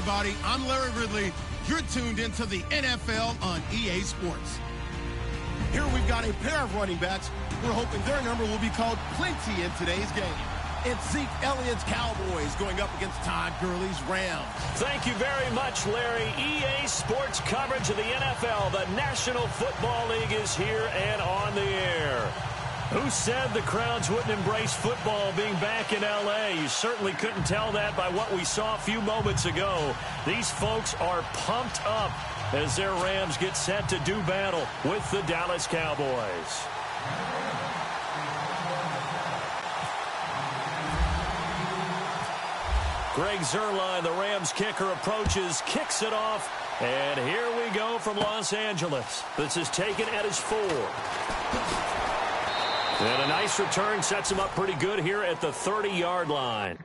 everybody. I'm Larry Ridley. You're tuned into the NFL on EA Sports. Here we've got a pair of running backs. We're hoping their number will be called plenty in today's game. It's Zeke Elliott's Cowboys going up against Todd Gurley's Rams. Thank you very much, Larry. EA Sports coverage of the NFL. The National Football League is here and on the air. Who said the crowds wouldn't embrace football being back in L.A.? You certainly couldn't tell that by what we saw a few moments ago. These folks are pumped up as their Rams get set to do battle with the Dallas Cowboys. Greg Zuerlein, the Rams kicker, approaches, kicks it off, and here we go from Los Angeles. This is taken at his 4. And a nice return sets him up pretty good here at the 30-yard line.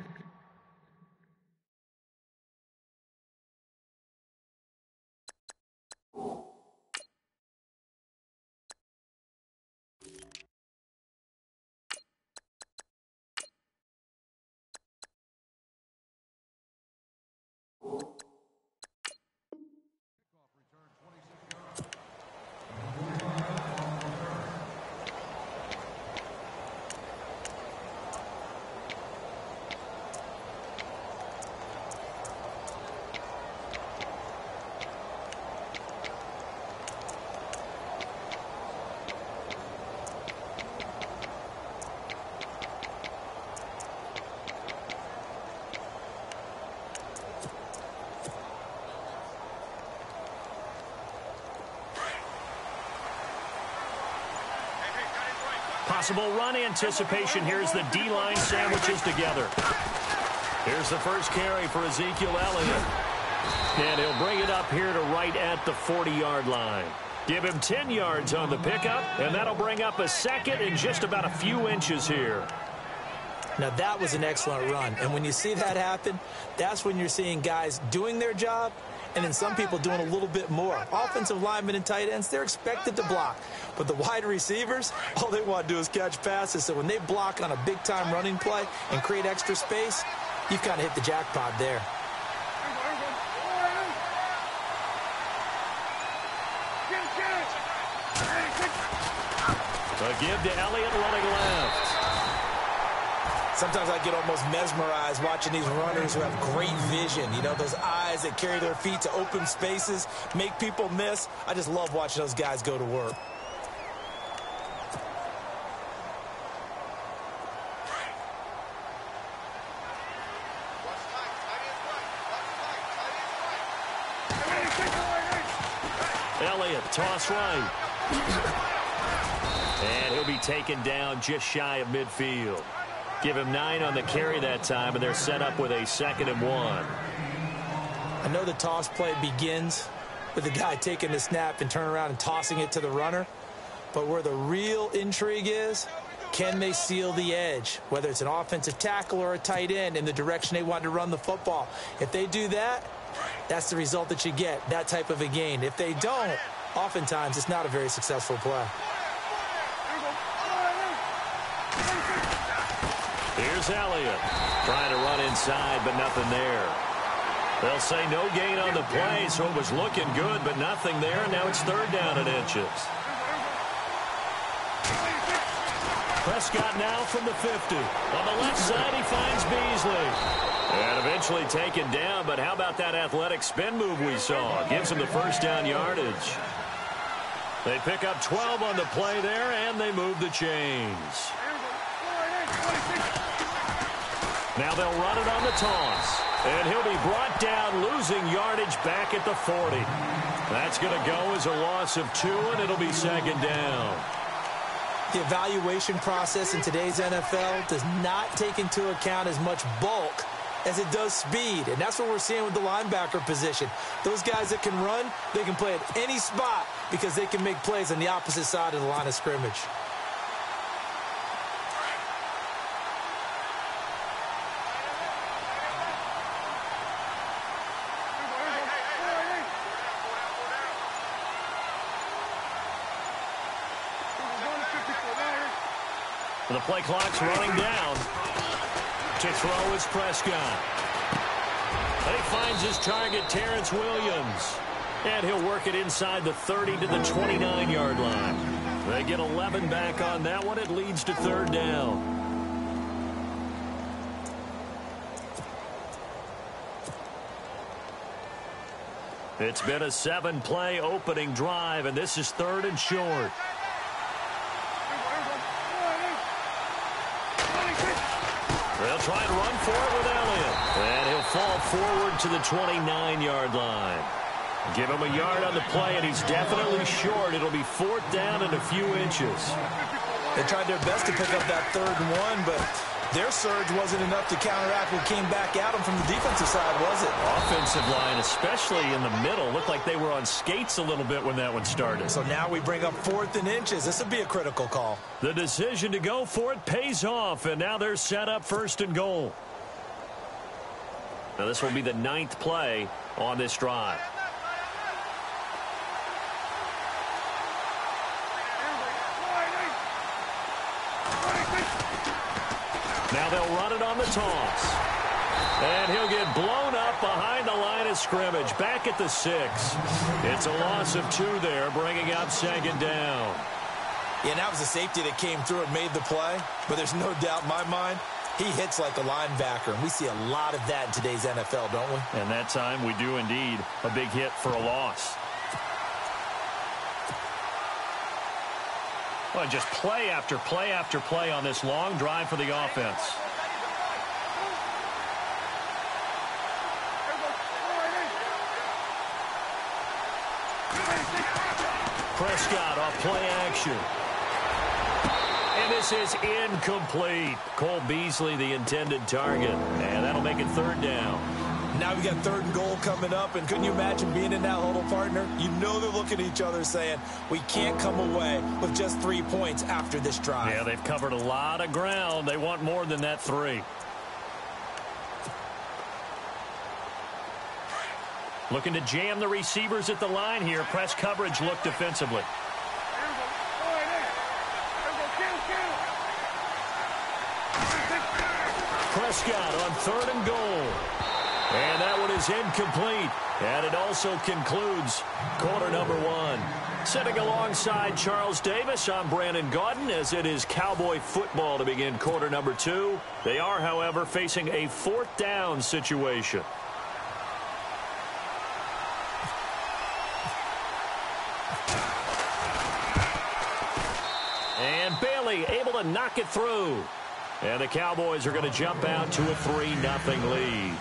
Possible run anticipation. Here's the D-line sandwiches together. Here's the first carry for Ezekiel Elliott. And he'll bring it up here to right at the 40-yard line. Give him 10 yards on the pickup, and that'll bring up a second in just about a few inches here. Now, that was an excellent run. And when you see that happen, that's when you're seeing guys doing their job and then some people doing a little bit more. Offensive linemen and tight ends, they're expected to block. But the wide receivers, all they want to do is catch passes. So when they block on a big-time running play and create extra space, you've kind of hit the jackpot there. A give to Elliott running left. Sometimes I get almost mesmerized watching these runners who have great vision. You know, those eyes that carry their feet to open spaces, make people miss. I just love watching those guys go to work. Elliott, toss right. And he'll be taken down just shy of midfield. Give him 9 on the carry that time, and they're set up with a 2nd and 1. I know the toss play begins with the guy taking the snap and turning around and tossing it to the runner. But where the real intrigue is, can they seal the edge? Whether it's an offensive tackle or a tight end in the direction they want to run the football. If they do that, that's the result that you get, that type of a gain. If they don't, oftentimes it's not a very successful play. Here's Elliott trying to run inside, but nothing there. They'll say no gain on the play, so it was looking good, but nothing there. Now it's 3rd down and inches. Prescott now from the 50. On the left side, he finds Beasley. And eventually taken down, but how about that athletic spin move we saw? Gives him the 1st down yardage. They pick up 12 on the play there, and they move the chains. Now they'll run it on the toss. And he'll be brought down, losing yardage back at the 40. That's going to go as a loss of 2, and it'll be 2nd down. The evaluation process in today's NFL does not take into account as much bulk as it does speed. And that's what we're seeing with the linebacker position. Those guys that can run, they can play at any spot because they can make plays on the opposite side of the line of scrimmage. The play clock's running down. To throw is Prescott. And he finds his target, Terrence Williams. And he'll work it inside the 30 to the 29-yard line. They get 11 back on that one. It leads to third down. It's been a 7-play opening drive, and this is third and short. They'll try and run for it with Elliott. And he'll fall forward to the 29-yard line. Give him a yard on the play, and he's definitely short. It'll be fourth down and a few inches. They tried their best to pick up that 3rd and 1, but their surge wasn't enough to counteract what came back at them from the defensive side, was it? Offensive line, especially in the middle, looked like they were on skates a little bit when that one started. So now we bring up 4th and inches. This would be a critical call. The decision to go for it pays off, and now they're set up 1st and goal. Now this will be the 9th play on this drive. Now they'll run it on the toss. And he'll get blown up behind the line of scrimmage. Back at the 6. It's a loss of 2 there, bringing up 2nd down. Yeah, that was a safety that came through and made the play. But there's no doubt in my mind, he hits like a linebacker. And we see a lot of that in today's NFL, don't we? And that time we do indeed. A big hit for a loss. Well, just play after play after play on this long drive for the offense. Prescott off play action. And this is incomplete. Cole Beasley, the intended target. And that'll make it 3rd down. Now we got 3rd and goal coming up, and couldn't you imagine being in that huddle, partner? You know they're looking at each other saying, we can't come away with just 3 points after this drive. Yeah, they've covered a lot of ground. They want more than that 3. Looking to jam the receivers at the line here. Press coverage look defensively. Prescott on 3rd and goal. And that one is incomplete. And it also concludes quarter number 1. Sitting alongside Charles Davis, I'm Brandon Gaudin, as it is Cowboy football to begin quarter number 2. They are, however, facing a 4th down situation. And Bailey able to knock it through. And the Cowboys are going to jump out to a 3-0 lead.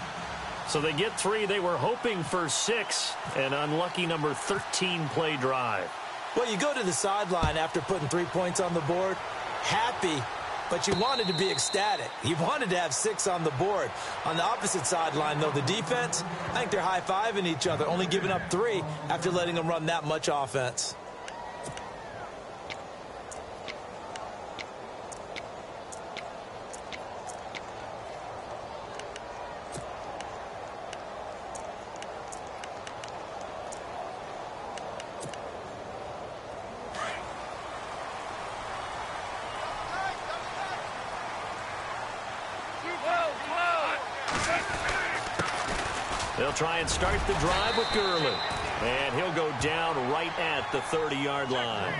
So they get 3. They were hoping for 6. An unlucky number 13 play drive. Well, you go to the sideline after putting 3 points on the board, happy, but you wanted to be ecstatic. You wanted to have 6 on the board. On the opposite sideline, though, the defense, I think they're high-fiving each other, only giving up 3 after letting them run that much offense. They'll try and start the drive with Gurley. And he'll go down right at the 30-yard line.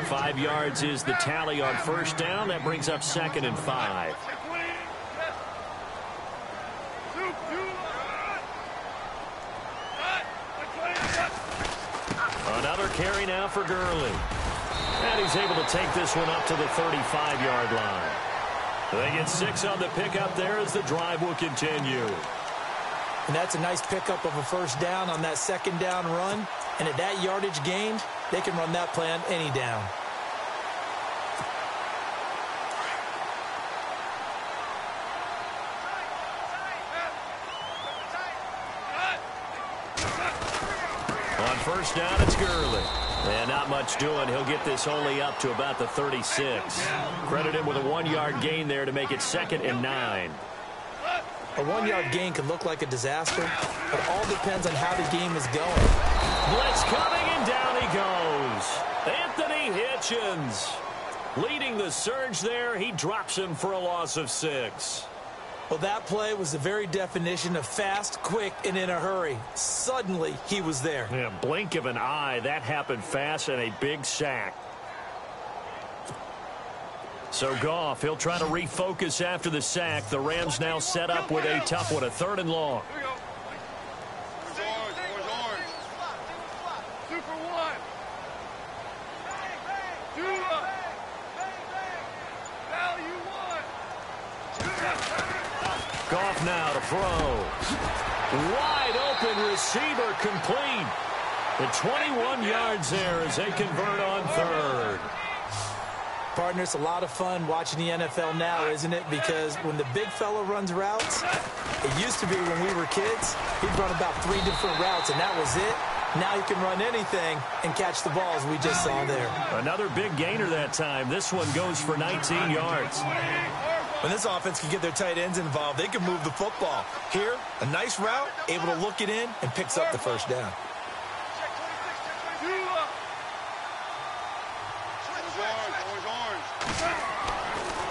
5 yards is the tally on 1st down. That brings up 2nd and 5. Another carry now for Gurley. And he's able to take this one up to the 35-yard line. They get 6 on the pickup there as the drive will continue. And that's a nice pickup of a 1st down on that 2nd down run. And at that yardage gained, they can run that play on any down. On 1st down, it's Gurley. And not much doing. He'll get this only up to about the 36. Credit him with a 1-yard gain there to make it 2nd and 9. A 1-yard gain could look like a disaster, but all depends on how the game is going. Blitz coming, and down he goes. Anthony Hitchens leading the surge there. He drops him for a loss of 6. Well, that play was the very definition of fast, quick, and in a hurry. Suddenly, he was there. Yeah, blink of an eye. That happened fast and a big sack. So Goff, he'll try to refocus after the sack. The Rams now set up with a tough one, a 3rd and long. Goff now to throw. Wide open receiver complete. The 21 yards there as they convert on 3rd. Partner, it's a lot of fun watching the NFL now, isn't it? Because when the big fella runs routes, it used to be when we were kids, he'd run about 3 different routes, and that was it. Now he can run anything and catch the balls we just saw there. Another big gainer that time. This one goes for 19 yards. When this offense can get their tight ends involved, they can move the football. Here, a nice route, able to look it in, and picks up the 1st down.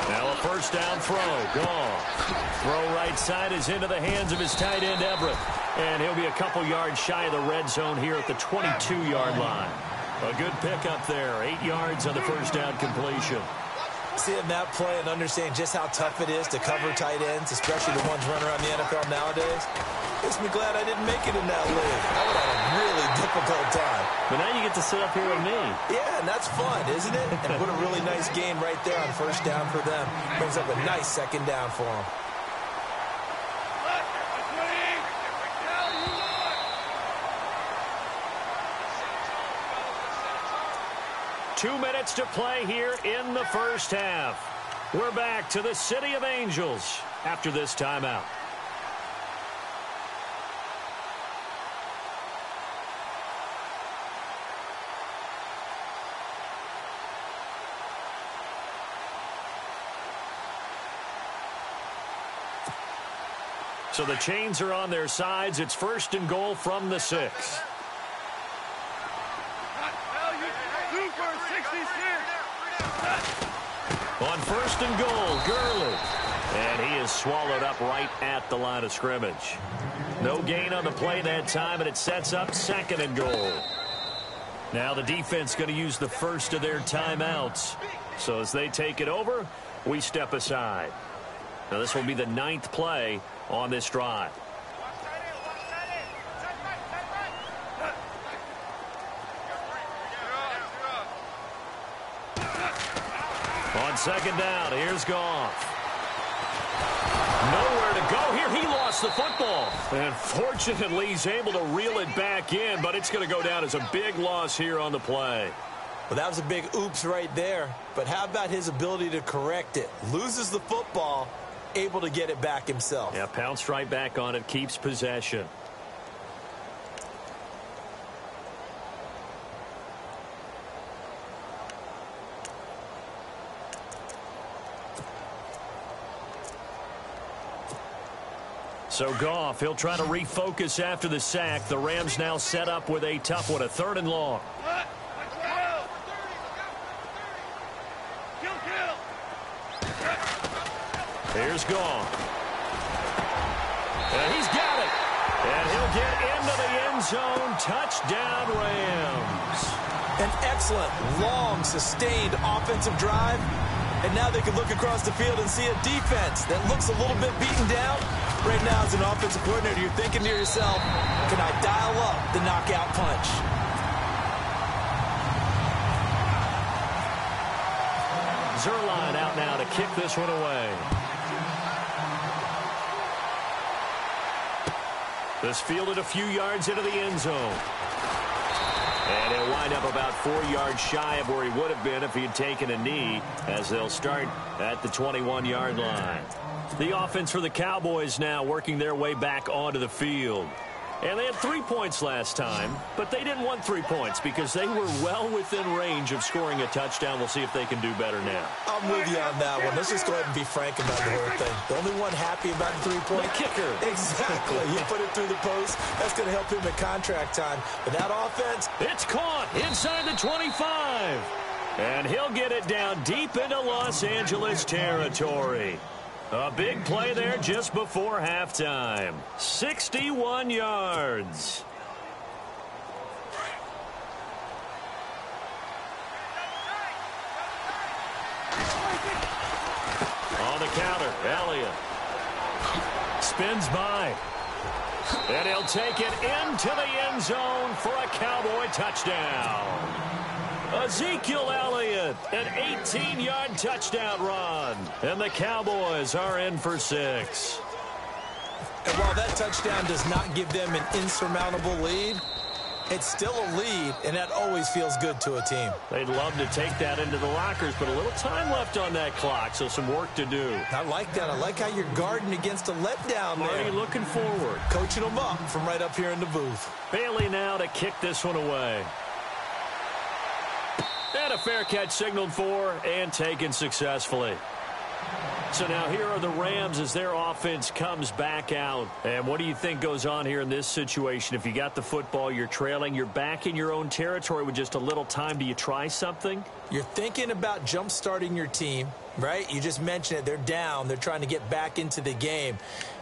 Now a 1st down throw. Goff. Throw right side is into the hands of his tight end, Everett. And he'll be a couple yards shy of the red zone here at the 22-yard line. A good pickup there. 8 yards on the 1st down completion. Seeing that play and understanding just how tough it is to cover tight ends, especially the ones running around the NFL nowadays, makes me glad I didn't make it in that league. I would have had a really difficult time. But now you get to sit up here with me. Yeah, and that's fun, isn't it? And what a really nice game right there on 1st down for them. Brings up a nice 2nd down for them. Two minutes to play here in the 1st half. We're back to the City of Angels after this timeout. So the chains are on their sides. It's 1st and goal from the 6. On 1st and goal, Gurley. And he is swallowed up right at the line of scrimmage. No gain on the play that time, and it sets up 2nd and goal. Now the defense going to use the 1st of their timeouts. So as they take it over, we step aside. Now this will be the 9th play on this drive. On 2nd down, here's Goff. Nowhere to go here. He lost the football. And fortunately, he's able to reel it back in, but it's going to go down as a big loss here on the play. Well, that was a big oops right there. But how about his ability to correct it? Loses the football, able to get it back himself. Yeah, pounced right back on it, keeps possession. So Goff, he'll try to refocus after the sack. The Rams now set up with a tough one, a 3rd and long. Here's Goff. And he's got it. And he'll get into the end zone. Touchdown, Rams. An excellent, long, sustained offensive drive. And now they can look across the field and see a defense that looks a little bit beaten down. Right now, as an offensive coordinator, you're thinking to yourself, can I dial up the knockout punch? Zerline out now to kick this one away. This fielded a few yards into the end zone. And he'll wind up about 4 yards shy of where he would have been if he had taken a knee, as they'll start at the 21-yard line. The offense for the Cowboys now working their way back onto the field. And they had 3 points last time, but they didn't want 3 points because they were well within range of scoring a touchdown. We'll see if they can do better now. I'm with you on that one. Let's just go ahead and be frank about the whole thing. The only one happy about the 3-point kicker. Exactly. You put it through the post. That's going to help him at contract time. But that offense. It's caught inside the 25. And he'll get it down deep into Los Angeles territory. A big play there just before halftime. 61 yards. On the counter, Elliott. Spins by. And he'll take it into the end zone for a Cowboy touchdown. Ezekiel Elliott, an 18-yard touchdown run. And the Cowboys are in for 6. And while that touchdown does not give them an insurmountable lead, it's still a lead, and that always feels good to a team. They'd love to take that into the lockers, but a little time left on that clock, so some work to do. I like that. I like how you're guarding against a letdown there. Already looking forward. Coaching them up from right up here in the booth. Bailey now to kick this one away. And a fair catch signaled for and taken successfully. So now here are the Rams as their offense comes back out. And what do you think goes on here in this situation? If you got the football, you're trailing, you're back in your own territory with just a little time. Do you try something? You're thinking about jump-starting your team, right? You just mentioned it. They're down. They're trying to get back into the game.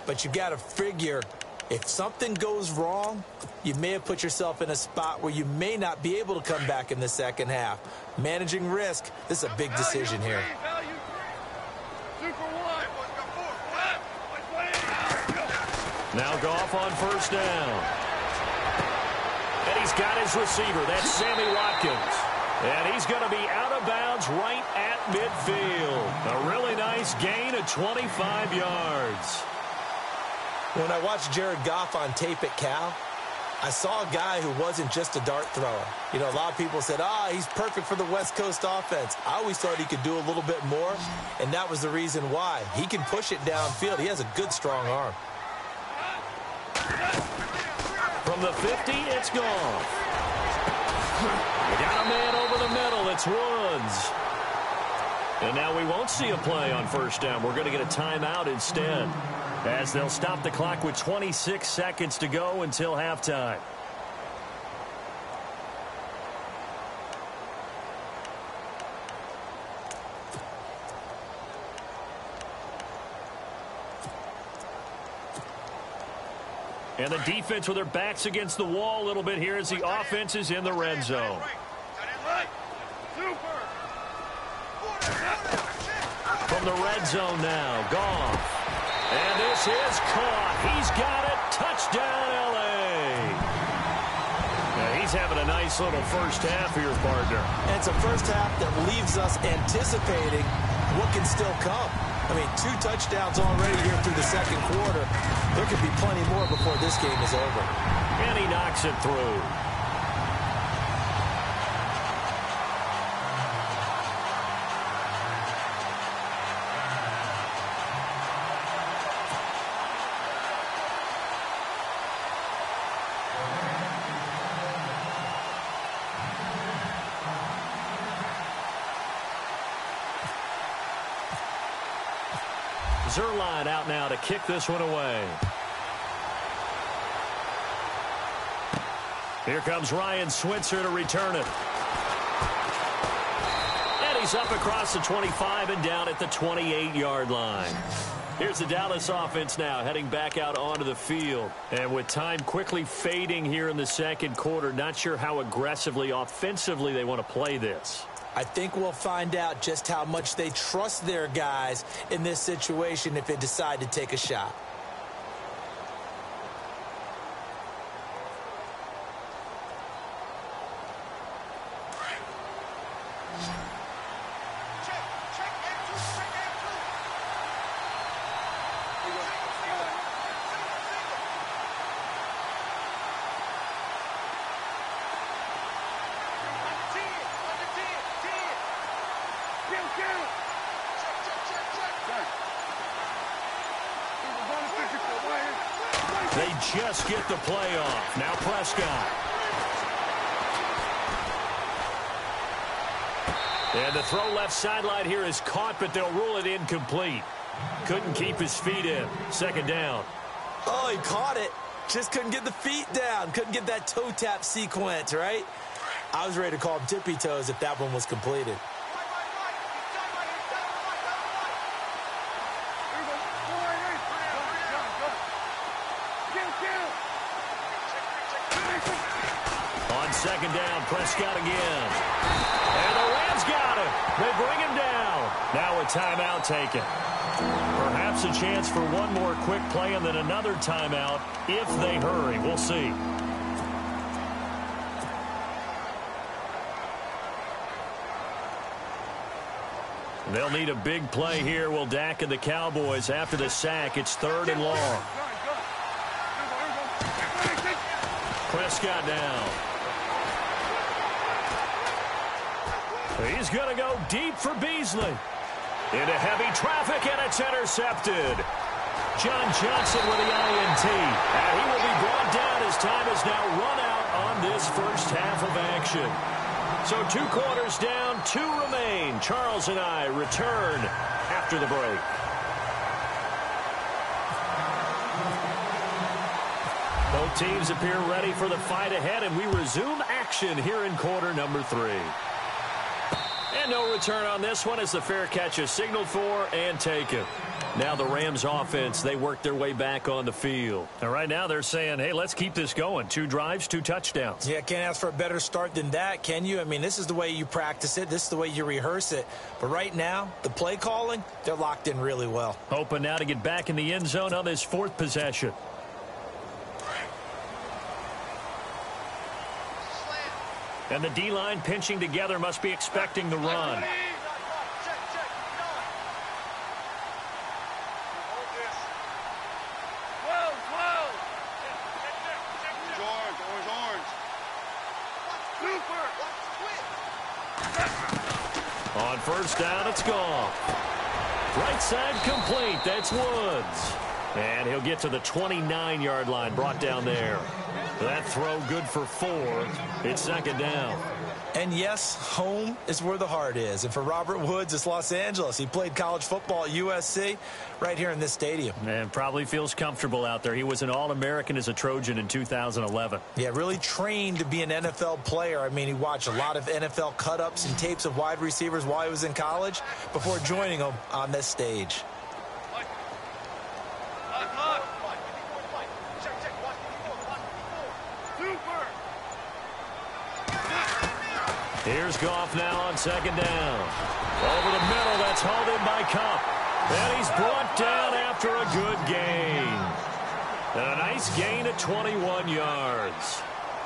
But you got to figure if something goes wrong, you may have put yourself in a spot where you may not be able to come back in the second half. Managing risk, this is a big decision here. Now Goff on first down. And he's got his receiver. That's Sammy Watkins. And he's going to be out of bounds right at midfield. A really nice gain of 25 yards. When I watched Jared Goff on tape at Cal, I saw a guy who wasn't just a dart thrower. You know, a lot of people said, he's perfect for the West Coast offense. I always thought he could do a little bit more, and that was the reason why. He can push it downfield. He has a good, strong arm. From the 50, it's gone. We got a man over the middle. It's Woods. And now we won't see a play on first down. We're going to get a timeout instead, as they'll stop the clock with 26 seconds to go until halftime. And the defense with their backs against the wall a little bit here as the offense is in the red zone. From the red zone now, Goff. And this is caught. He's got it. Touchdown, L.A. Now he's having a nice little first half here, partner. And it's a first half that leaves us anticipating what can still come. I mean, 2 touchdowns already here through the second quarter. There could be plenty more before this game is over. And he knocks it through. Zerline out now to kick this one away. Here comes Ryan Switzer to return it. And he's up across the 25 and down at the 28-yard line. Here's the Dallas offense now heading back out onto the field. And with time quickly fading here in the second quarter, not sure how aggressively, offensively they want to play this. I think we'll find out just how much they trust their guys in this situation if they decide to take a shot. They just get the play off. Now Prescott. And the throw left sideline here is caught, but they'll rule it incomplete. Couldn't keep his feet in. Second down. Oh, he caught it. Just couldn't get the feet down. Couldn't get that toe tap sequence, right? I was ready to call him tippy toes if that one was completed. second down. Prescott again. And the Rams got him. They bring him down. Now a timeout taken. Perhaps a chance for one more quick play and then another timeout if they hurry. We'll see. They'll need a big play here. Will Dak and the Cowboys after the sack. It's 3rd and long. Prescott down. He's going to go deep for Beasley. Into heavy traffic, and it's intercepted. John Johnson with the INT. And he will be brought down as time has now run out on this first half of action. So 2 quarters down, 2 remain. Charles and I return after the break. Both teams appear ready for the fight ahead, and we resume action here in quarter number 3. And no return on this one as the fair catch is signaled for and taken. Now the Rams offense, they work their way back on the field. And right now they're saying, hey, let's keep this going. 2 drives, 2 touchdowns. Yeah, can't ask for a better start than that, can you? I mean, this is the way you practice it. This is the way you rehearse it. But right now, the play calling, they're locked in really well. Hoping now to get back in the end zone on this 4th possession. And the D-line pinching together must be expecting the run. On first down, it's gone. Right side complete. That's Woods. And he'll get to the 29-yard line, brought down there. That throw good for 4. It's 2nd down. And yes, home is where the heart is. And for Robert Woods, it's Los Angeles. He played college football at USC right here in this stadium. And probably feels comfortable out there. He was an All-American as a Trojan in 2011. Yeah, really trained to be an NFL player. I mean, he watched a lot of NFL cut-ups and tapes of wide receivers while he was in college before joining them on this stage. Here's Goff now on 2nd down. Over the middle, that's hauled in by Cup. And he's brought down after a good gain. And a nice gain at 21 yards.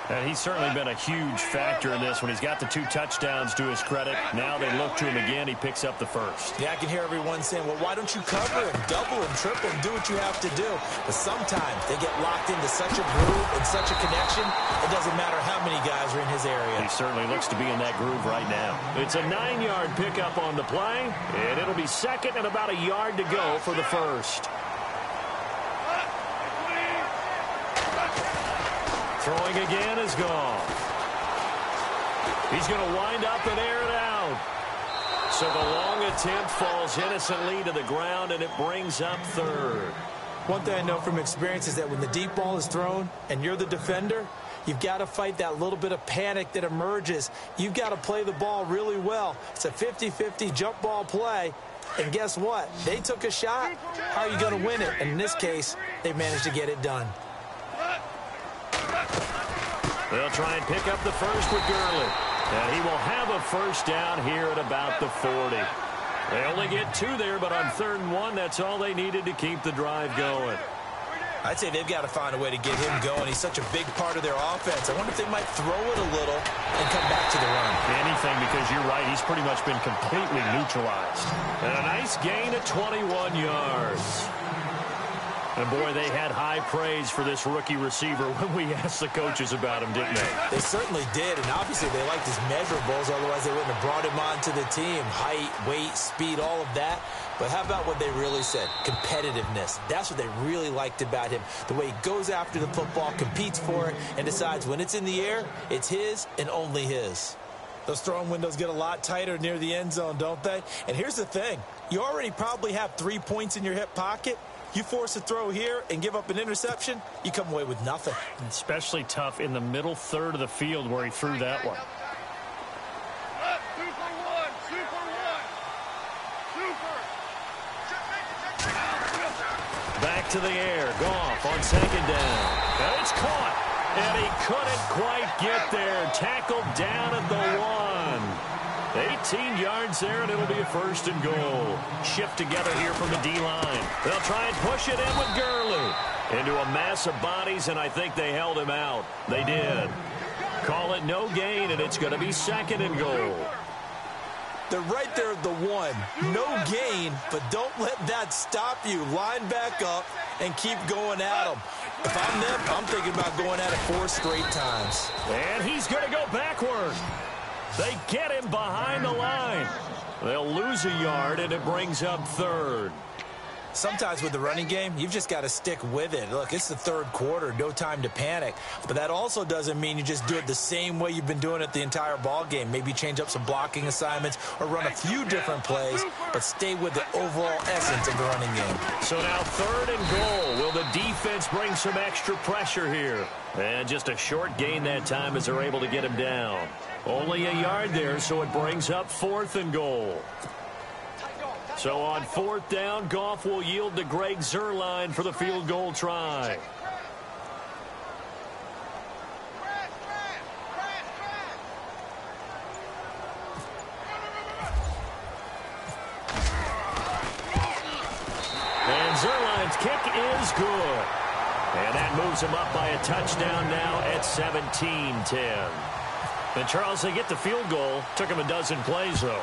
And he's certainly been a huge factor in this when he's got the 2 touchdowns to his credit. Now they look to him again. He picks up the 1st. Yeah, I can hear everyone saying, well, why don't you cover him, double him, triple him, do what you have to do. But sometimes they get locked into such a groove and such a connection, it doesn't matter how many guys are in his area. He certainly looks to be in that groove right now. It's a 9-yard pickup on the play, and it'll be 2nd and about a yard to go for the 1st. Throwing again is gone. He's going to wind up and air it out. So the long attempt falls innocently to the ground, and it brings up 3rd. One thing I know from experience is that when the deep ball is thrown and you're the defender, you've got to fight that little bit of panic that emerges. You've got to play the ball really well. It's a 50-50 jump ball play. And guess what? They took a shot. How are you going to win it? And in this case, they managed to get it done. They'll try and pick up the 1st with Gurley. And he will have a 1st down here at about the 40. They only get 2 there, but on 3rd and 1, that's all they needed to keep the drive going. I'd say they've got to find a way to get him going. He's such a big part of their offense. I wonder if they might throw it a little and come back to the run. Anything, because you're right. He's pretty much been completely neutralized. And a nice gain at 21 yards. And, boy, they had high praise for this rookie receiver when we asked the coaches about him, didn't they? They certainly did, and obviously they liked his measurables. Otherwise, they wouldn't have brought him onto the team. Height, weight, speed, all of that. But how about what they really said? Competitiveness. That's what they really liked about him. The way he goes after the football, competes for it, and decides when it's in the air, it's his and only his. Those throwing windows get a lot tighter near the end zone, don't they? And here's the thing. You already probably have 3 points in your hip pocket. You force a throw here and give up an interception, you come away with nothing. Especially tough in the middle 3rd of the field where he threw that one. Back to the air. Goff on 2nd down. And it's caught. And he couldn't quite get there. Tackled down at the 1. 18 yards there, and it'll be a 1st and goal. Shift together here from the D-line. They'll try and push it in with Gurley. Into a mass of bodies, and I think they held him out. They did. Call it no gain, and it's going to be 2nd and goal. They're right there at the 1. No gain, but don't let that stop you. Line back up and keep going at them. If I'm them, I'm thinking about going at it 4 straight times. And he's going to go backward. They get him behind the line. They'll lose a yard, and it brings up 3rd. Sometimes with the running game, you've just got to stick with it. Look, it's the 3rd quarter, no time to panic. But that also doesn't mean you just do it the same way you've been doing it the entire ball game. Maybe change up some blocking assignments or run a few different plays, but stay with the overall essence of the running game. So now 3rd and goal. Will the defense bring some extra pressure here? And just a short gain that time as they're able to get him down. Only a yard there, so it brings up 4th and goal. So on 4th down, Goff will yield to Greg Zuerlein for the field goal try. And Zuerlein's kick is good. And that moves him up by a touchdown now at 17-10. And Charles, they get the field goal. Took him a dozen plays, though.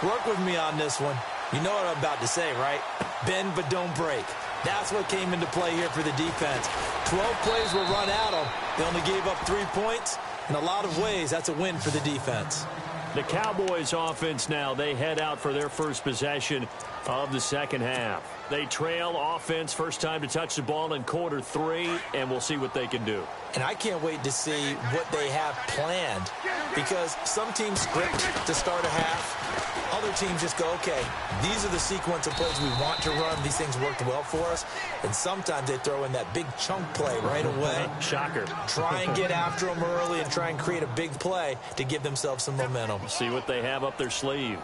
Work with me on this one. You know what I'm about to say, right? Bend but don't break. That's what came into play here for the defense. 12 plays were run at them. They only gave up 3 points. In a lot of ways, that's a win for the defense. The Cowboys offense now, they head out for their first possession of the 2nd half. They trail offense first time to touch the ball in quarter 3, and we'll see what they can do. And I can't wait to see what they have planned, because some teams script to start a half. Other teams just go, okay, these are the sequence of plays we want to run. These things worked well for us. And sometimes they throw in that big chunk play right away. Shocker. Try and get after them early and try and create a big play to give themselves some momentum. See what they have up their sleeve.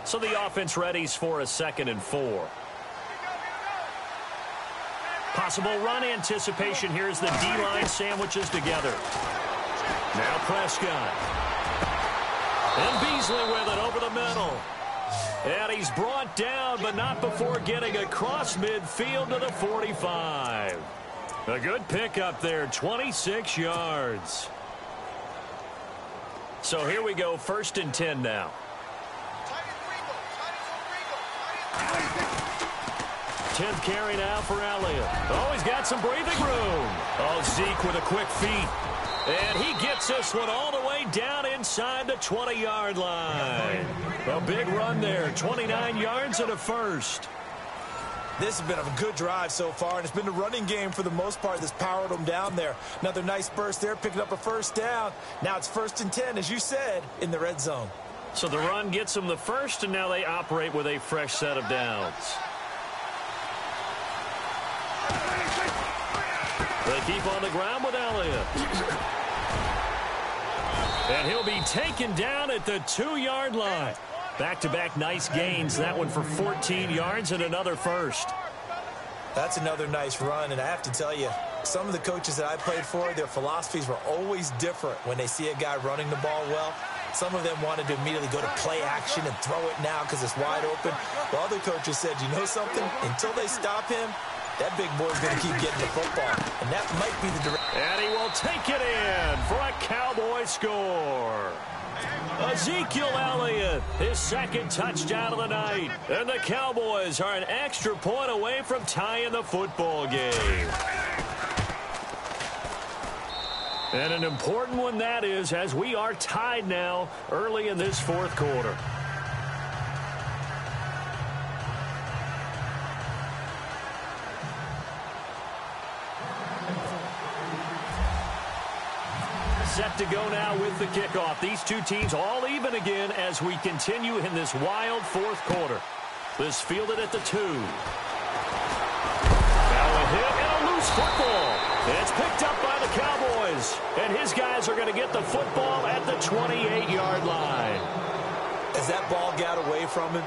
So the offense readies for a 2nd and 4. Possible run anticipation. Here's the D-line sandwiches together. Now Prescott. And Beasley with it over the middle. And he's brought down, but not before getting across midfield to the 45. A good pickup there, 26 yards. So here we go, 1st and 10 now. 10th carry now for Elliott. Oh, he's got some breathing room. Oh, Zeke with a quick feet. And he gets this one all the way down inside the 20-yard line. A big run there, 29 yards and a 1st. This has been a good drive so far, and it's been the running game for the most part that's powered them down there. Another nice burst there, picking up a 1st down. Now it's 1st and 10, as you said, in the red zone. So the run gets them the 1st, and now they operate with a fresh set of downs. They keep on the ground with Elliott. And he'll be taken down at the 2-yard line. Back-to-back nice gains. That one for 14 yards and another 1st. That's another nice run, and I have to tell you, some of the coaches that I played for, their philosophies were always different when they see a guy running the ball well. Some of them wanted to immediately go to play action and throw it now because it's wide open. While other coaches said, you know something? Until they stop him, that big boy's going to keep getting the football. And that might be the direction. And he will take it in for a Cowboy score. Ezekiel Elliott, his 2nd touchdown of the night. And the Cowboys are an extra point away from tying the football game. And an important one that is, as we are tied now early in this 4th quarter. Set to go now with the kickoff. These two teams all even again as we continue in this wild 4th quarter. This fielded at the 2. Now a hit and a loose football. It's picked up by the Cowboys. And his guys are going to get the football at the 28-yard line. As that ball got away from him,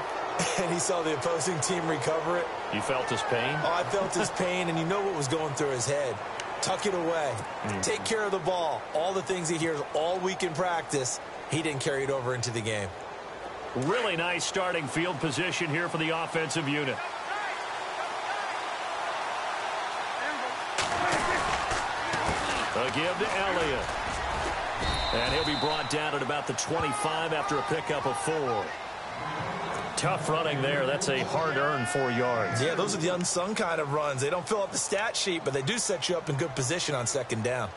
and he saw the opposing team recover it. You felt his pain? Oh, I felt his pain, and you know what was going through his head. Tuck it away. Take care of the ball. All the things he hears all week in practice, he didn't carry it over into the game. Really nice starting field position here for the offensive unit. A give to Elliott. And he'll be brought down at about the 25 after a pickup of 4. Tough running there. That's a hard-earned 4 yards. Yeah, those are the unsung kind of runs. They don't fill up the stat sheet, but they do set you up in good position on second down.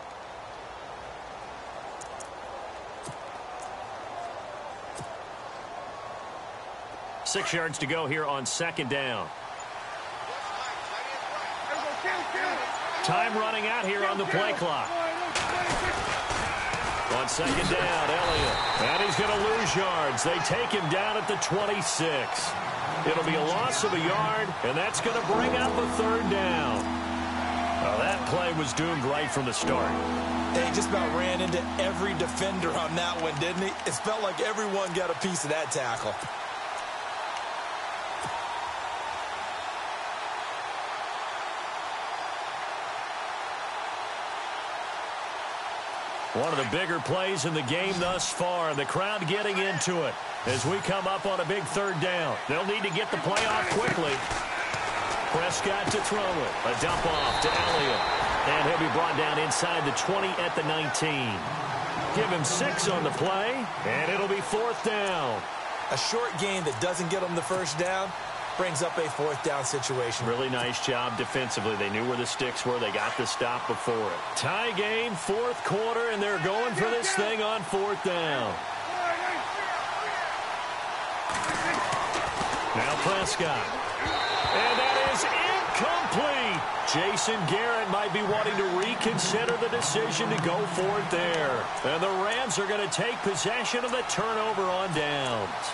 Six yards to go here on second down. Time running out here on the play clock. On second down, Elliott. And he's going to lose yards. They take him down at the 26. It'll be a loss of a yard, and that's going to bring up a third down. Well, that play was doomed right from the start. He just about ran into every defender on that one, didn't he? It felt like everyone got a piece of that tackle. One of the bigger plays in the game thus far. The crowd getting into it as we come up on a big third down. They'll need to get the play off quickly. Prescott to throw it. A dump off to Elliott. And he'll be brought down inside the 20 at the 19. Give him 6 on the play, and it'll be fourth down. A short gain that doesn't get them the first down brings up a fourth down situation. Really nice job defensively. They knew where the sticks were. They got the stop before it. Tie game, fourth quarter, and they're going for this thing on fourth down. Now Prescott. And that is incomplete. Jason Garrett might be wanting to reconsider the decision to go for it there. And the Rams are going to take possession of the turnover on downs.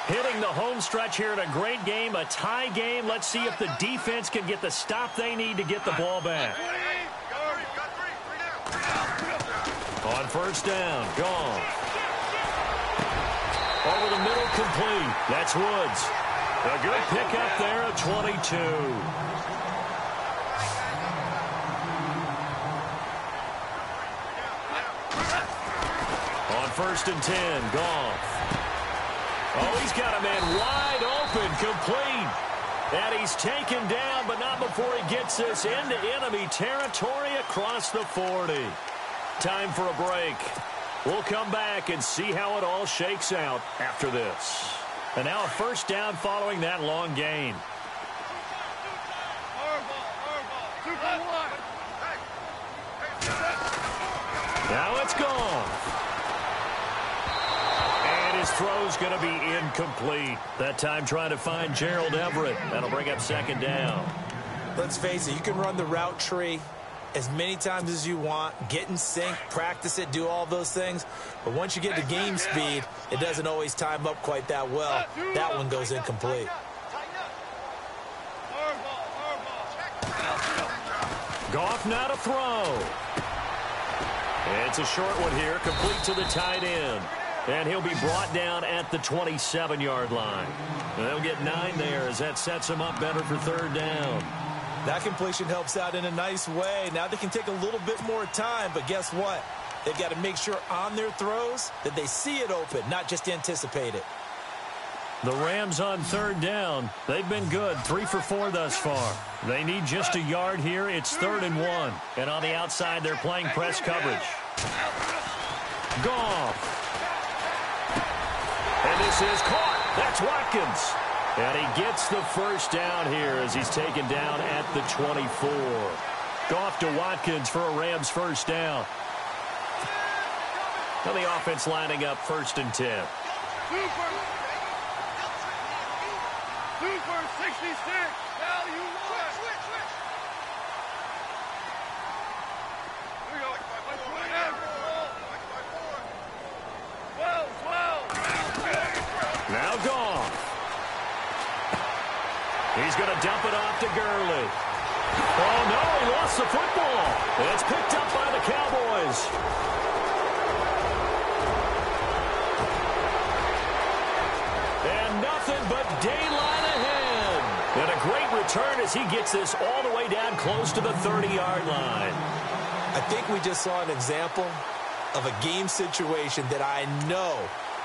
Hitting the home stretch here in a great game, a tie game. Let's see if the defense can get the stop they need to get the ball back. On first down, gone. Over the middle, complete. That's Woods. A good pickup there at 22. On first and 10, Goff. Oh, he's got a man wide open, complete. And he's taken down, but not before he gets this into enemy territory across the 40. Time for a break. We'll come back and see how it all shakes out after this. And now a first down following that long gain. Now it's gone. And his throw's going to be incomplete. That time trying to find Gerald Everett. That'll bring up second down. Let's face it, you can run the route tree as many times as you want, get in sync, practice it, do all those things. But once you get to game speed, it doesn't always time up quite that well. That one goes incomplete. Goff now to throw. It's a short one here, complete to the tight end. And he'll be brought down at the 27-yard line. And they'll get 9 there as that sets him up better for third down. That completion helps out in a nice way. Now they can take a little bit more time, but guess what? They've got to make sure on their throws that they see it open, not just anticipate it. The Rams on third down. They've been good, 3 for 4 thus far. They need just a yard here. It's 3rd and 1. And on the outside, they're playing press coverage. Goff. And this is caught. That's Watkins. And he gets the first down here as he's taken down at the 24. Goff to Watkins for a Rams first down. Now the offense lining up 1st and 10. Super 66. Now you won. Switch. Here we go. 12. Now Goff. He's going to dump it off to Gurley. Oh, no, he lost the football. It's picked up by the Cowboys. goes. And nothing but daylight ahead. And a great return as he gets this all the way down close to the 30-yard line. I think we just saw an example of a game situation that I know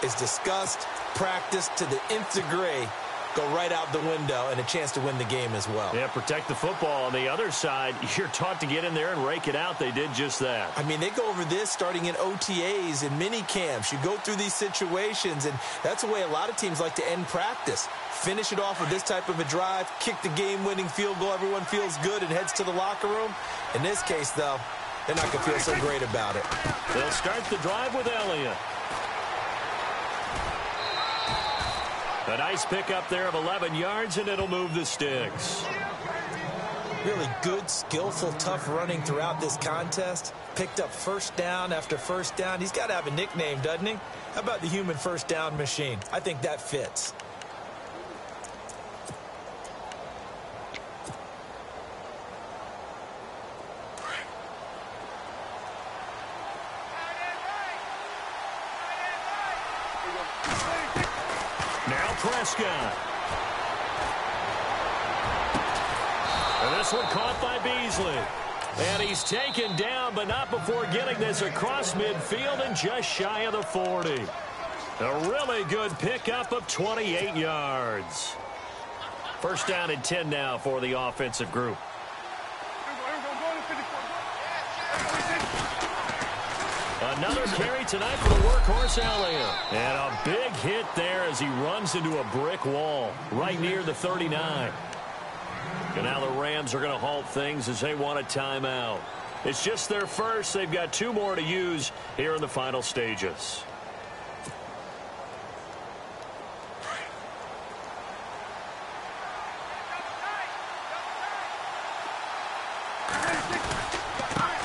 is discussed, practiced to the nth degree, go right out the window, and a chance to win the game as well. Yeah, protect the football. On the other side, you're taught to get in there and rake it out. They did just that. I mean, they go over this starting in OTAs and mini camps. You go through these situations, and that's the way a lot of teams like to end practice. Finish it off with this type of a drive, kick the game-winning field goal. Everyone feels good and heads to the locker room. In this case, though, they're not going to feel so great about it. They'll start the drive with Elliott. A nice pickup there of 11 yards, and it'll move the sticks. Really good, skillful, tough running throughout this contest. Picked up first down after first down. He's got to have a nickname, doesn't he? How about the human first down machine? I think that fits. Prescott. And this one caught by Beasley. And he's taken down, but not before getting this across midfield and just shy of the 40. A really good pickup of 28 yards. First down and 10 now for the offensive group. Another carry tonight for the workhorse Elliott. And a big hit there as he runs into a brick wall right near the 39. And now the Rams are going to halt things as they want a timeout. It's just their first. They've got 2 more to use here in the final stages.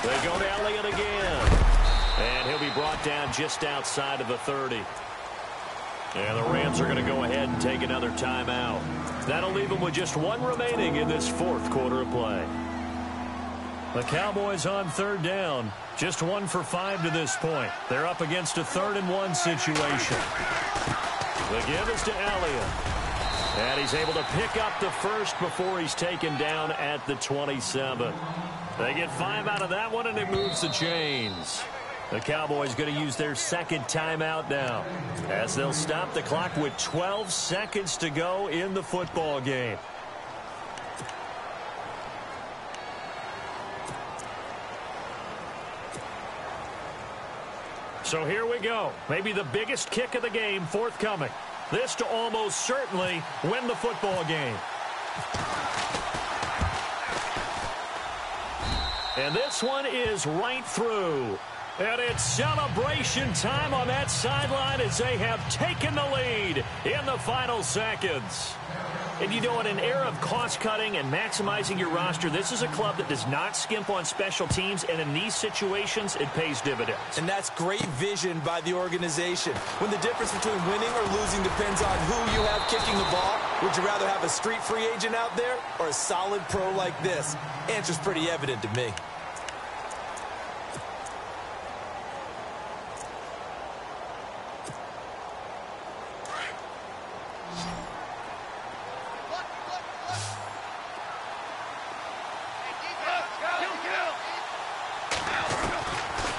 They go to Elliott again. And he'll be brought down just outside of the 30. And the Rams are going to go ahead and take another timeout. That'll leave them with just 1 remaining in this 4th quarter of play. The Cowboys on 3rd down. Just 1 for 5 to this point. They're up against a 3rd and 1 situation. The give is to Elliott. And he's able to pick up the first before he's taken down at the 27. They get 5 out of that one, and it moves the chains. The Cowboys going to use their 2nd timeout now as they'll stop the clock with 12 seconds to go in the football game. So here we go. Maybe the biggest kick of the game forthcoming. This to almost certainly win the football game. And this one is right through. And it's celebration time on that sideline as they have taken the lead in the final seconds. And you know, in an era of cost-cutting and maximizing your roster, this is a club that does not skimp on special teams, and in these situations, it pays dividends. And that's great vision by the organization. When the difference between winning or losing depends on who you have kicking the ball, would you rather have a street free agent out there or a solid pro like this? Answer's pretty evident to me.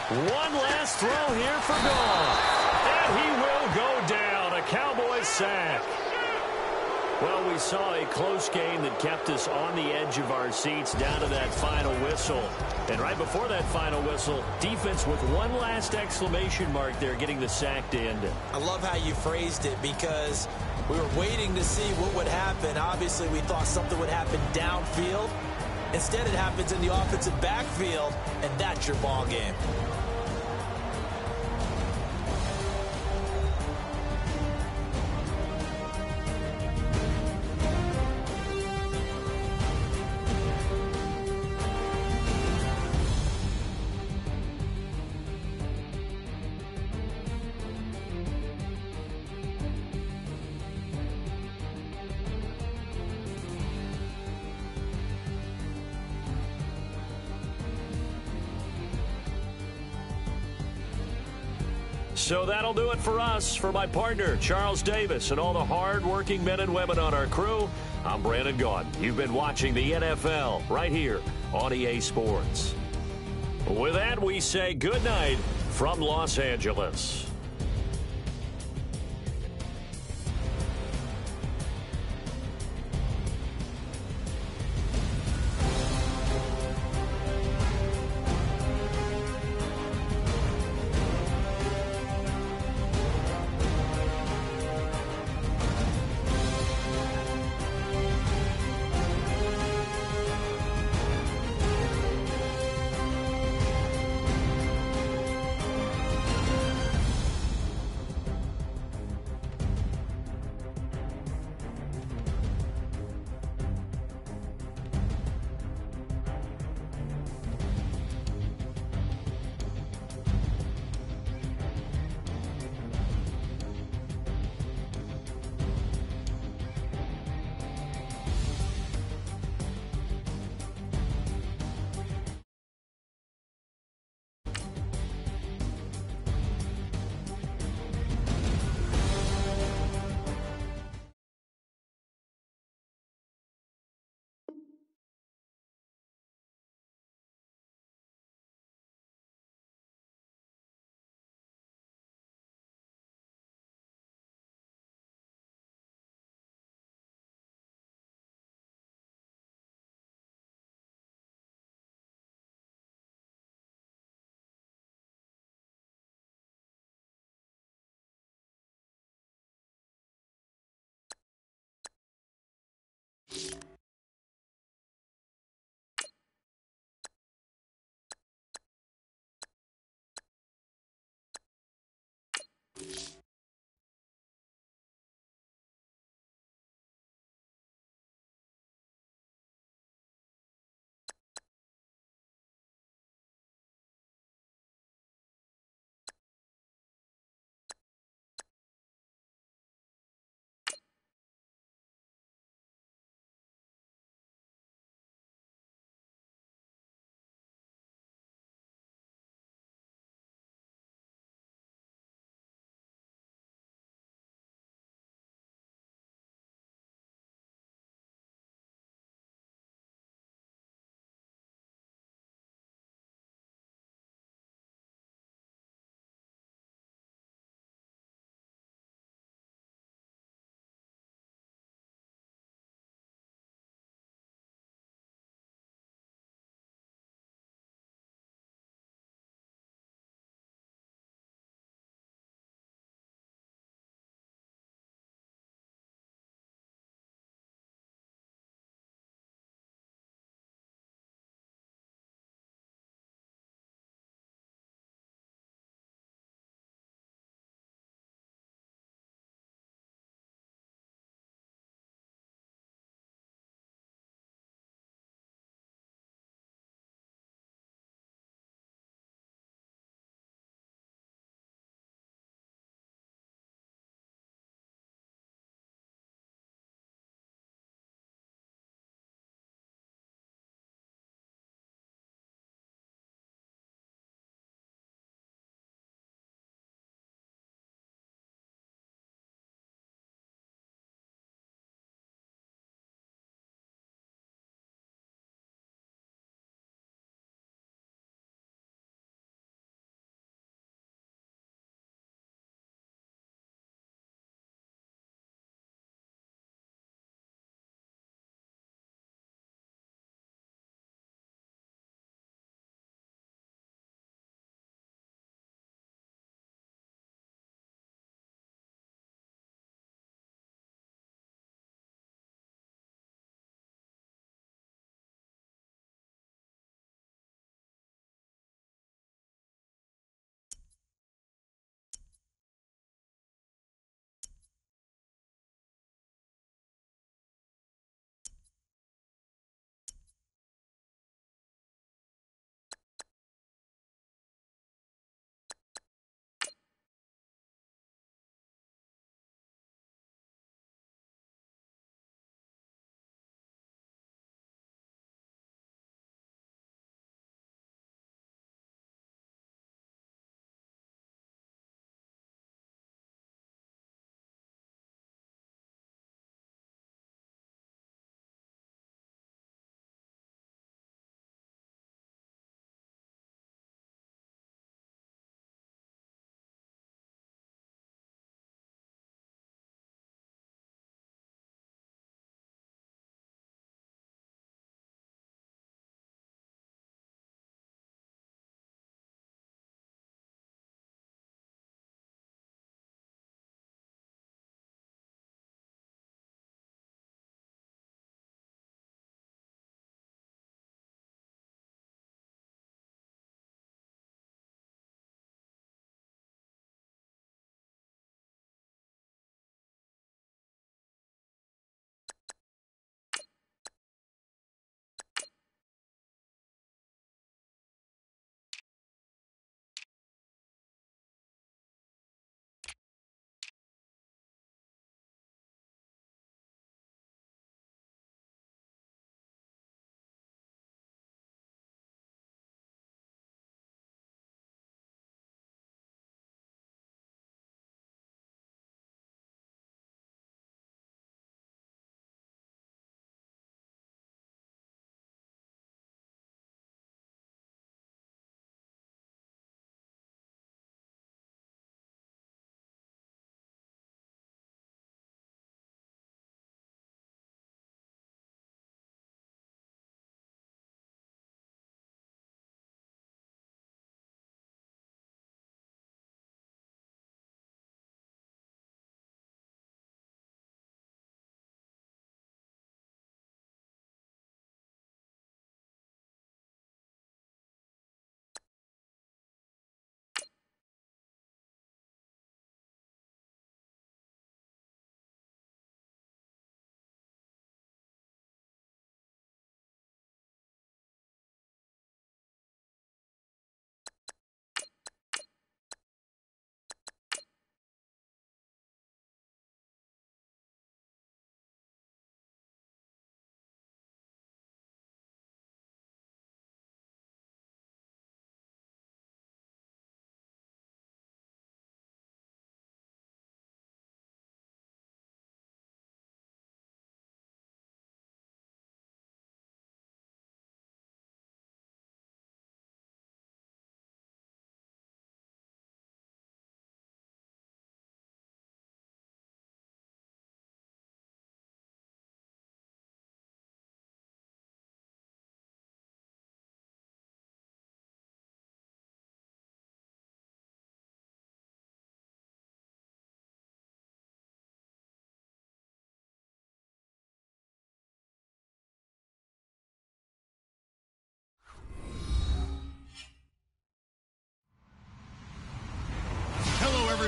One last throw here for Goff. And he will go down. A Cowboys sack. Well, we saw a close game that kept us on the edge of our seats down to that final whistle. And right before that final whistle, defense with one last exclamation mark there, getting the sack to end it. I love how you phrased it because we were waiting to see what would happen. Obviously, we thought something would happen downfield. Instead, it happens in the offensive backfield, and that's your ball game. So that'll do it for us. For my partner, Charles Davis, and all the hard-working men and women on our crew, I'm Brandon Gaudin. You've been watching the NFL right here on EA Sports. With that, we say good night from Los Angeles.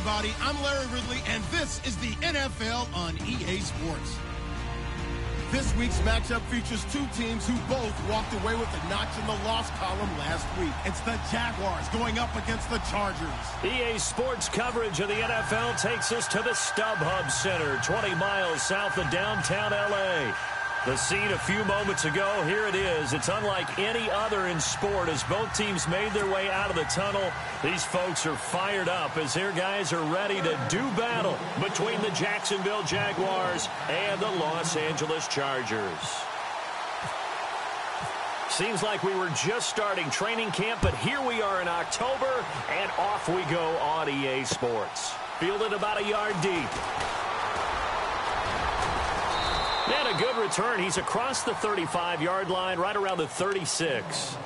everybody. I'm Larry Ridley, and this is the NFL on EA Sports. This week's matchup features two teams who both walked away with a notch in the loss column last week. It's the Jaguars going up against the Chargers. EA Sports coverage of the NFL takes us to the StubHub Center, 20 miles south of downtown L.A. The scene a few moments ago, here it is. It's unlike any other in sport as both teams made their way out of the tunnel. These folks are fired up as their guys are ready to do battle between the Jacksonville Jaguars and the Los Angeles Chargers. Seems like we were just starting training camp, but here we are in October, and off we go on EA Sports. Fielded about a yard deep. And a good return. He's across the 35-yard line, right around the 36.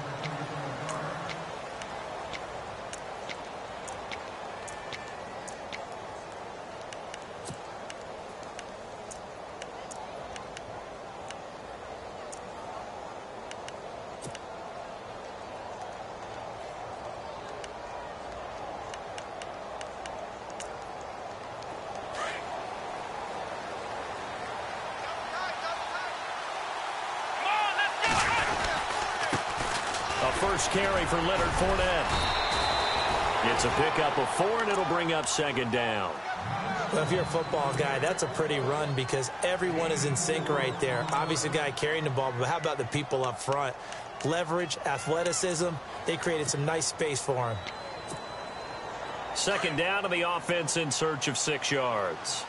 First carry for Leonard Fournette. It's a pickup of 4, and it'll bring up second down. Well, if you're a football guy, that's a pretty run because everyone is in sync right there. Obviously, the guy carrying the ball, but how about the people up front? Leverage, athleticism, they created some nice space for him. Second down, and the offense in search of 6 yards.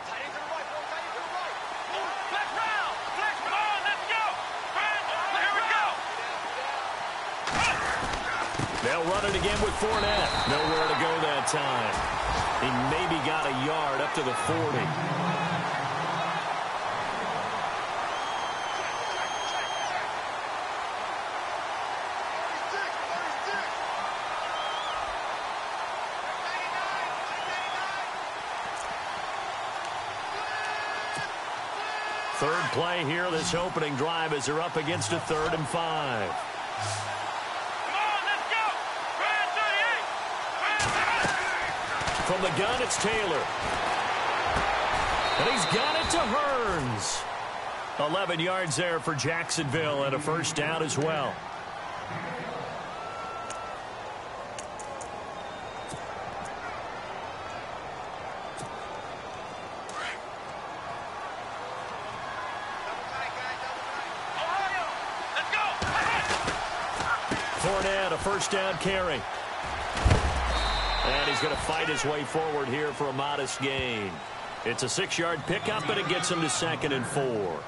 They'll run it again with Fournette. Nowhere to go that time. He maybe got a yard up to the 40. Third play here, this opening drive as they're up against a 3rd and 5. From the gun, it's Taylor. And he's got it to Hearns. 11 yards there for Jacksonville and a first down as well. Fournette, a first down carry. And he's going to fight his way forward here for a modest gain. It's a 6-yard pickup, and it gets him to 2nd and 4.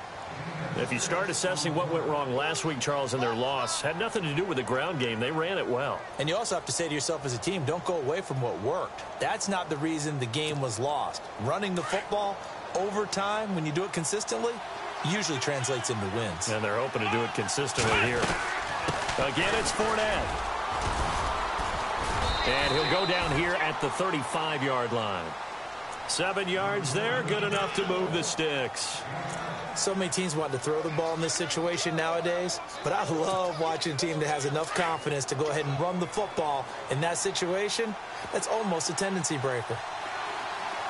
If you start assessing what went wrong last week, Charles, in their loss, had nothing to do with the ground game. They ran it well. And you also have to say to yourself as a team, don't go away from what worked. That's not the reason the game was lost. Running the football over time, when you do it consistently, usually translates into wins. And they're hoping to do it consistently here. Again, it's Fournette. And he'll go down here at the 35-yard line. 7 yards there, good enough to move the sticks. So many teams want to throw the ball in this situation nowadays, but I love watching a team that has enough confidence to go ahead and run the football in that situation. That's almost a tendency breaker.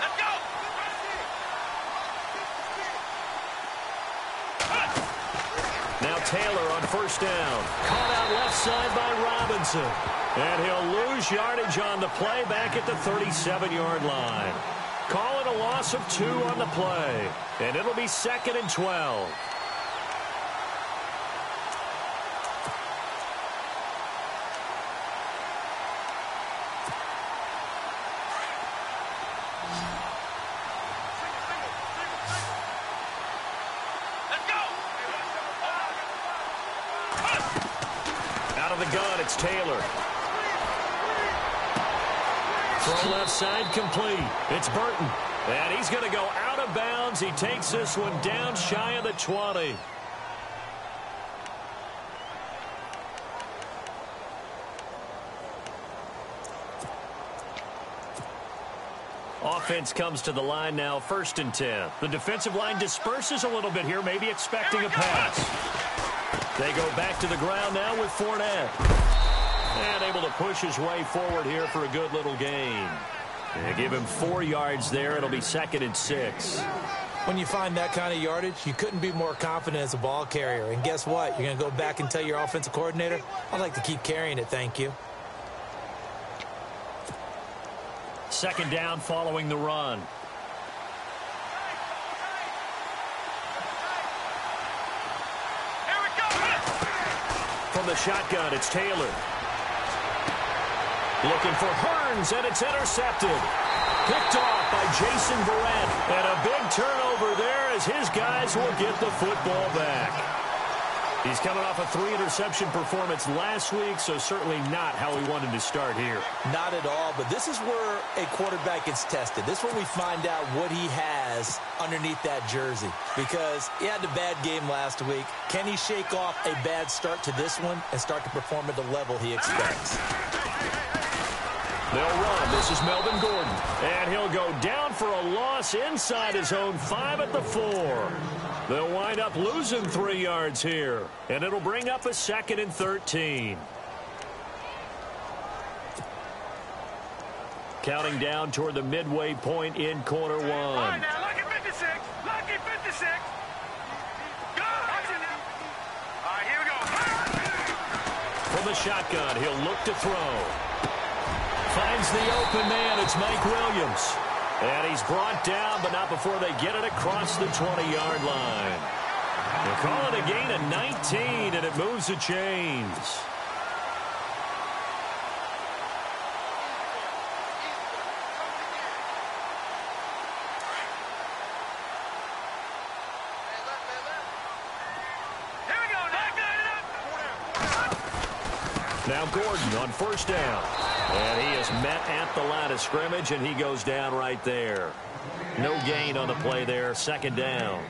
Let's go! Now Taylor on first down. Caught out left side by Robinson. And he'll lose yardage on the play back at the 37-yard line. Call it a loss of 2 on the play. And it'll be 2nd and 12. Let's go! Out of the gun, it's Taylor. Throw left side complete. It's Burton. And he's going to go out of bounds. He takes this one down shy of the 20. Offense comes to the line now, 1st and 10. The defensive line disperses a little bit here, maybe expecting a pass. They go back to the ground now with Fournette. And able to push his way forward here for a good little gain. They give him 4 yards there. It'll be 2nd and 6. When you find that kind of yardage, you couldn't be more confident as a ball carrier. And guess what? You're going to go back and tell your offensive coordinator, I'd like to keep carrying it, thank you. 2nd down following the run. Here we go. From the shotgun, it's Taylor. Looking for Hearns, and it's intercepted. Picked off by Jason Verrett. And a big turnover there as his guys will get the football back. He's coming off a 3-interception performance last week, so certainly not how he wanted to start here. Not at all, but this is where a quarterback gets tested. This is where we find out what he has underneath that jersey. Because he had a bad game last week. Can he shake off a bad start to this one and start to perform at the level he expects? They'll run. This is Melvin Gordon. And he'll go down for a loss inside his own 5 at the 4. They'll wind up losing 3 yards here. And it'll bring up a 2nd and 13. Counting down toward the midway point in quarter 1. All right, now, lucky 56. Lucky 56. Go. Watch it now. All right, here we go. From the shotgun, he'll look to throw. Finds the open man. It's Mike Williams. And he's brought down, but not before they get it across the 20-yard line. They call it a gain of 19, and it moves the chains. Here we go. Now Gordon on 1st down. And he is met at the line of scrimmage, and he goes down right there. No gain on the play there. 2nd down.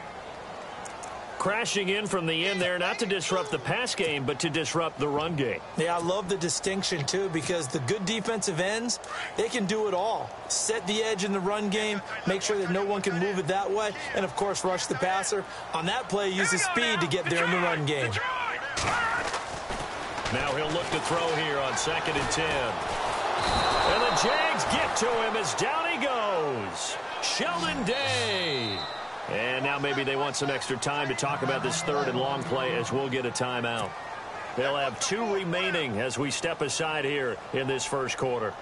Crashing in from the end there, not to disrupt the pass game, but to disrupt the run game. Yeah, I love the distinction, too, because the good defensive ends, they can do it all. Set the edge in the run game, make sure that no one can move it that way, and, of course, rush the passer. On that play, use his speed to get there in the run game. Now he'll look to throw here on 2nd and 10. And the Jags get to him as down he goes. Sheldon Day. And now maybe they want some extra time to talk about this 3rd and long play as we'll get a timeout. They'll have 2 remaining as we step aside here in this 1st quarter.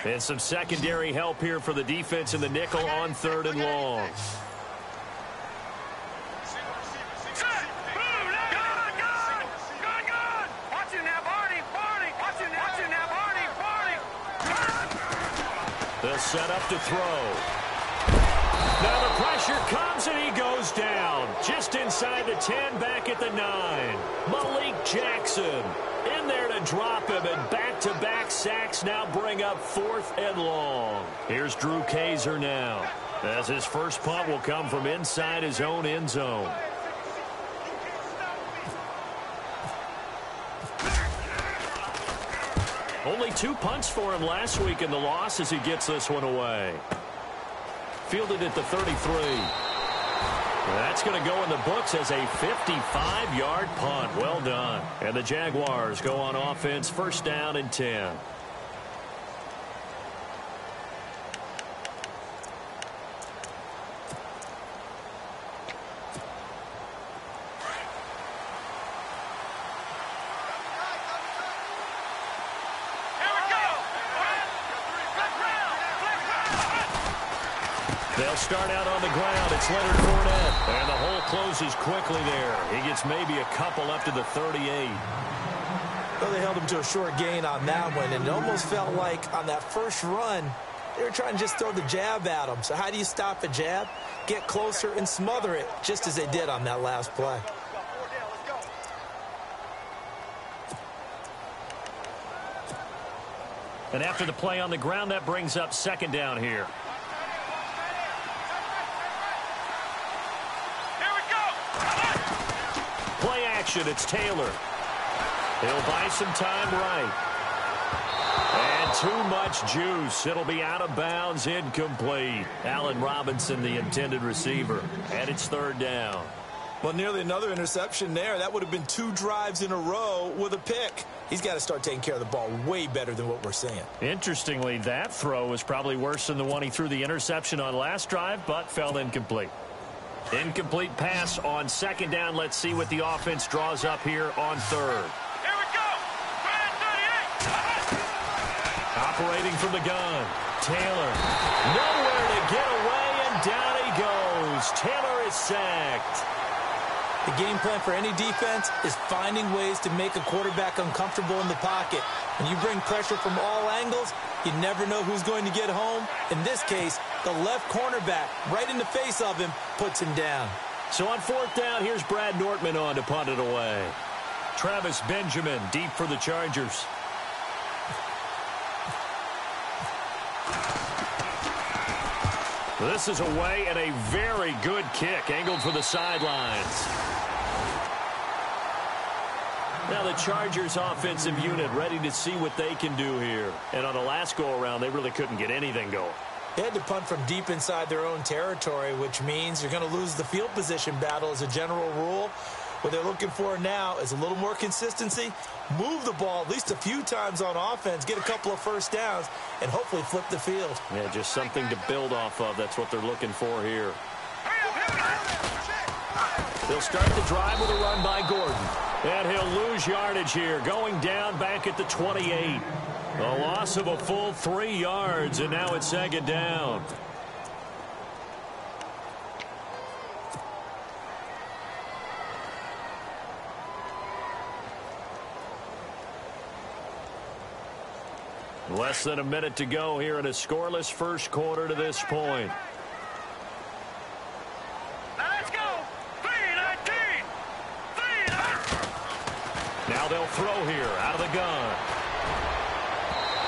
And some secondary help here for the defense in the nickel on 3rd and long. They'll set up to throw. Now the pressure comes and he goes down. Just inside the 10, back at the 9. Malik Jackson in there to drop him, and back-to-back sacks now bring up 4th and long. Here's Drew Kaiser now, as his first punt will come from inside his own end zone. Only 2 punts for him last week in the loss as he gets this one away. Fielded at the 33. That's going to go in the books as a 55-yard punt. Well done. And the Jaguars go on offense, 1st down and 10. They'll start out on the ground. It's Leonard Fournette. And the hole closes quickly there. He gets maybe a couple up to the 38. Well, they held him to a short gain on that one, and it almost felt like on that first run, they were trying to just throw the jab at him. So how do you stop a jab? Get closer and smother it, just as they did on that last play. And after the play on the ground, that brings up 2nd down here. Play action, it's Taylor. He'll buy some time right. And too much juice. It'll be out of bounds, incomplete. Allen Robinson, the intended receiver. And it's third down. Well, nearly another interception there. That would have been 2 drives in a row with a pick. He's got to start taking care of the ball way better than what we're seeing. Interestingly, that throw was probably worse than the one he threw the interception on last drive, but fell incomplete. Incomplete pass on second down. Let's see what the offense draws up here on third. Here we go. Operating from the gun. Taylor. Nowhere to get away, and down he goes. Taylor is sacked. The game plan for any defense is finding ways to make a quarterback uncomfortable in the pocket. When you bring pressure from all angles, you never know who's going to get home. In this case, the left cornerback, right in the face of him, puts him down. So on fourth down, here's Brad Nortman on to punt it away. Travis Benjamin deep for the Chargers. This is away and a very good kick, angled for the sidelines. Now the Chargers offensive unit ready to see what they can do here. And on the last go-around, they really couldn't get anything going. They had to punt from deep inside their own territory, which means you're going to lose the field position battle as a general rule. What they're looking for now is a little more consistency, move the ball at least a few times on offense, get a couple of first downs, and hopefully flip the field. Yeah, just something to build off of. That's what they're looking for here. They'll start the drive with a run by Gordon. And he'll lose yardage here, going down back at the 28. A loss of a full 3 yards, and now it's second down. Less than a minute to go here in a scoreless first quarter to this point. Let's go. 3-19. 3-19. Now they'll throw here out of the gun.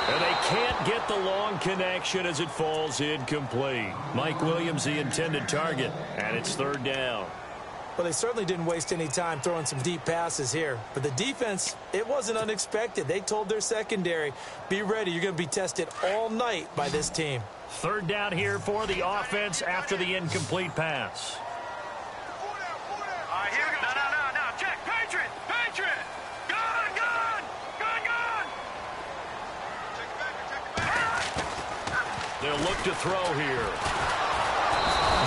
And they can't get the long connection as it falls incomplete. Mike Williams, the intended target, and it's third down. Well, they certainly didn't waste any time throwing some deep passes here. But the defense, it wasn't unexpected. They told their secondary, be ready. You're going to be tested all night by this team. Third down here for the offense after the incomplete pass. All right, here we go. No. Check. Patriot. Gun. They'll look to throw here.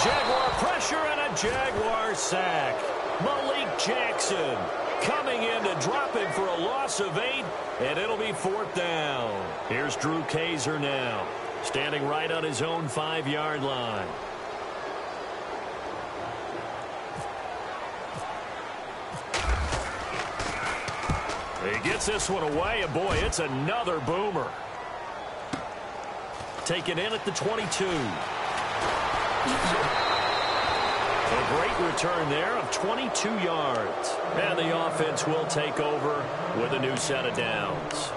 Jaguar pressure and a Jaguar sack. Malik Jackson coming in to drop him for a loss of 8, and it'll be fourth down. Here's Drew Kaiser now, standing right on his own 5-yard line. He gets this one away, and boy, it's another boomer. Taken in at the 22. A great return there of 22 yards. And the offense will take over with a new set of downs.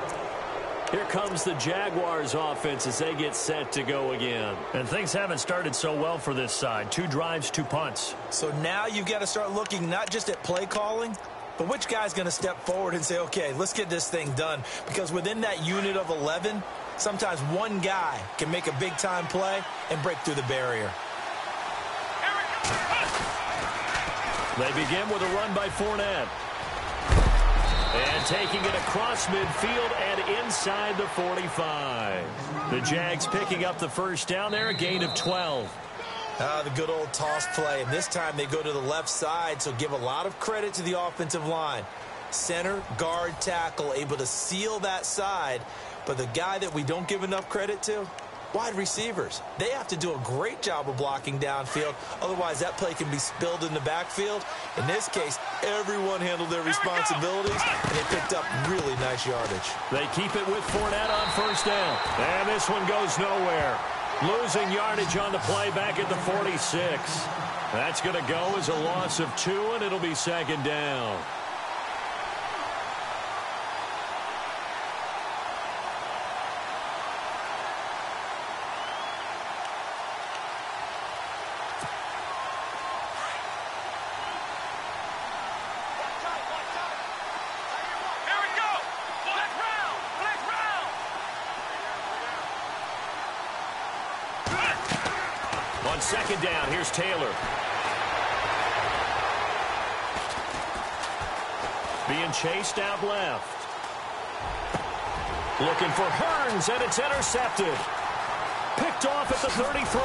Here comes the Jaguars offense as they get set to go again. And things haven't started so well for this side. 2 drives, 2 punts. So now you've got to start looking not just at play calling, but which guy's going to step forward and say, okay, let's get this thing done. Because within that unit of 11, sometimes one guy can make a big-time play and break through the barrier. They begin with a run by Fournette. And taking it across midfield and inside the 45. The Jags picking up the first down there, a gain of 12. The good old toss play. And this time they go to the left side, so give a lot of credit to the offensive line. Center, guard, tackle, able to seal that side. But the guy that we don't give enough credit to, wide receivers. They have to do a great job of blocking downfield. Otherwise, that play can be spilled in the backfield. In this case, everyone handled their responsibilities, and they picked up really nice yardage. They keep it with Fournette on first down. And this one goes nowhere. Losing yardage on the play back at the 46. That's going to go as a loss of 2, and it'll be second down. On second down, here's Taylor. Being chased out left. Looking for Hearns, and it's intercepted. Picked off at the 33.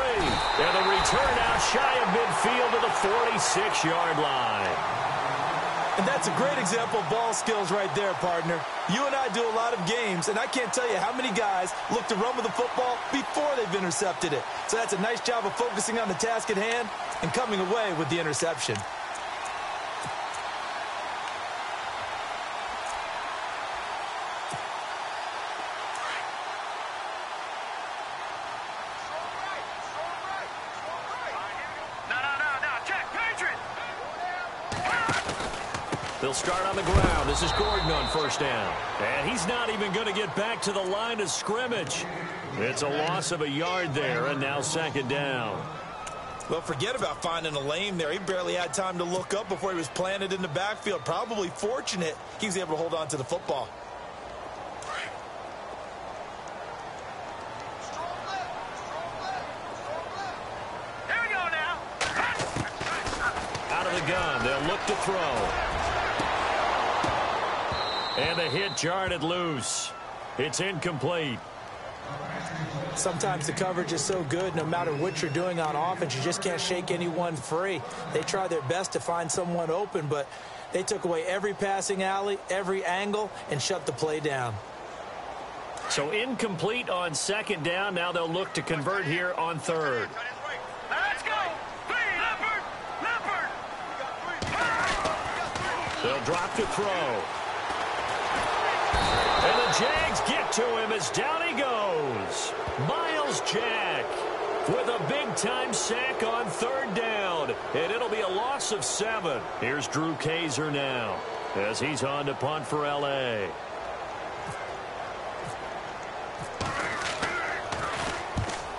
And the return out shy of midfield to the 46-yard line. And that's a great example of ball skills right there, partner. You and I do a lot of games, and I can't tell you how many guys look to run with the football before they've intercepted it. So that's a nice job of focusing on the task at hand and coming away with the interception. They'll start on the ground. This is Gordon on first down. And he's not even going to get back to the line of scrimmage. It's a loss of a yard there, and now second down. Well, forget about finding a lane there. He barely had time to look up before he was planted in the backfield. Probably fortunate he was able to hold on to the football. Here we go now. Out of the gun. They'll look to throw. And the hit jarred it loose. It's incomplete. Sometimes the coverage is so good, no matter what you're doing on offense, you just can't shake anyone free. They try their best to find someone open, but they took away every passing alley, every angle, and shut the play down. So incomplete on second down. Now they'll look to convert here on third. Let's go. Leopard. They'll drop to throw. And the Jags get to him as down he goes. Miles Jack with a big-time sack on third down. And it'll be a loss of 7. Here's Drew Kaiser now as he's on to punt for L.A.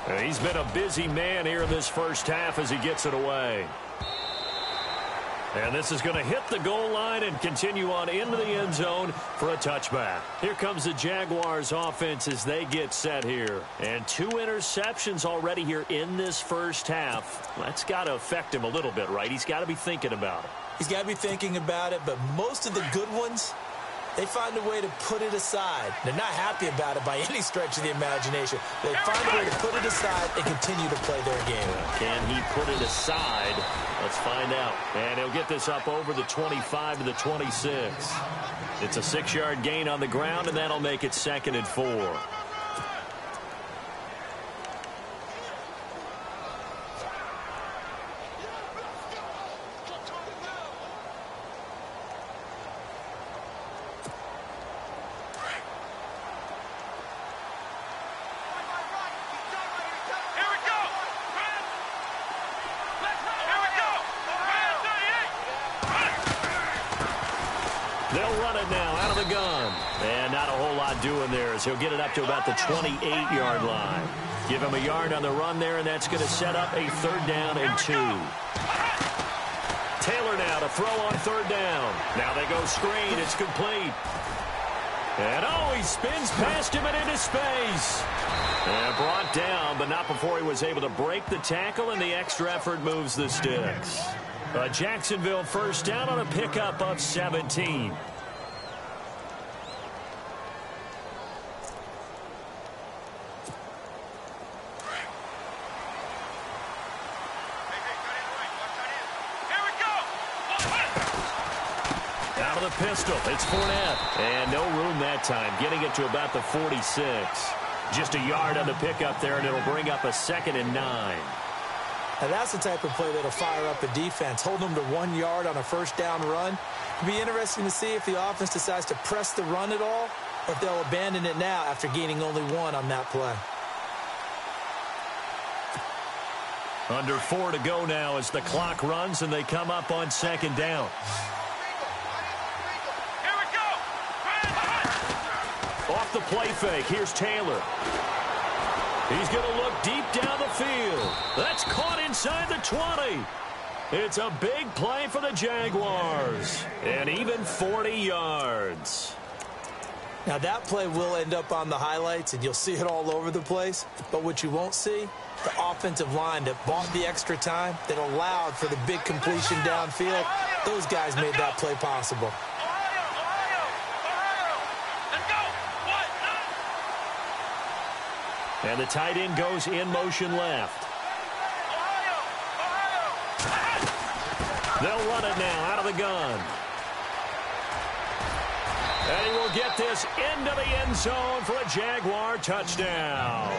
And he's been a busy man here in this first half as he gets it away. And this is going to hit the goal line and continue on into the end zone for a touchback. Here comes the Jaguars offense as they get set here. And 2 interceptions already here in this first half. That's got to affect him a little bit, right? He's got to be thinking about it. He's got to be thinking about it, but most of the good ones, they find a way to put it aside. They're not happy about it by any stretch of the imagination. They find a way to put it aside and continue to play their game. Can he put it aside? Let's find out. And he'll get this up over the 25 to the 26. It's a 6-yard gain on the ground, and that'll make it 2nd and 4. They'll run it now out of the gun. And not a whole lot doing there as he'll get it up to about the 28-yard line. Give him a yard on the run there, and that's going to set up a 3rd down and 2. Taylor now to throw on 3rd down. Now they go screen. It's complete. And he spins past him and into space. And brought down, but not before he was able to break the tackle, and the extra effort moves the sticks. A Jacksonville first down on a pickup of 17. Out of the pistol, it's Fournette. And no room that time, getting it to about the 46. Just a yard on the pickup there, and it'll bring up a 2nd and 9. Now that's the type of play that'll fire up a defense. Hold them to 1 yard on a first down run. It'll be interesting to see if the offense decides to press the run at all, or if they'll abandon it now after gaining only 1 on that play. Under 4 to go now as the clock runs and they come up on 2nd down. Here we go. Off the play fake, here's Taylor. He's going to look deep down the field. That's caught inside the 20. It's a big play for the Jaguars. And even 40 yards. Now that play will end up on the highlights, and you'll see it all over the place. But what you won't see The offensive line that bought the extra time, that allowed for the big completion downfield, those guys made that play possible. And the tight end goes in motion left. They'll run it now out of the gun. And he will get this into the end zone for a Jaguar touchdown.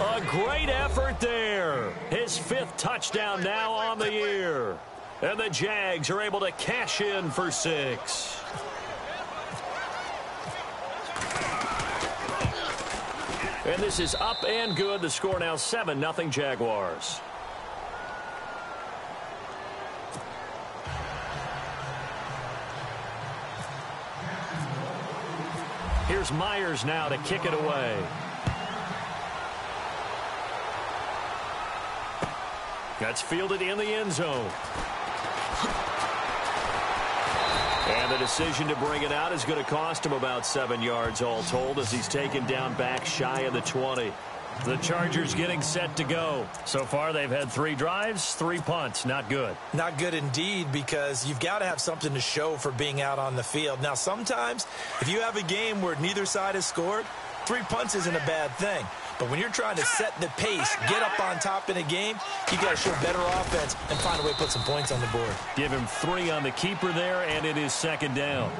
A great effort there. His 5th touchdown now on the year. And the Jags are able to cash in for 6. And this is up and good. The score now 7-0 Jaguars. Here's Myers now to kick it away. That's fielded in the end zone. And the decision to bring it out is going to cost him about 7 yards all told as he's taken down back shy of the 20. The Chargers getting set to go. So far, they've had 3 drives, 3 punts. Not good. Not good indeed, because you've got to have something to show for being out on the field. Now, sometimes, if you have a game where neither side has scored, 3 punts isn't a bad thing. But when you're trying to set the pace, get up on top in a game, you got to show better offense and find a way to put some points on the board. Give him 3 on the keeper there, and it is 2nd down.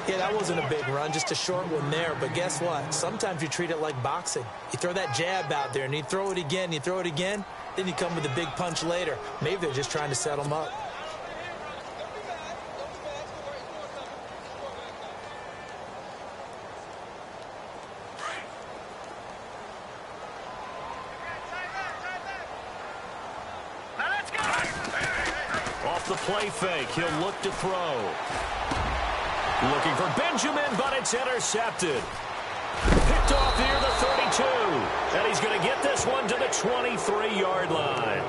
Yeah, that wasn't a big run, just a short one there. But guess what? Sometimes you treat it like boxing. You throw that jab out there, and you throw it again, then you come with a big punch later. Maybe they're just trying to set them up. Off the play fake, he'll look to throw. Looking for Benjamin, but it's intercepted. Picked off near the 32. And he's going to get this one to the 23-yard line.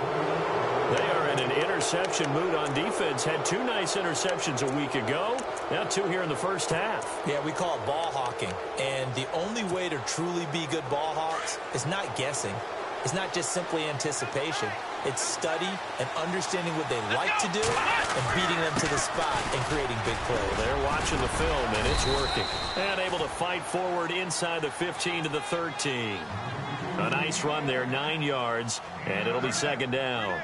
They are in an interception mood on defense. Had 2 nice interceptions a week ago. Now 2 here in the first half. Yeah, we call it ball hawking. And the only way to truly be good ball hawks is not guessing. It's not just simply anticipation. It's study and understanding what they like to do and beating them to the spot and creating big plays. They're watching the film, and it's working. And able to fight forward inside the 15 to the 13. A nice run there, 9 yards, and it'll be 2nd down.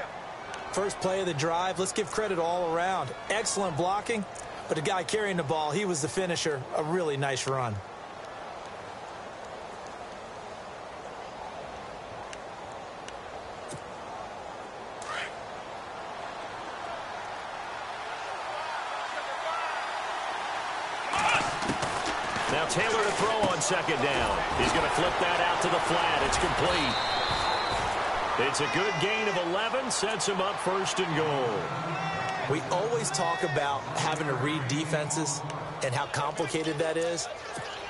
First play of the drive, let's give credit all around. Excellent blocking, but the guy carrying the ball, he was the finisher. A really nice run. Now Taylor to throw on 2nd down. He's going to flip that out to the flat. It's complete. It's a good gain of 11. Sets him up 1st and goal. We always talk about having to read defenses and how complicated that is.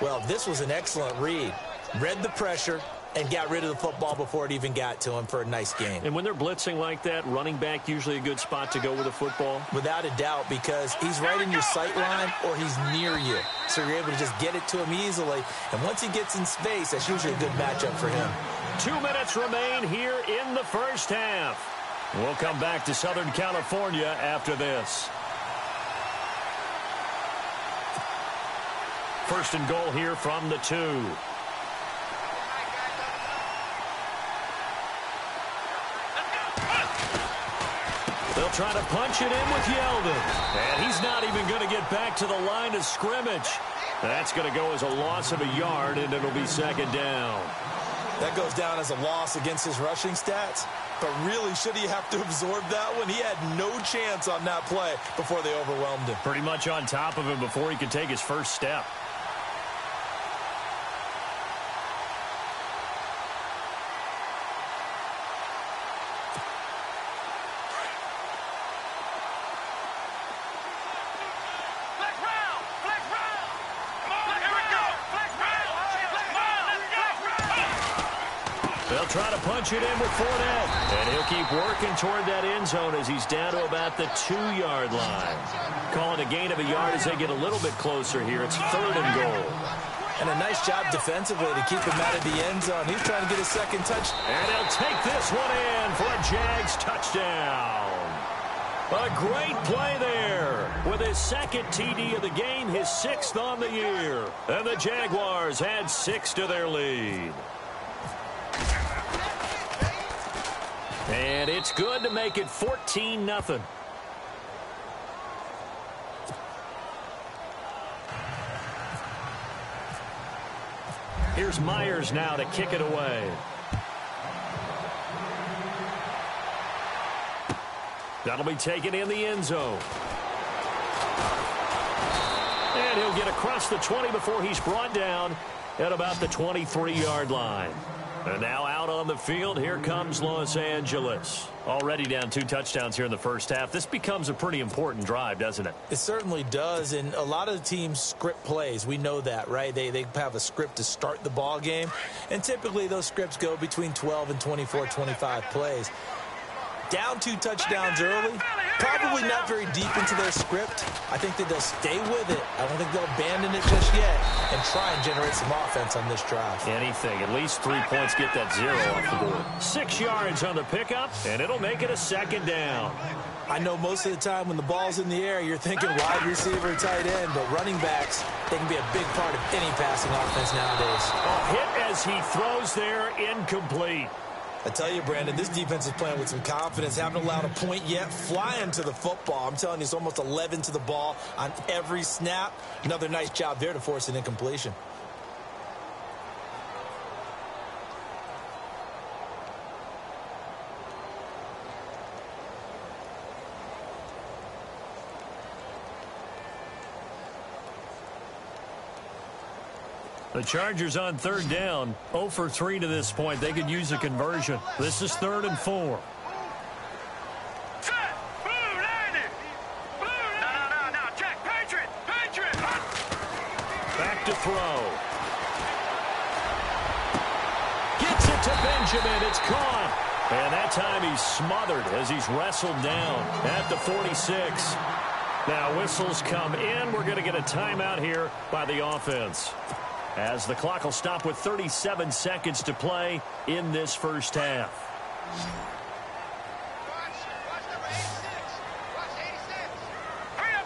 Well, this was an excellent read. Read the pressure and got rid of the football before it even got to him for a nice gain. And when they're blitzing like that, running back usually a good spot to go with the football? Without a doubt, because he's right in your sight line or he's near you. So you're able to just get it to him easily. And once he gets in space, that's usually a good matchup for him. 2 minutes remain here in the first half. We'll come back to Southern California after this. 1st and goal here from the 2. They'll try to punch it in with Yeldon. And he's not even going to get back to the line of scrimmage. That's going to go as a loss of a yard, and it'll be 2nd down. That goes down as a loss against his rushing stats. But really, should he have to absorb that one? He had no chance on that play before they overwhelmed him. Pretty much on top of him before he could take his first step. They'll try to punch it in with Fournette. And he'll keep working toward that end zone as he's down to about the 2-yard line. Calling a gain of a yard as they get a little bit closer here. It's 3rd and goal. And a nice job defensively to keep him out of the end zone. He's trying to get his second touch. And he'll take this one in for a Jags touchdown. A great play there with his second TD of the game, his 6th on the year. And the Jaguars add 6 to their lead. And it's good to make it 14-0. Here's Myers now to kick it away. That'll be taken in the end zone. And he'll get across the 20 before he's brought down at about the 23-yard line. And now out on the field, here comes Los Angeles. Already down 2 touchdowns here in the first half. This becomes a pretty important drive, doesn't it? It certainly does, and a lot of the teams script plays. We know that, right? They have a script to start the ball game, and typically those scripts go between 12 and 24, 25 plays. Down 2 touchdowns early, probably not very deep into their script. I think that they'll stay with it. I don't think they'll abandon it just yet and try and generate some offense on this drive. Anything. At least 3 points, get that 0 off the board. 6 yards on the pickup, and it'll make it a 2nd down. I know most of the time when the ball's in the air, you're thinking wide receiver, tight end, but running backs, they can be a big part of any passing offense nowadays. A hit as he throws there, incomplete. I tell you, Brandon, this defense is playing with some confidence. Haven't allowed a point yet. Flying to the football. I'm telling you, it's almost 11 to the ball on every snap. Another nice job there to force an incompletion. The Chargers on 3rd down, 0 for 3 to this point. They could use a conversion. This is 3rd and 4. Back to throw. Gets it to Benjamin. It's caught. And that time he's smothered as he's wrestled down at the 46. Now whistles come in. We're going to get a timeout here by the offense, as the clock will stop with 37 seconds to play in this first half.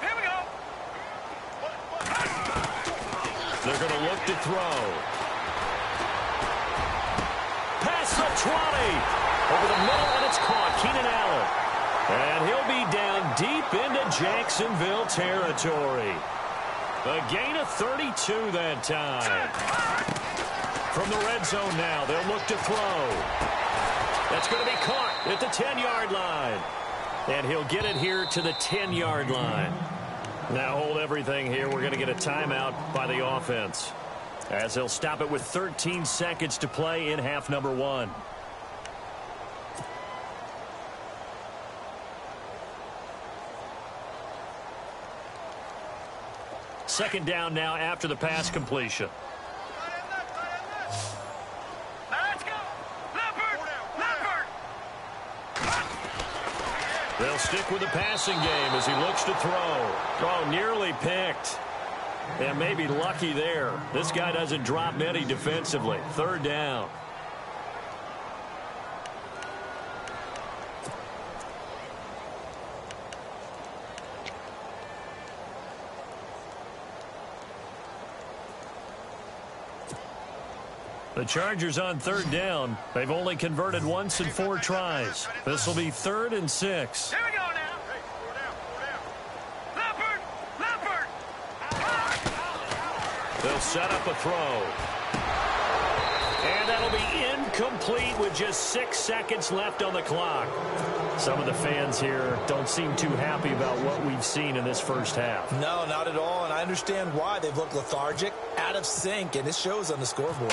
Here we go. They're going to look to throw. Past the 20. Over the middle, and it's caught. Keenan Allen. And he'll be down deep into Jacksonville territory. A gain of 32 that time. From the red zone now, they'll look to throw. That's going to be caught at the 10-yard line. And he'll get it here to the 10-yard line. Now hold everything here. We're going to get a timeout by the offense, as they'll stop it with 13 seconds to play in half number 1. Second down now after the pass completion. Let's go. Leopard. They'll stick with the passing game as he looks to throw. Oh, nearly picked. And maybe lucky there. This guy doesn't drop many defensively. 3rd down. The Chargers on 3rd down. They've only converted once in 4 tries. This will be 3rd and 6. Here we go now. Leopard. They'll set up a throw. And that'll be incomplete with just 6 seconds left on the clock. Some of the fans here don't seem too happy about what we've seen in this first half. No, not at all, and I understand why. They've looked lethargic, out of sync, and it shows on the scoreboard.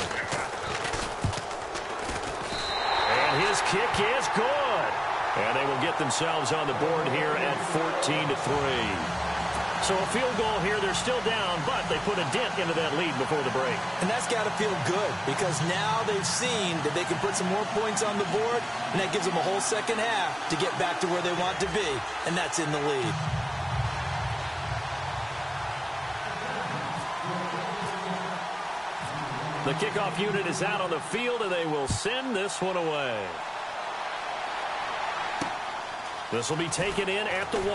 And his kick is good. And they will get themselves on the board here at 14-3. So a field goal here. They're still down, but they put a dent into that lead before the break. And that's got to feel good, because now they've seen that they can put some more points on the board, and that gives them a whole second half to get back to where they want to be, and that's in the lead. The kickoff unit is out on the field, and they will send this one away. This will be taken in at the 1.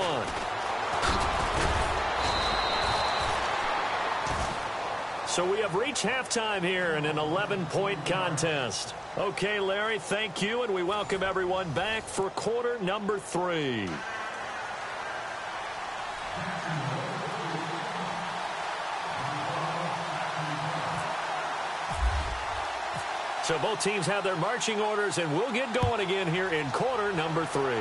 So we have reached halftime here in an 11-point contest. Okay, Larry, thank you, and we welcome everyone back for quarter number 3. So both teams have their marching orders, and we'll get going again here in quarter number 3.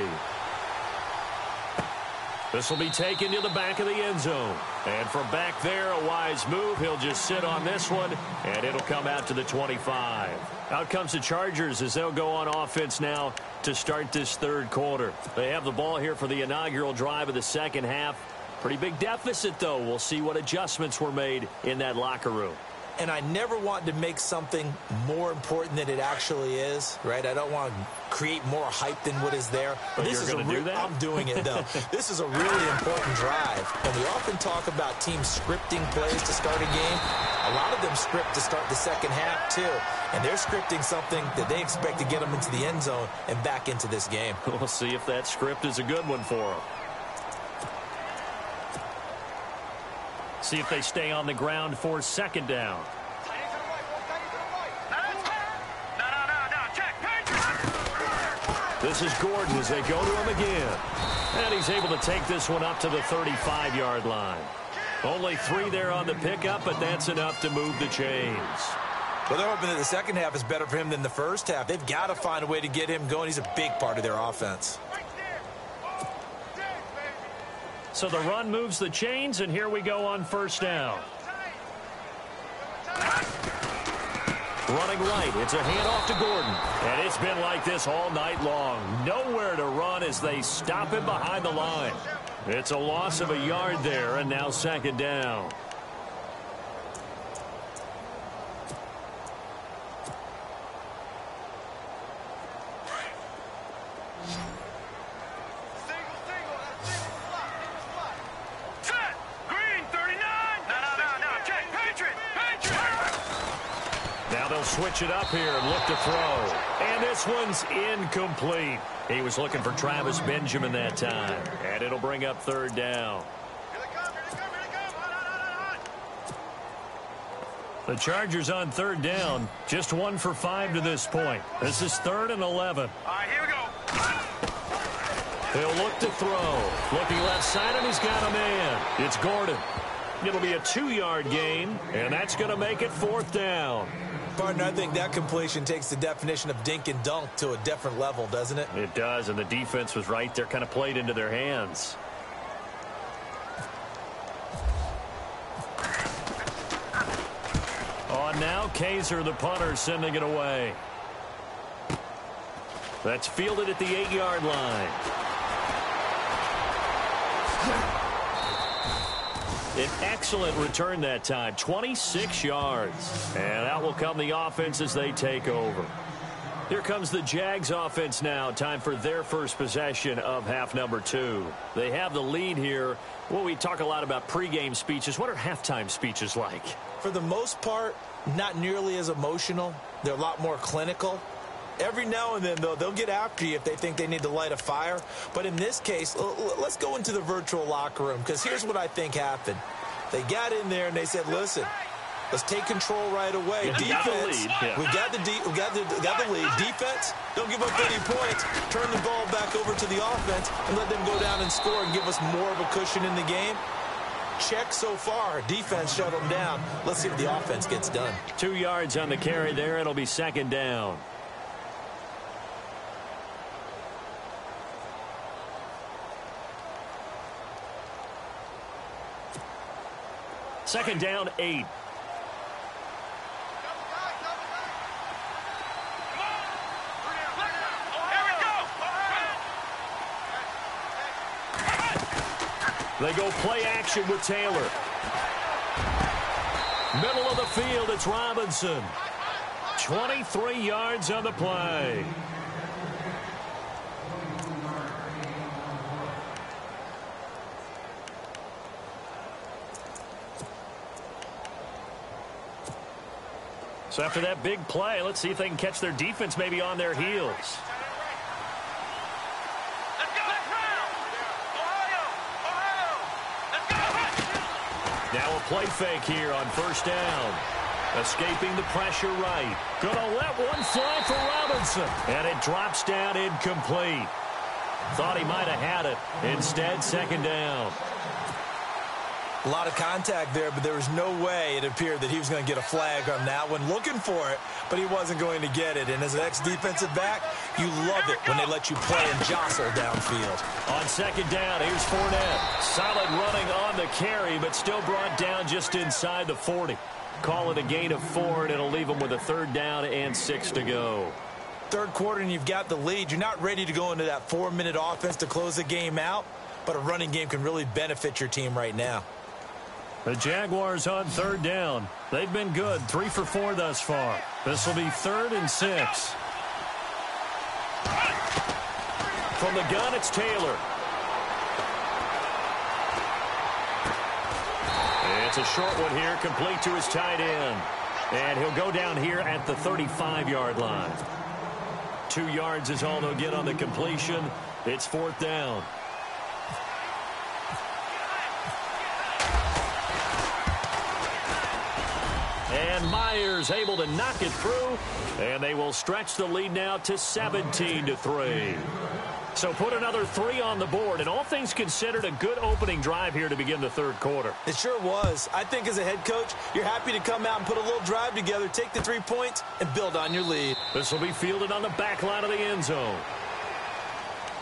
This will be taken to the back of the end zone. And from back there, a wise move. He'll just sit on this one, and it'll come out to the 25. Out comes the Chargers as they'll go on offense now to start this third quarter. They have the ball here for the inaugural drive of the second half. Pretty big deficit, though. We'll see what adjustments were made in that locker room. And I never want to make something more important than it actually is, right? I don't want to create more hype than what is there. But this is do that? I'm doing it, though. This is a really important drive. And we often talk about teams scripting plays to start a game. A lot of them script to start the second half, too. And they're scripting something that they expect to get them into the end zone and back into this game. We'll see if that script is a good one for them. See if they stay on the ground for second down. This is Gordon as they go to him again. And he's able to take this one up to the 35-yard line. Only 3 there on the pickup, but that's enough to move the chains. Well, they're hoping that the second half is better for him than the first half. They've got to find a way to get him going. He's a big part of their offense. So the run moves the chains, and here we go on first down. Running right, it's a handoff to Gordon. And it's been like this all night long. Nowhere to run as they stop him behind the line. It's a loss of a yard there, and now second down. Switch it up here and look to throw. And this one's incomplete. He was looking for Travis Benjamin that time. And it'll bring up third down. The Chargers on third down. Just 1 for 5 to this point. This is 3rd and 11. All right, here we go. He'll look to throw. Looking left side, and he's got a man. It's Gordon. It'll be a 2-yard gain, and that's going to make it 4th down. Partner, I think that completion takes the definition of dink and dunk to a different level, doesn't it? It does, and the defense was right there, kind of played into their hands. On now, Kaiser, the punter, sending it away. That's fielded at the 8-yard line. An excellent return that time, 26 yards. And out will come the offense as they take over. Here comes the Jags offense now. Time for their first possession of half number 2. They have the lead here. Well, we talk a lot about pregame speeches. What are halftime speeches like? For the most part, not nearly as emotional. They're a lot more clinical. Every now and then, though, they'll get after you if they think they need to light a fire. But in this case, let's go into the virtual locker room, because here's what I think happened. They got in there and they said, listen, let's take control right away. Defense, we got the lead. Defense, don't give up any points. Turn the ball back over to the offense and let them go down and score and give us more of a cushion in the game. Check so far. Defense shut them down. Let's see what the offense gets done. 2 yards on the carry there. It'll be second down. Second down, 8. They go play action with Taylor. Middle of the field, it's Robinson. 23 yards on the play. So after that big play, let's see if they can catch their defense maybe on their heels. Let's go. Ohio. Let's go. Now a play fake here on first down. Escaping the pressure right. Gonna let one fly for Robinson. And it drops down incomplete. Thought he might have had it. Instead, second down. A lot of contact there, but there was no way it appeared that he was going to get a flag on that one. Looking for it, but he wasn't going to get it. And as an ex-defensive back, you love it when they let you play and jostle downfield. On second down, here's Fournette. Solid running on the carry, but still brought down just inside the 40. Call it a gain of 4, and it'll leave him with a third down and 6 to go. Third quarter, and you've got the lead. You're not ready to go into that 4-minute offense to close the game out, but a running game can really benefit your team right now. The Jaguars on third down. They've been good, 3 for 4 thus far. This will be 3rd and 6. From the gun, it's Taylor. It's a short one here, complete to his tight end. And he'll go down here at the 35-yard line. 2 yards is all they'll get on the completion. It's 4th down. And Myers able to knock it through. And they will stretch the lead now to 17-3. So put another 3 on the board. And all things considered, a good opening drive here to begin the third quarter. It sure was. I think as a head coach, you're happy to come out and put a little drive together, take the 3 points, and build on your lead. This will be fielded on the back line of the end zone.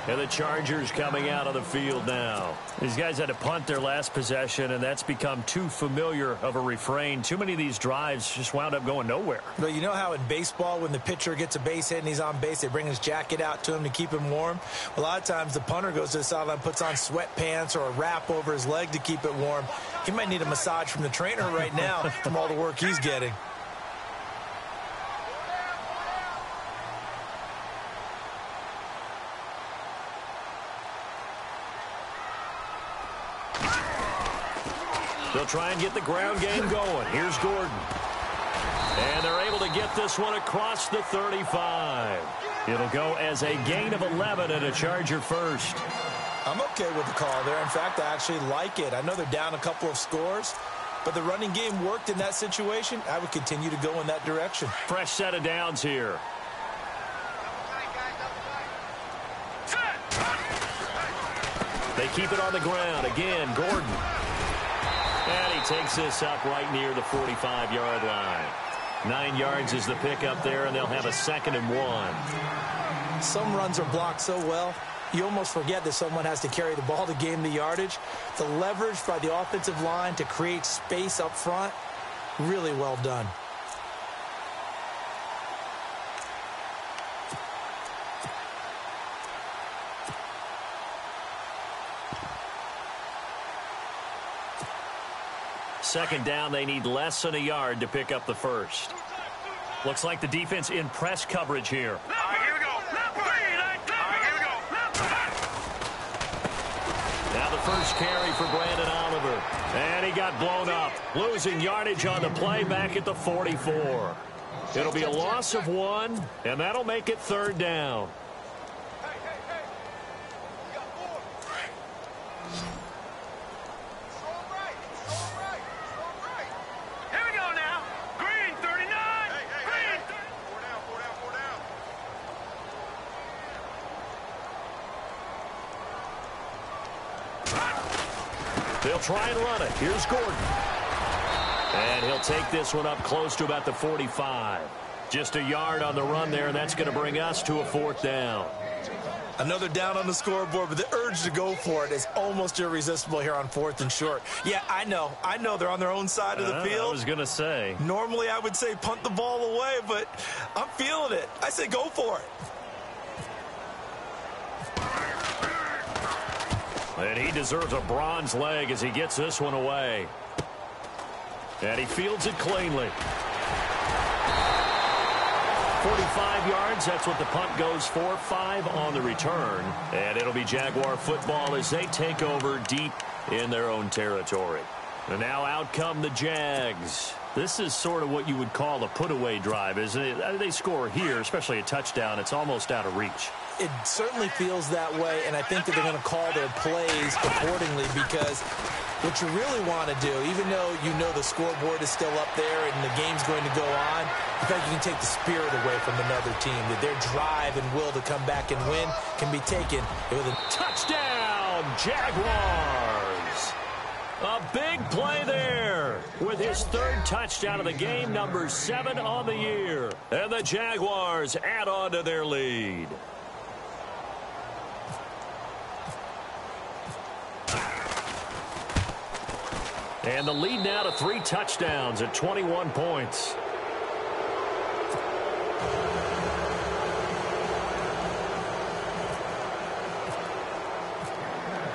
And the Chargers coming out of the field now. These guys had to punt their last possession, and that's become too familiar of a refrain. Too many of these drives just wound up going nowhere. But you know how in baseball, when the pitcher gets a base hit and he's on base, they bring his jacket out to him to keep him warm? A lot of times the punter goes to the sideline, puts on sweatpants or a wrap over his leg to keep it warm. He might need a massage from the trainer right now from all the work he's getting. They'll try and get the ground game going. Here's Gordon. And they're able to get this one across the 35. It'll go as a gain of 11 and a Charger first. I'm okay with the call there. In fact, I actually like it. I know they're down a couple of scores, but the running game worked in that situation. I would continue to go in that direction. Fresh set of downs here. They keep it on the ground. Again, Gordon. And he takes this up right near the 45-yard line. 9 yards is the pickup there, and they'll have a 2nd and 1. Some runs are blocked so well, you almost forget that someone has to carry the ball to gain the yardage. The leverage by the offensive line to create space up front, really well done. Second down, they need less than a yard to pick up the first. Looks like the defense in press coverage here. All right, here we go. All right, here we go. Now the first carry for Brandon Oliver. And he got blown up. Losing yardage on the play back at the 44. It'll be a loss of 1, and that'll make it 3rd down. They'll try and run it. Here's Gordon. And he'll take this one up close to about the 45. Just a yard on the run there, and that's going to bring us to a 4th down. Another down on the scoreboard, but the urge to go for it is almost irresistible here on 4th and short. Yeah, I know they're on their own side of the field. I was going to say. Normally I would say punt the ball away, but I'm feeling it. I say go for it. And he deserves a bronze leg as he gets this one away. And he fields it cleanly. 45 yards, that's what the punt goes for. 5 on the return. And it'll be Jaguar football as they take over deep in their own territory. And now out come the Jags. This is sort of what you would call a put-away drive, isn't it? They score here, especially a touchdown. It's almost out of reach. It certainly feels that way, and I think that they're going to call their plays accordingly because what you really want to do, even though you know the scoreboard is still up there and the game's going to go on, in fact, you can take the spirit away from another team, that their drive and will to come back and win can be taken with a touchdown, Jaguars! A big play there with his third touchdown of the game, number 7 on the year. And the Jaguars add on to their lead. And the lead now to 3 touchdowns at 21 points.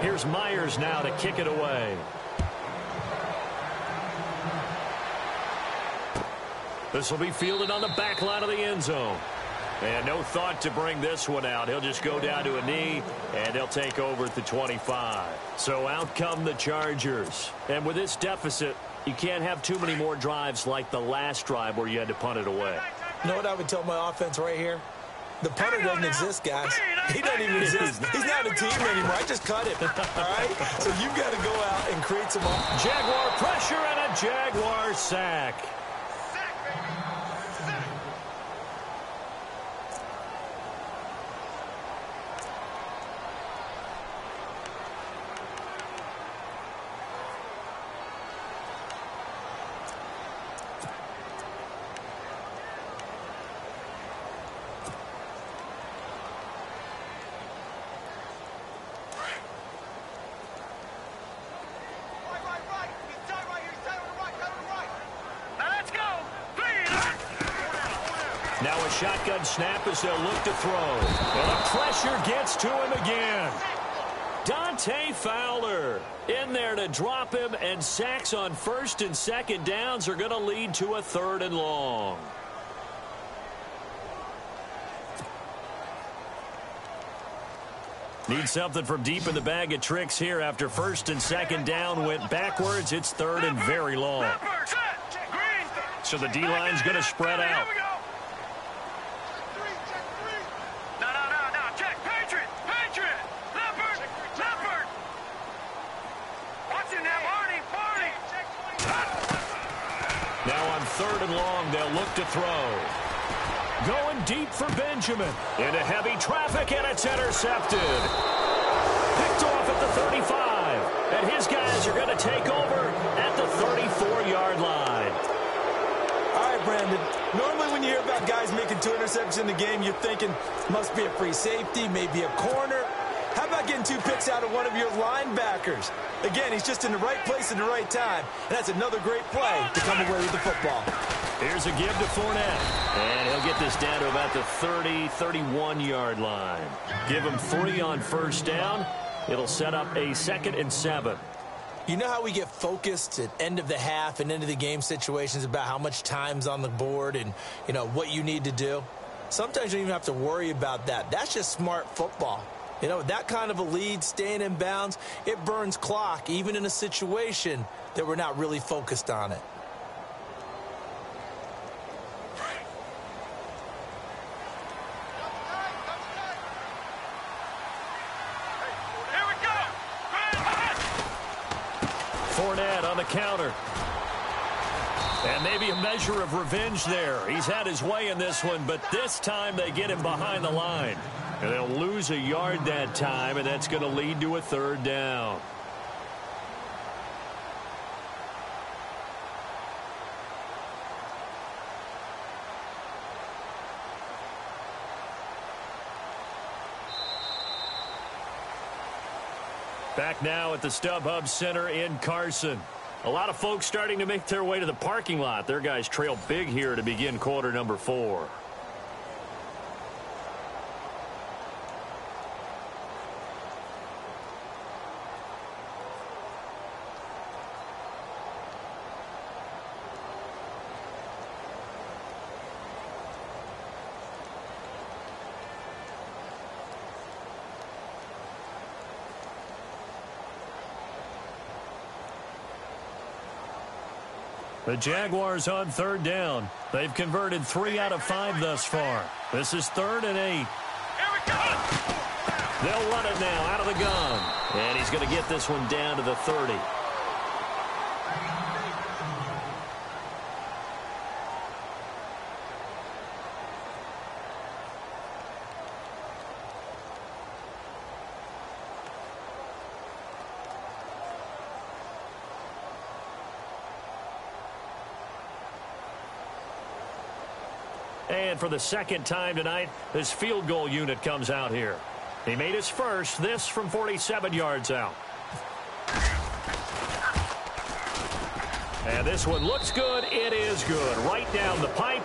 Here's Myers now to kick it away. This will be fielded on the back line of the end zone. And no thought to bring this one out. He'll just go down to a knee, and they'll take over at the 25. So out come the Chargers. And with this deficit, you can't have too many more drives like the last drive where you had to punt it away. You know what I would tell my offense right here? The punter doesn't exist, guys. He doesn't even exist. He's not a team anymore. I just cut him. All right? So you've got to go out and create some... Jaguar pressure and a Jaguar sack. Now a shotgun snap as they'll look to throw. And the pressure gets to him again. Dante Fowler in there to drop him, and sacks on 1st and 2nd downs are going to lead to a 3rd and long. Need something from deep in the bag of tricks here after 1st and 2nd down went backwards. It's 3rd and very long. So the D-line's going to spread out. Now on 3rd and long, they'll look to throw. Going deep for Benjamin. Into heavy traffic, and it's intercepted. Picked off at the 35. And his guys are going to take over at the 34-yard line. All right, Brandon. Normally when you hear about guys making 2 interceptions in the game, you're thinking must be a free safety, maybe a corner. How about getting 2 picks out of one of your linebackers? Again, he's just in the right place at the right time. And that's another great play to come away with the football. Here's a give to Fournette. And he'll get this down to about the 30, 31-yard line. Give him 3 on 1st down. It'll set up a 2nd and 7. You know how we get focused at end of the half and end of the game situations about how much time's on the board and, you know, what you need to do? Sometimes you don't even have to worry about that. That's just smart football. You know, that kind of a lead, staying in bounds, it burns clock, even in a situation that we're not really focused on it. Here we go. Fournette on the counter. And maybe a measure of revenge there. He's had his way in this one, but this time they get him behind the line. And they'll lose a yard that time, and that's going to lead to a 3rd down. Back now at the StubHub Center in Carson. A lot of folks starting to make their way to the parking lot. Their guys trail big here to begin quarter number 4. The Jaguars on 3rd down. They've converted 3 out of 5 thus far. This is 3rd and 8. Here we go. They'll run it now out of the gun. And he's going to get this one down to the 30. And for the second time tonight, this field goal unit comes out here. He made his first, this from 47 yards out. And this one looks good. It is good. Right down the pipe.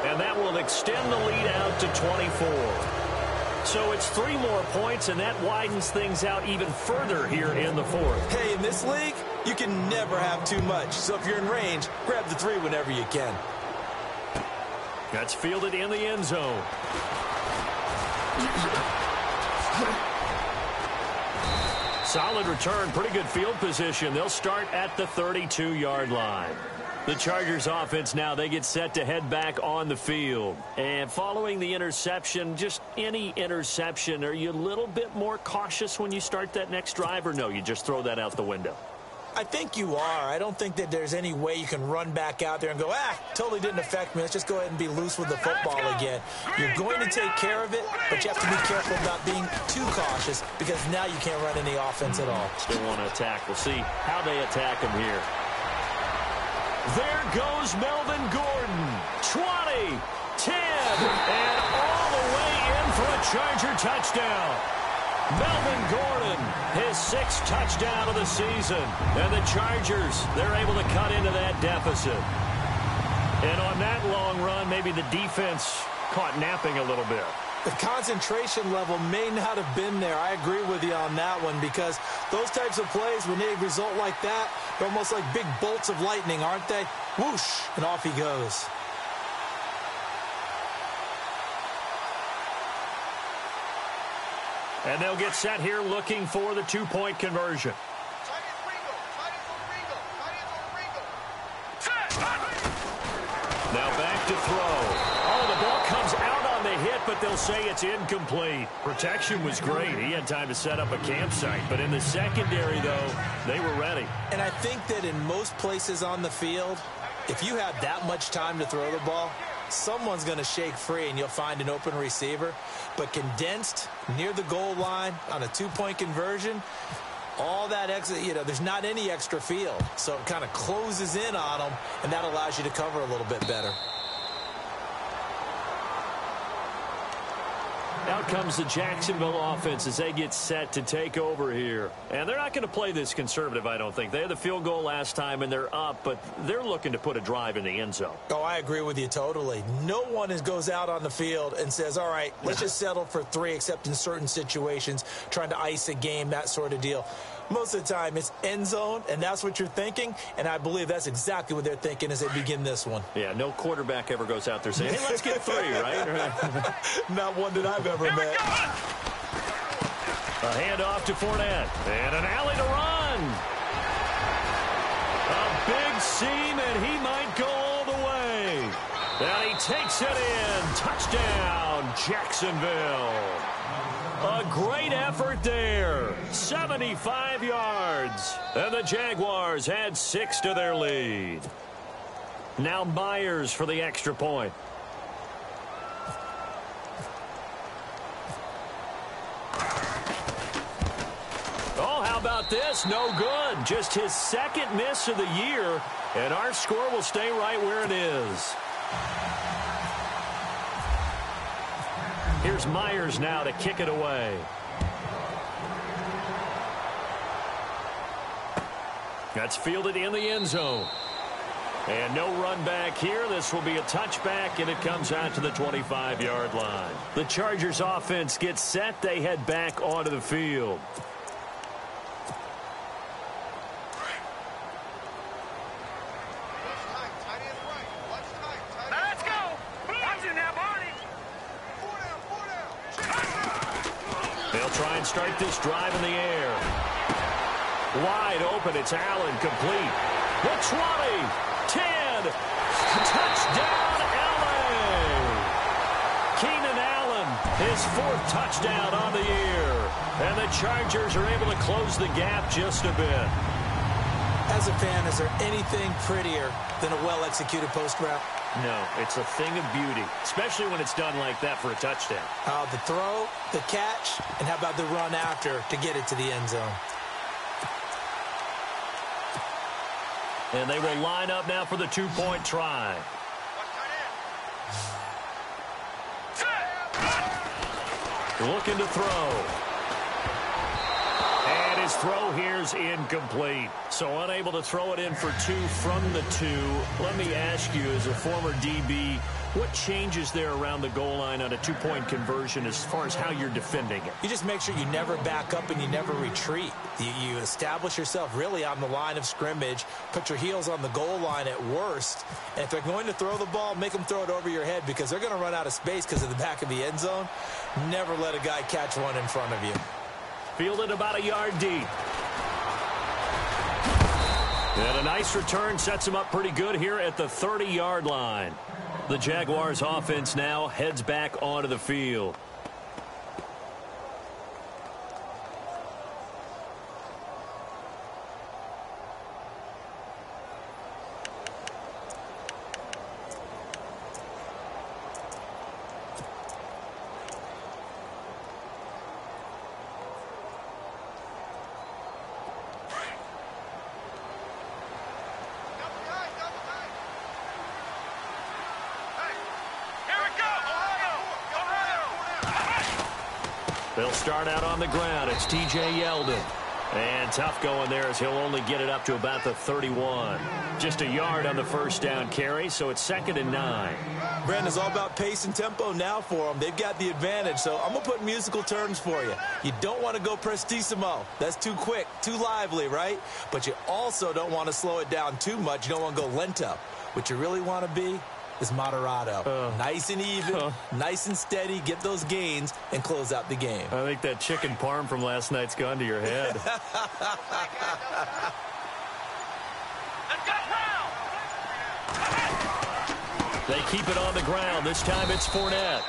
And that will extend the lead out to 24. So it's 3 more points, and that widens things out even further here in the 4th. Hey, in this league, you can never have too much. So if you're in range, grab the 3 whenever you can. That's fielded in the end zone. Solid return, pretty good field position. They'll start at the 32-yard line. The Chargers offense now, they get set to head back on the field. And following the interception, just any interception, are you a little bit more cautious when you start that next drive, or no, you just throw that out the window? I think you are. I don't think that there's any way you can run back out there and go, totally didn't affect me. Let's just go ahead and be loose with the football again. You're going to take care of it, but you have to be careful about being too cautious because now you can't run any offense at all. Still want to attack. We'll see how they attack him here. There goes Melvin Gordon. 20, 10, and all the way in for a Charger touchdown. Melvin Gordon, his 6th touchdown of the season. And the Chargers, they're able to cut into that deficit. And on that long run, maybe the defense caught napping a little bit. The concentration level may not have been there. I agree with you on that one because those types of plays, when they result like that, they're almost like big bolts of lightning, aren't they? Whoosh, and off he goes. And they'll get set here looking for the 2-point conversion. Now back to throw. Oh, the ball comes out on the hit, but they'll say it's incomplete. Protection was great. He had time to set up a campsite. But in the secondary, though, they were ready. And I think that in most places on the field, if you have that much time to throw the ball, someone's going to shake free and you'll find an open receiver. But condensed near the goal line on a 2-point conversion, all that extra, there's not any extra field. So it kind of closes in on them, and that allows you to cover a little bit better. Out comes the Jacksonville offense as they get set to take over here. And they're not going to play this conservative, I don't think. They had the field goal last time, and they're up, but they're looking to put a drive in the end zone. Oh, I agree with you totally. No one goes out on the field and says, all right, let's just settle for 3, except in certain situations, trying to ice a game, that sort of deal. Most of the time, it's end zone, and that's what you're thinking, and I believe that's exactly what they're thinking as they begin this one. Yeah, no quarterback ever goes out there saying, hey, let's get 3, right? Not one that I've ever met. A handoff to Fournette, and an alley to run. A big seam, and he might go all the way. And he takes it in. Touchdown, Jacksonville. A great effort there. 75 yards. And the Jaguars add 6 to their lead. Now Myers for the extra point. Oh, how about this? No good. Just his 2nd miss of the year. And our score will stay right where it is. Here's Myers now to kick it away. That's fielded in the end zone. And no run back here. This will be a touchback, and it comes out to the 25-yard line. The Chargers offense gets set. They head back onto the field. Try and start this drive in the air. Wide open, it's Allen, complete. The 20, 10, touchdown LA. Keenan Allen, his 4th touchdown on the year. And the Chargers are able to close the gap just a bit. As a fan, is there anything prettier than a well-executed post route? No, it's a thing of beauty, especially when it's done like that for a touchdown. The throw, the catch, and how about the run after to get it to the end zone? And they will line up now for the 2-point try. Looking to throw. And his throw here's incomplete. So unable to throw it in for 2 from the 2. Let me ask you, as a former DB, what changes there around the goal line on a 2-point conversion as far as how you're defending it? You just make sure you never back up and you never retreat. You establish yourself really on the line of scrimmage, put your heels on the goal line at worst, and if they're going to throw the ball, make them throw it over your head because they're going to run out of space because of the back of the end zone. Never let a guy catch one in front of you. Fielded about a yard deep. And a nice return sets him up pretty good here at the 30-yard line. The Jaguars offense now heads back onto the field. They'll start out on the ground. It's T.J. Yeldon. And tough going there as he'll only get it up to about the 31. Just a yard on the first down carry, so it's 2nd and 9. Brandon, it's all about pace and tempo now for them. They've got the advantage, so I'm going to put musical terms for you. You don't want to go prestissimo. That's too quick, too lively, right? But you also don't want to slow it down too much. You don't want to go lento. What you really want to be is moderato. Nice and even, nice and steady, get those gains, and close out the game. I think that chicken parm from last night's gone to your head. They keep it on the ground. This time it's Fournette.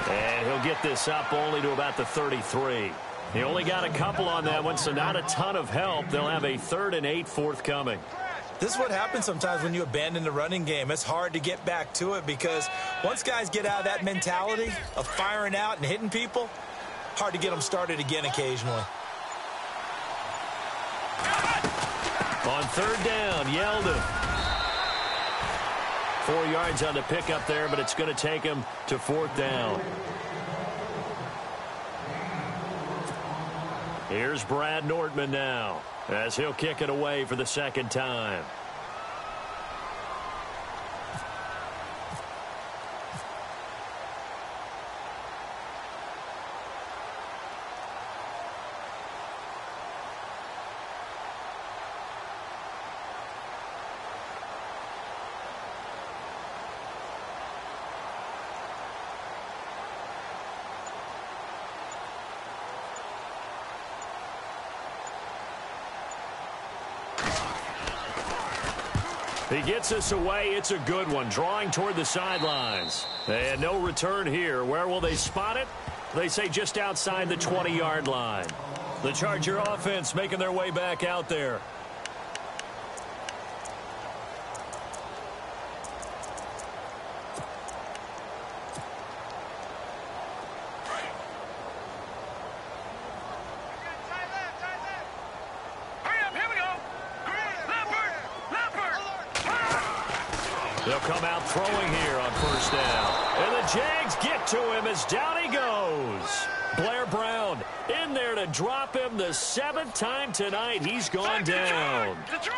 And he'll get this up only to about the 33. He only got a couple on that one, so not a ton of help. They'll have a 3rd and 8 forthcoming. This is what happens sometimes when you abandon the running game. It's hard to get back to it because once guys get out of that mentality of firing out and hitting people, hard to get them started again occasionally. On 3rd down, Yeldon. 4 yards on the pickup there, but it's going to take him to 4th down. Here's Brad Nordman now, as he'll kick it away for the 2nd time. He gets us away. It's a good one. Drawing toward the sidelines. And no return here. Where will they spot it? They say just outside the 20-yard line. The Charger offense making their way back out there. They'll come out throwing here on 1st down. And the Jags get to him as down he goes. Blair Brown in there to drop him the 7th time tonight. He's gone down. Detroit!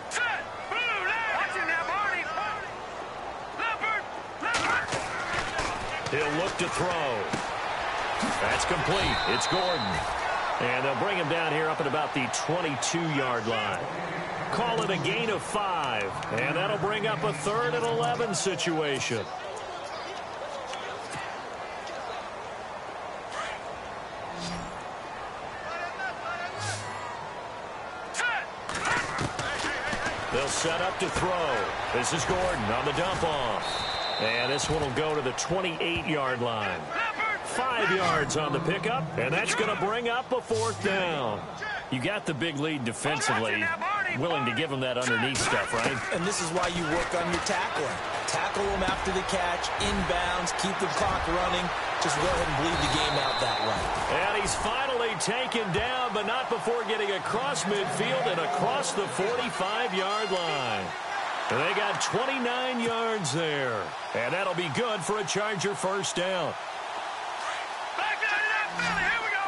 Set! Blue line! Watching now, Barney! Leopard! He'll look to throw. That's complete. It's Gordon. And they'll bring him down here up at about the 22-yard line. Call it a gain of 5. And that'll bring up a 3rd and 11 situation. set up to throw. This is Gordon on the dump off. And this one will go to the 28-yard line. 5 yards on the pickup, and that's going to bring up a 4th down. You got the big lead defensively. Willing to give them that underneath stuff, right? And this is why you work on your tackling. Tackle them after the catch, inbounds, keep the clock running. Just go ahead and bleed the game out that way. And he's finally taken down, but not before getting across midfield and across the 45-yard line. And they got 29 yards there. And that'll be good for a Charger 1st down. Back down to that Philly. Here we go.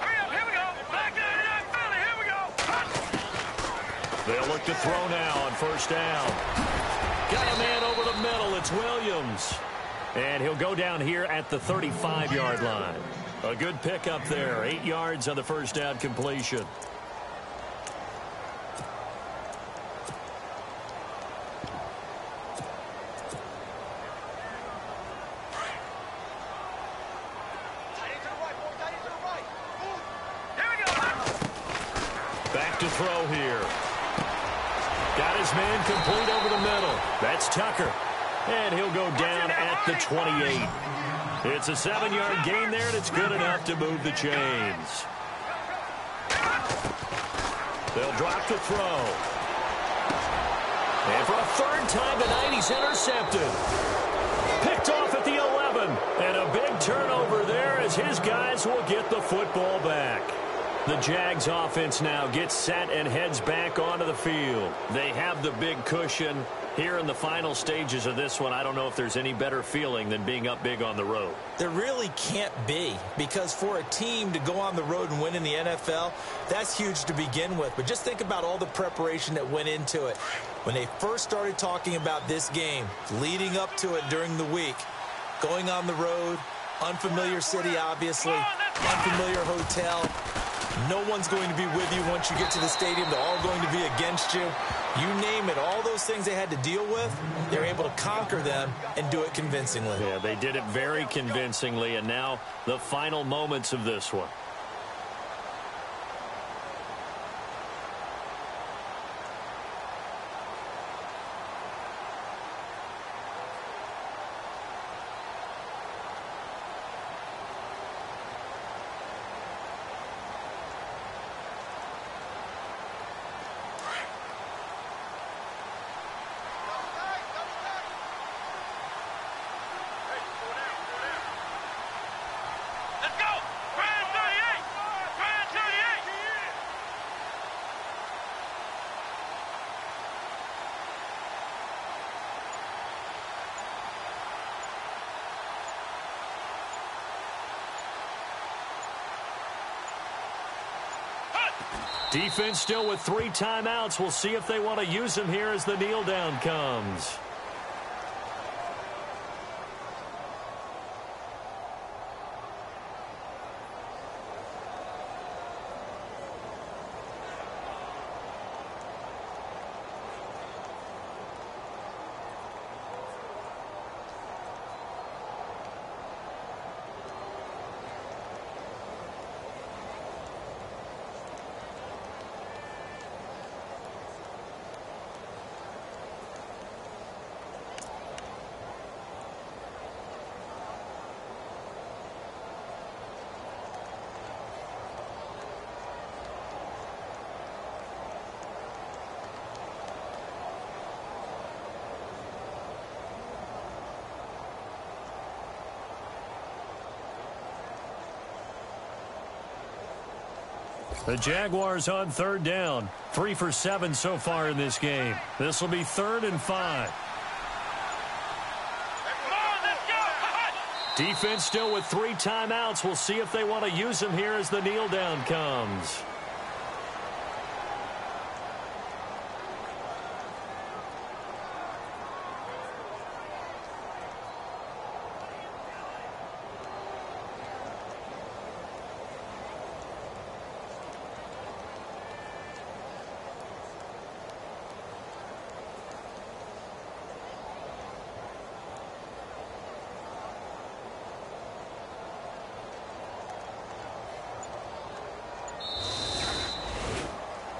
Hurry up. Here we go. Back down to that Philly. Here we go. They'll look to throw now on 1st down. Got a man over the middle. It's Williams. And he'll go down here at the 35-yard line. A good pickup there. 8 yards on the 1st down completion. Back to throw here. Got his man complete over the middle. That's Tucker. And he'll go down at the 28. It's a 7-yard gain there, and it's good enough to move the chains. They'll drop to throw. And for a 3rd time tonight, he's intercepted. Picked off at the 11. And a big turnover there as his guys will get the football back. The Jags offense now gets set and heads back onto the field. They have the big cushion. Here in the final stages of this one, I don't know if there's any better feeling than being up big on the road. There really can't be, because for a team to go on the road and win in the NFL, that's huge to begin with. But just think about all the preparation that went into it. When they first started talking about this game, leading up to it during the week, going on the road, unfamiliar city, obviously, unfamiliar hotel. No one's going to be with you once you get to the stadium. They're all going to be against you. You name it, all those things they had to deal with, they're able to conquer them and do it convincingly. Yeah, they did it very convincingly, and now the final moments of this one. Defense still with 3 timeouts. We'll see if they want to use them here as the kneel down comes. The Jaguars on 3rd down. 3 for 7 so far in this game. This will be 3rd and 5. Defense still with 3 timeouts. We'll see if they want to use them here as the kneel down comes.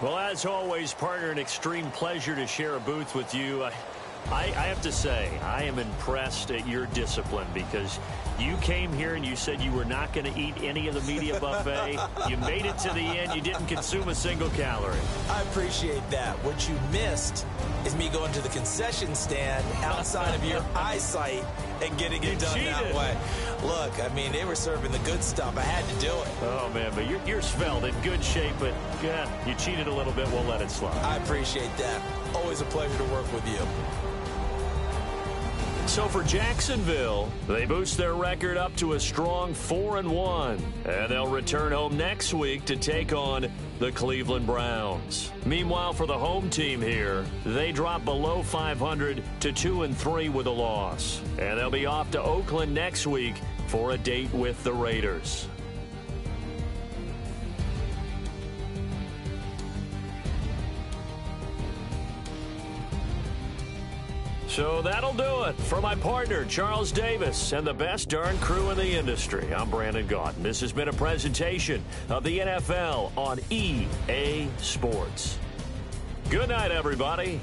Well, as always, partner, an extreme pleasure to share a booth with you. I have to say, I am impressed at your discipline because you came here and you said you were not going to eat any of the media buffet. You made it to the end. You didn't consume a single calorie. I appreciate that. What you missed is me going to the concession stand outside of your eyesight and getting it done that way. Look, I mean, they were serving the good stuff. I had to do it. Oh, man, but you're svelte, in good shape, but yeah, you cheated a little bit. We'll let it slide. I appreciate that. Always a pleasure to work with you. So for Jacksonville, they boost their record up to a strong 4-1, and they'll return home next week to take on the Cleveland Browns. Meanwhile, for the home team here, they drop below 500 to 2-3 with a loss, and they'll be off to Oakland next week for a date with the Raiders. So that'll do it. For my partner, Charles Davis, and the best darn crew in the industry, I'm Brandon Gaudin. This has been a presentation of the NFL on EA Sports. Good night, everybody.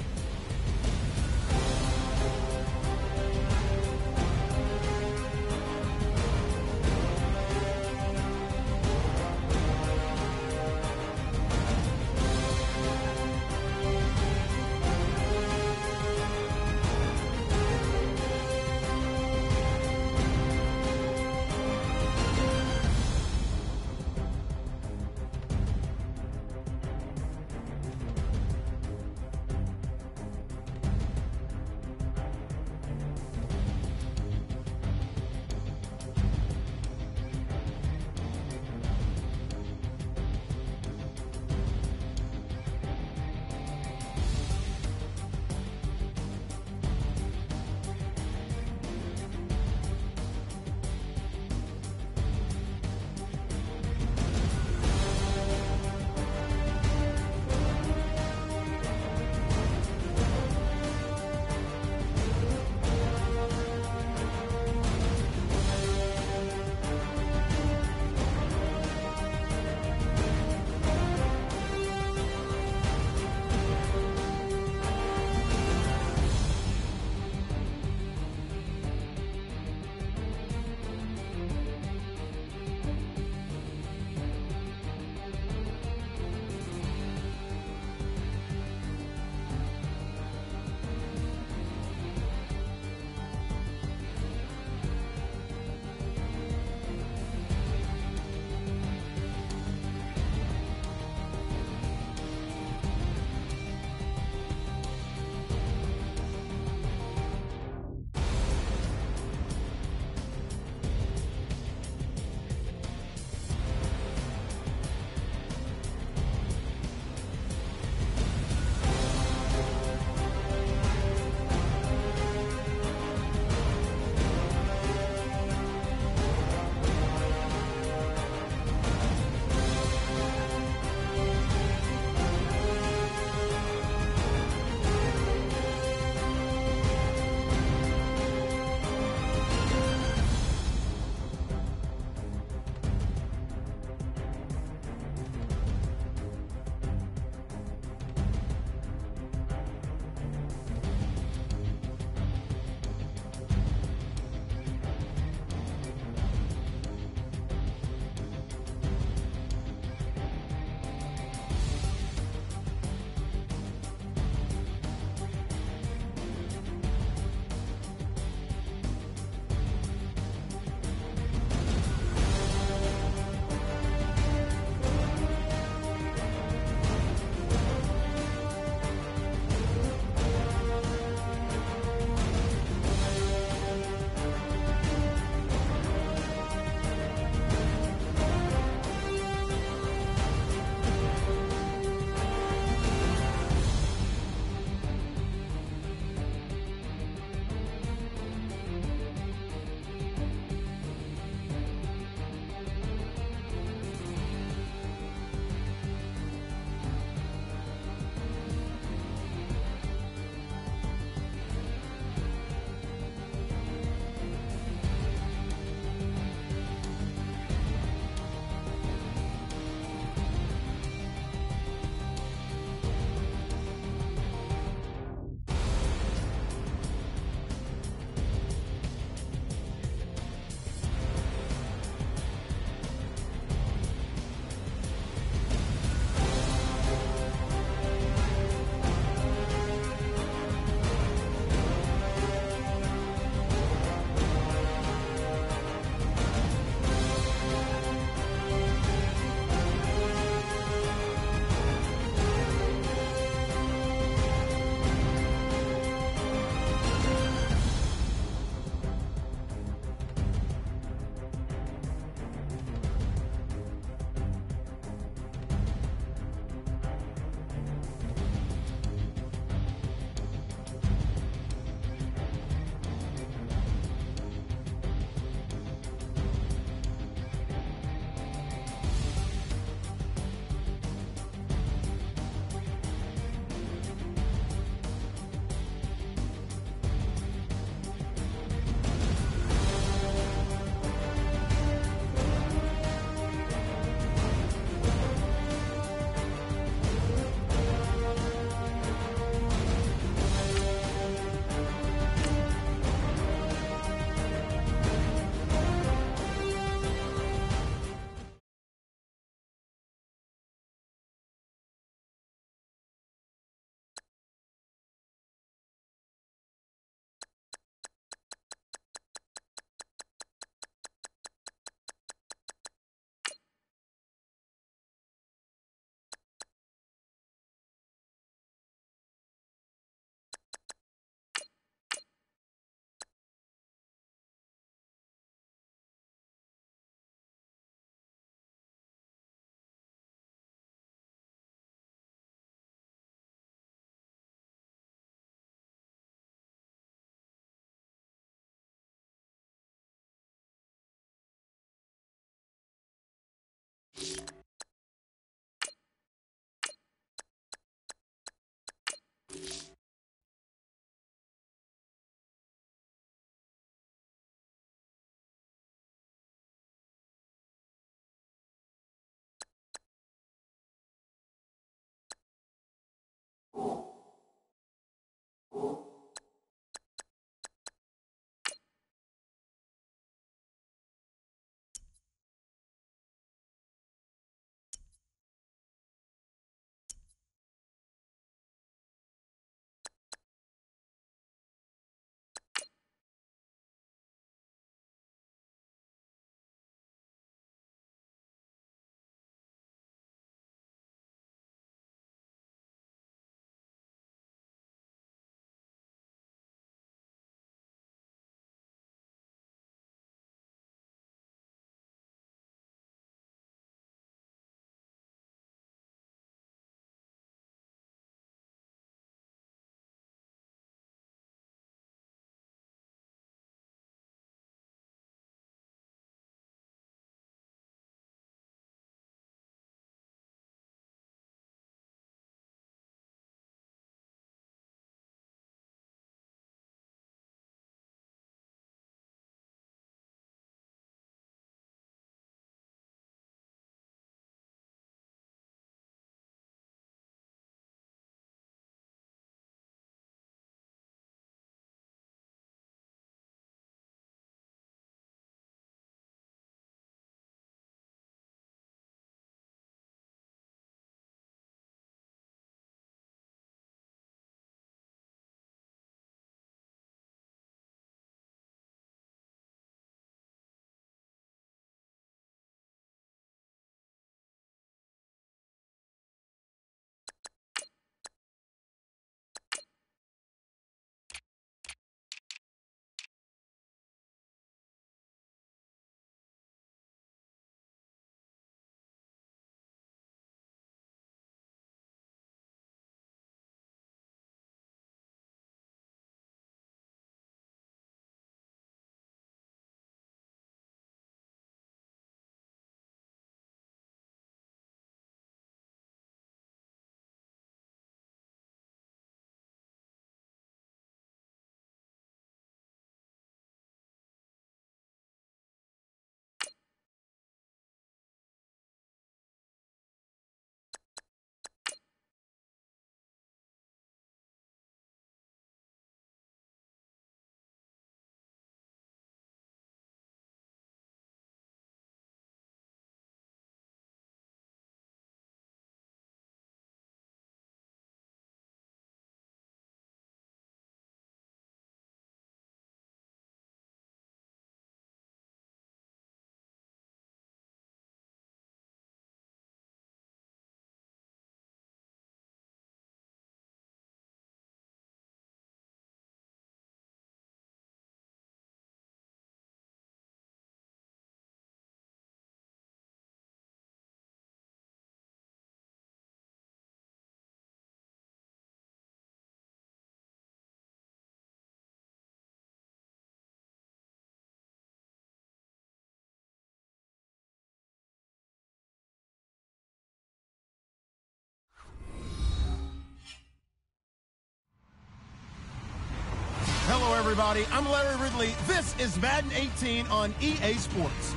Hello, everybody. I'm Larry Ridley. This is Madden 18 on EA Sports.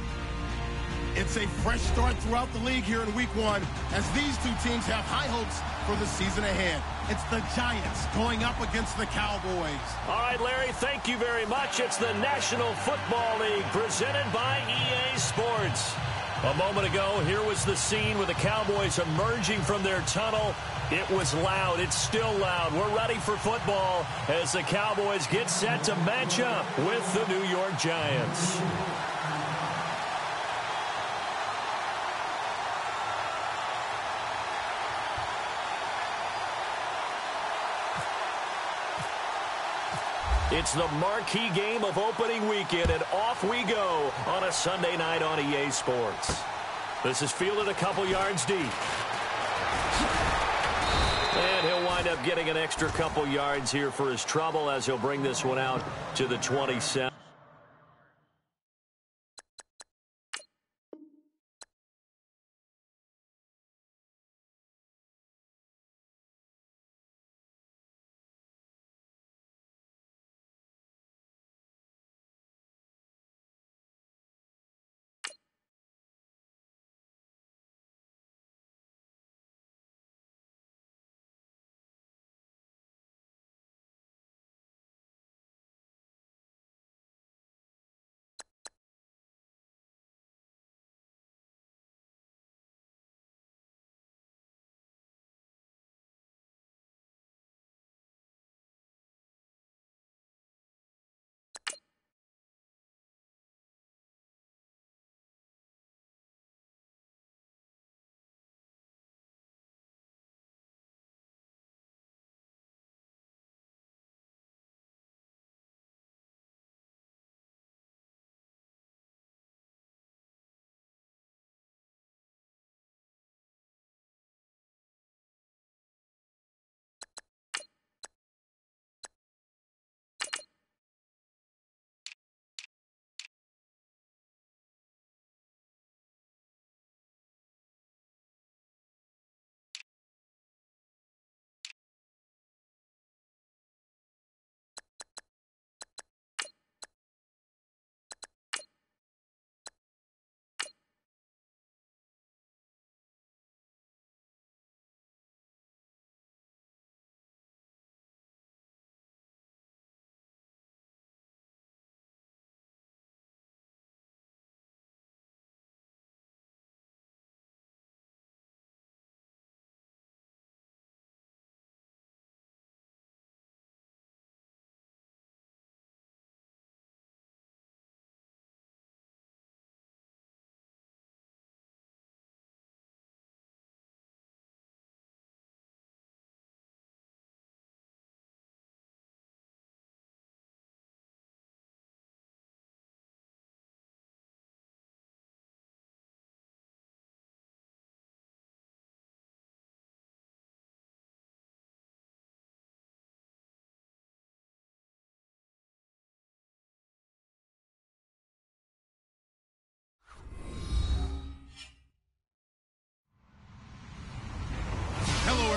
It's a fresh start throughout the league here in Week 1 as these two teams have high hopes for the season ahead. It's the Giants going up against the Cowboys. All right, Larry, thank you very much. It's the National Football League presented by EA Sports. A moment ago, here was the scene with the Cowboys emerging from their tunnel. It was loud. It's still loud. We're ready for football as the Cowboys get set to match up with the New York Giants. It's the marquee game of opening weekend, and off we go on a Sunday night on EA Sports. This is fielded a couple yards deep. And he'll wind up getting an extra couple yards here for his trouble as he'll bring this one out to the 27.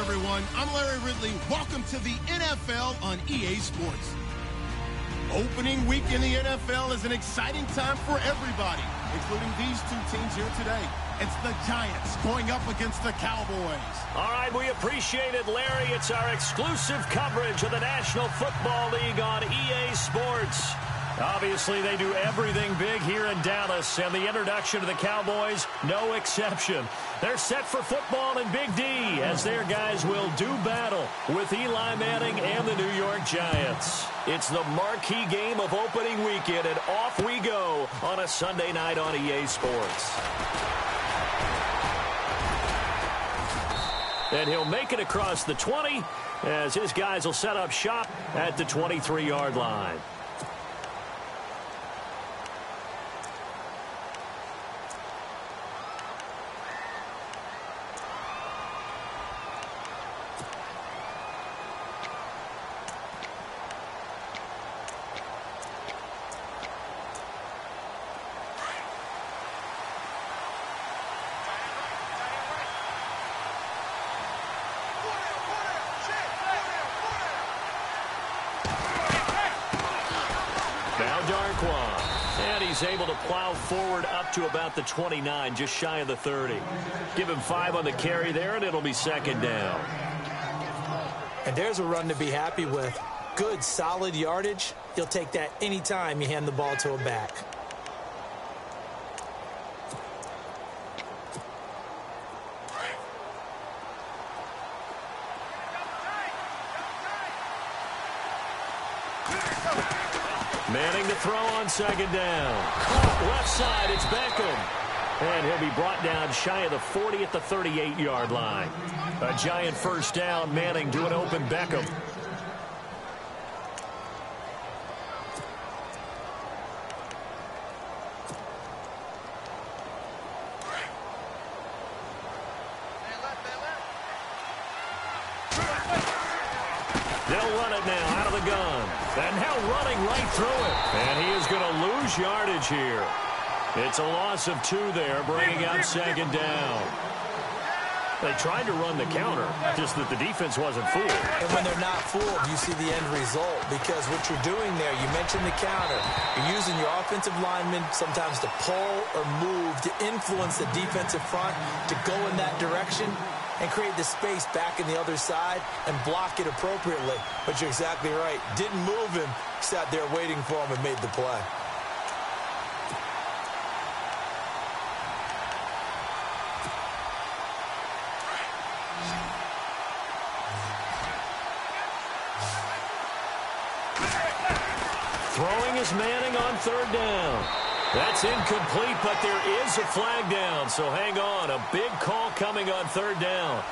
Everyone, I'm Larry Ridley. Welcome to the NFL on EA Sports. Opening week in the NFL is an exciting time for everybody, including these two teams here today. It's the Giants going up against the Cowboys. All right, we appreciate it, Larry. It's our exclusive coverage of the National Football League on EA Sports. Obviously, they do everything big here in Dallas, and the introduction to the Cowboys, no exception. They're set for football in Big D, as their guys will do battle with Eli Manning and the New York Giants. It's the marquee game of opening weekend, and off we go on a Sunday night on EA Sports. And he'll make it across the 20, as his guys will set up shop at the 23-yard line. he's able to plow forward up to about the 29, just shy of the 30. Give him 5 on the carry there, and it'll be second down. And there's a run to be happy with. Good, solid yardage. He'll take that anytime you hand the ball to a back. Manning to throw on second down. Caught left side, it's Beckham. And he'll be brought down shy of the 40 at the 38-yard line. A giant first down, Manning to an open Beckham. They'll run it now out of the gun. And now running right through it. And he is going to lose yardage here. It's a loss of 2 there, bringing up second down. They tried to run the counter, just that the defense wasn't fooled. And when they're not fooled, you see the end result. Because what you're doing there, you mentioned the counter. You're using your offensive linemen sometimes to pull or move to influence the defensive front to go in that direction and create the space back in the other side and block it appropriately. But you're exactly right. Didn't move him. Sat there waiting for him and made the play. Throwing is Manning on third down. That's incomplete, but there is a flag down, so hang on. A big call coming on third down.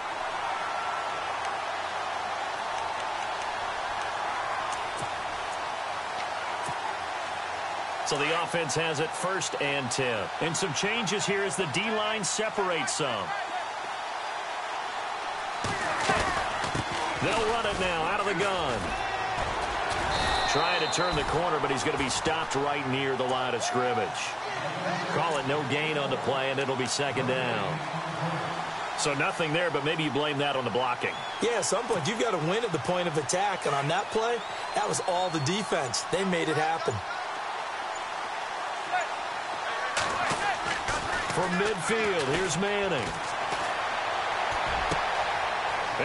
So the offense has it 1st and 10. And some changes here as the D-line separates some. They'll run it now out of the gun. Trying to turn the corner, but he's going to be stopped right near the line of scrimmage. Call it no gain on the play, and it'll be second down. So nothing there, but maybe you blame that on the blocking. Yeah, at some point, you've got to win at the point of attack. And on that play, that was all the defense. They made it happen. From midfield, here's Manning.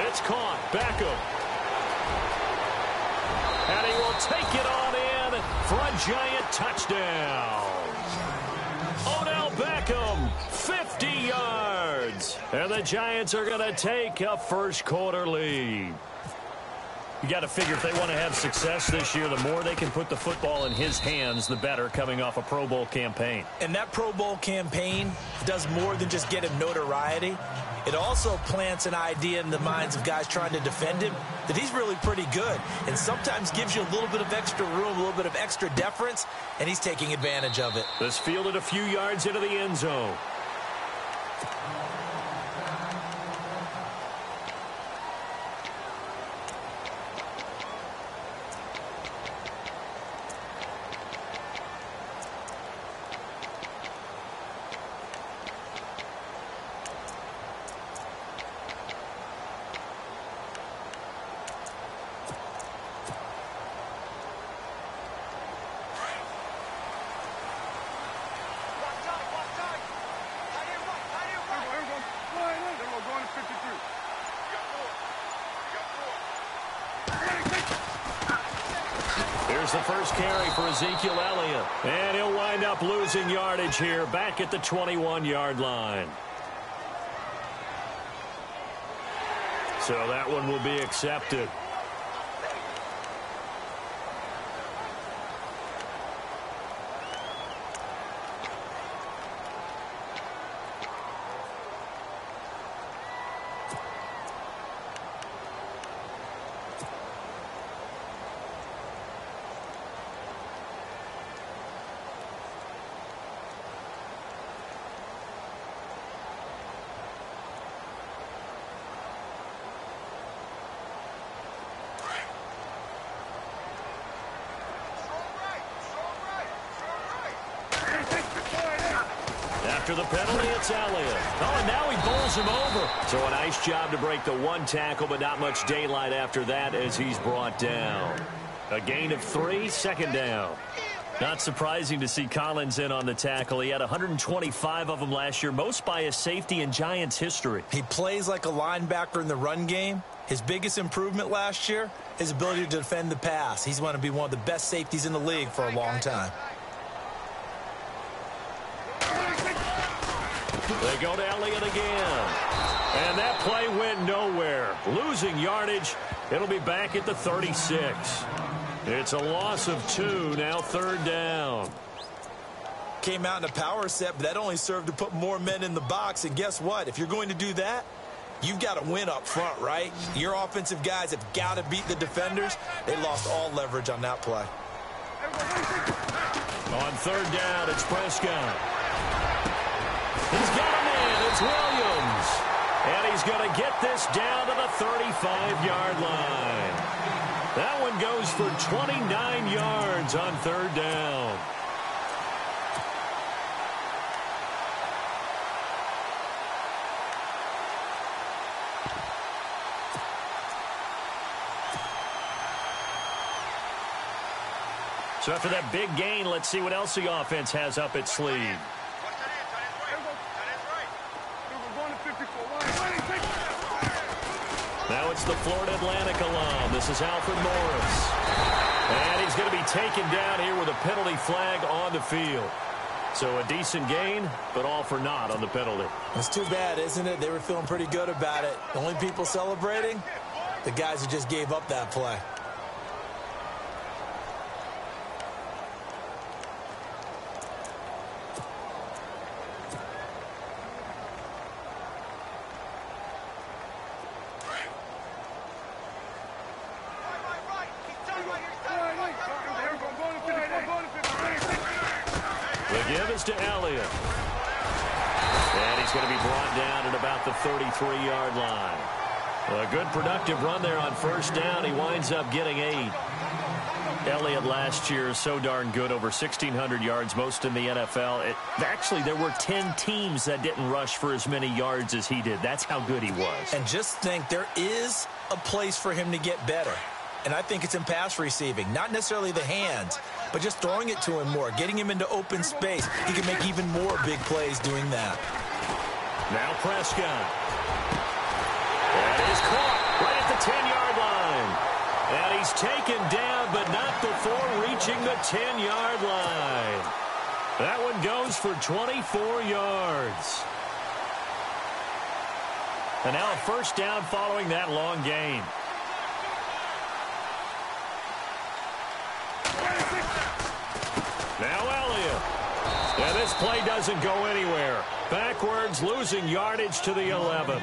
It's caught. Beckham. And he will take it on in for a giant touchdown. Odell Beckham, 50 yards. And the Giants are going to take a first-quarter lead. You got to figure if they want to have success this year, the more they can put the football in his hands, the better, coming off a Pro Bowl campaign. And that Pro Bowl campaign does more than just get him notoriety. It also plants an idea in the minds of guys trying to defend him that he's really pretty good, and sometimes gives you a little bit of extra room, a little bit of extra deference, and he's taking advantage of it. This fielded a few yards into the end zone. Here's the first carry for Ezekiel Elliott. And he'll wind up losing yardage here back at the 21-yard line. So that one will be accepted. After the penalty, it's Elliott. Oh, and now he bowls him over. So a nice job to break the one tackle, but not much daylight after that as he's brought down. A gain of 3, second down. Not surprising to see Collins in on the tackle. He had 125 of them last year, most by a safety in Giants history. He plays like a linebacker in the run game. His biggest improvement last year, his ability to defend the pass. He's going to be one of the best safeties in the league for a long time. They go to Elliott again. And that play went nowhere. Losing yardage. It'll be back at the 36. It's a loss of 2, now 3rd down. Came out in a power set, but that only served to put more men in the box. And guess what? If you're going to do that, you've got to win up front, right? Your offensive guys have got to beat the defenders. They lost all leverage on that play. On 3rd down, it's Prescott. He's got a man. It's Williams. And he's going to get this down to the 35-yard line. That one goes for 29 yards on 3rd down. So after that big gain, let's see what else the offense has up its sleeve. Now it's the Florida Atlantic alum. This is Alfred Morris. And he's going to be taken down here with a penalty flag on the field. So a decent gain, but all for naught on the penalty. It's too bad, isn't it? They were feeling pretty good about it. The only people celebrating, the guys who just gave up that play. The give is to Elliott. And he's going to be brought down at about the 33-yard line. A good productive run there on 1st down. He winds up getting 8. Elliott last year so darn good, over 1,600 yards, most in the NFL. Actually, there were 10 teams that didn't rush for as many yards as he did. That's how good he was. And just think, there is a place for him to get better. And I think it's in pass receiving. Not necessarily the hands, but just throwing it to him more, getting him into open space. He can make even more big plays doing that. Now Prescott. That is caught right at the 10-yard line. And he's taken down, but not before reaching the 10-yard line. That one goes for 24 yards. And now a 1st down following that long gain. Now Elliott. And this play doesn't go anywhere. Backwards, losing yardage to the 11.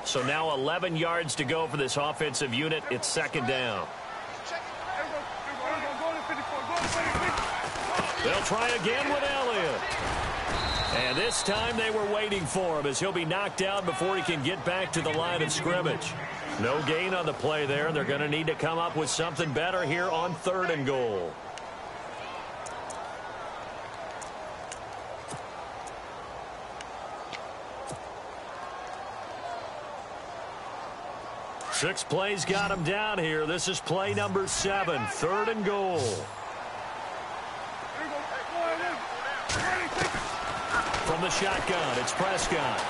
So now 11 yards to go for this offensive unit. It's 2nd down. They'll try again with Elliott. And this time they were waiting for him as he'll be knocked down before he can get back to the line of scrimmage. No gain on the play there. They're going to need to come up with something better here on 3rd and goal. Six plays got him down here. This is play number 7, 3rd and goal. From the shotgun, it's Prescott.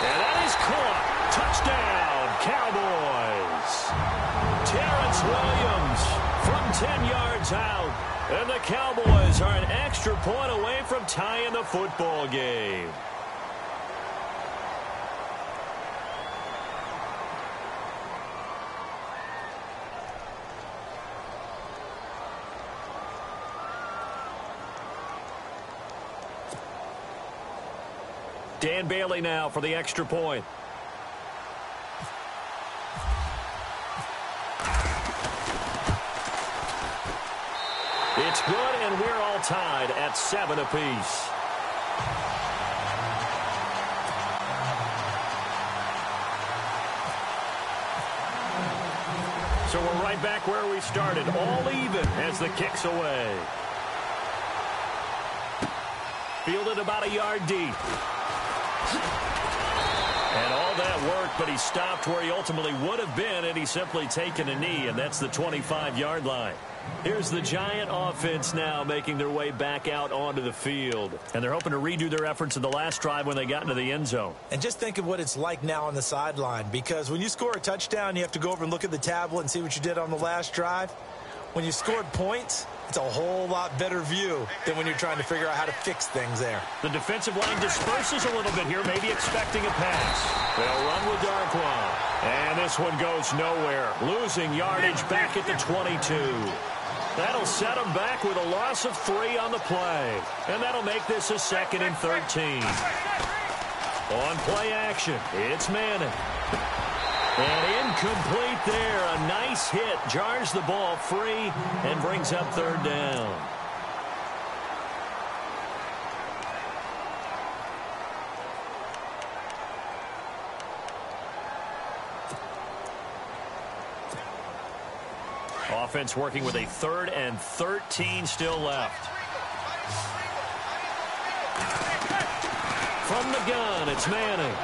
And that is caught. Touchdown, Cowboys. Terrence Williams from 10 yards out. And the Cowboys are an extra point away from tying the football game. Dan Bailey now for the extra point. It's good, and we're all tied at 7 apiece. So we're right back where we started, all even as the kick's away. Fielded about a yard deep. And all that work, but he stopped where he ultimately would have been, and he's simply taken a knee, and that's the 25-yard line. Here's the Giant offense now making their way back out onto the field. And they're hoping to redo their efforts in the last drive when they got into the end zone. And just think of what it's like now on the sideline, because when you score a touchdown, you have to go over and look at the tablet and see what you did on the last drive. When you scored points, it's a whole lot better view than when you're trying to figure out how to fix things there. The defensive line disperses a little bit here, maybe expecting a pass. They'll run with Darkwa. And this one goes nowhere. Losing yardage back at the 22. That'll set them back with a loss of 3 on the play. And that'll make this a 2nd and 13. On play action, it's Manning. And incomplete there. A nice hit. Jars the ball free and brings up 3rd down. Offense working with a 3rd and 13 still left. From the gun, it's Manning.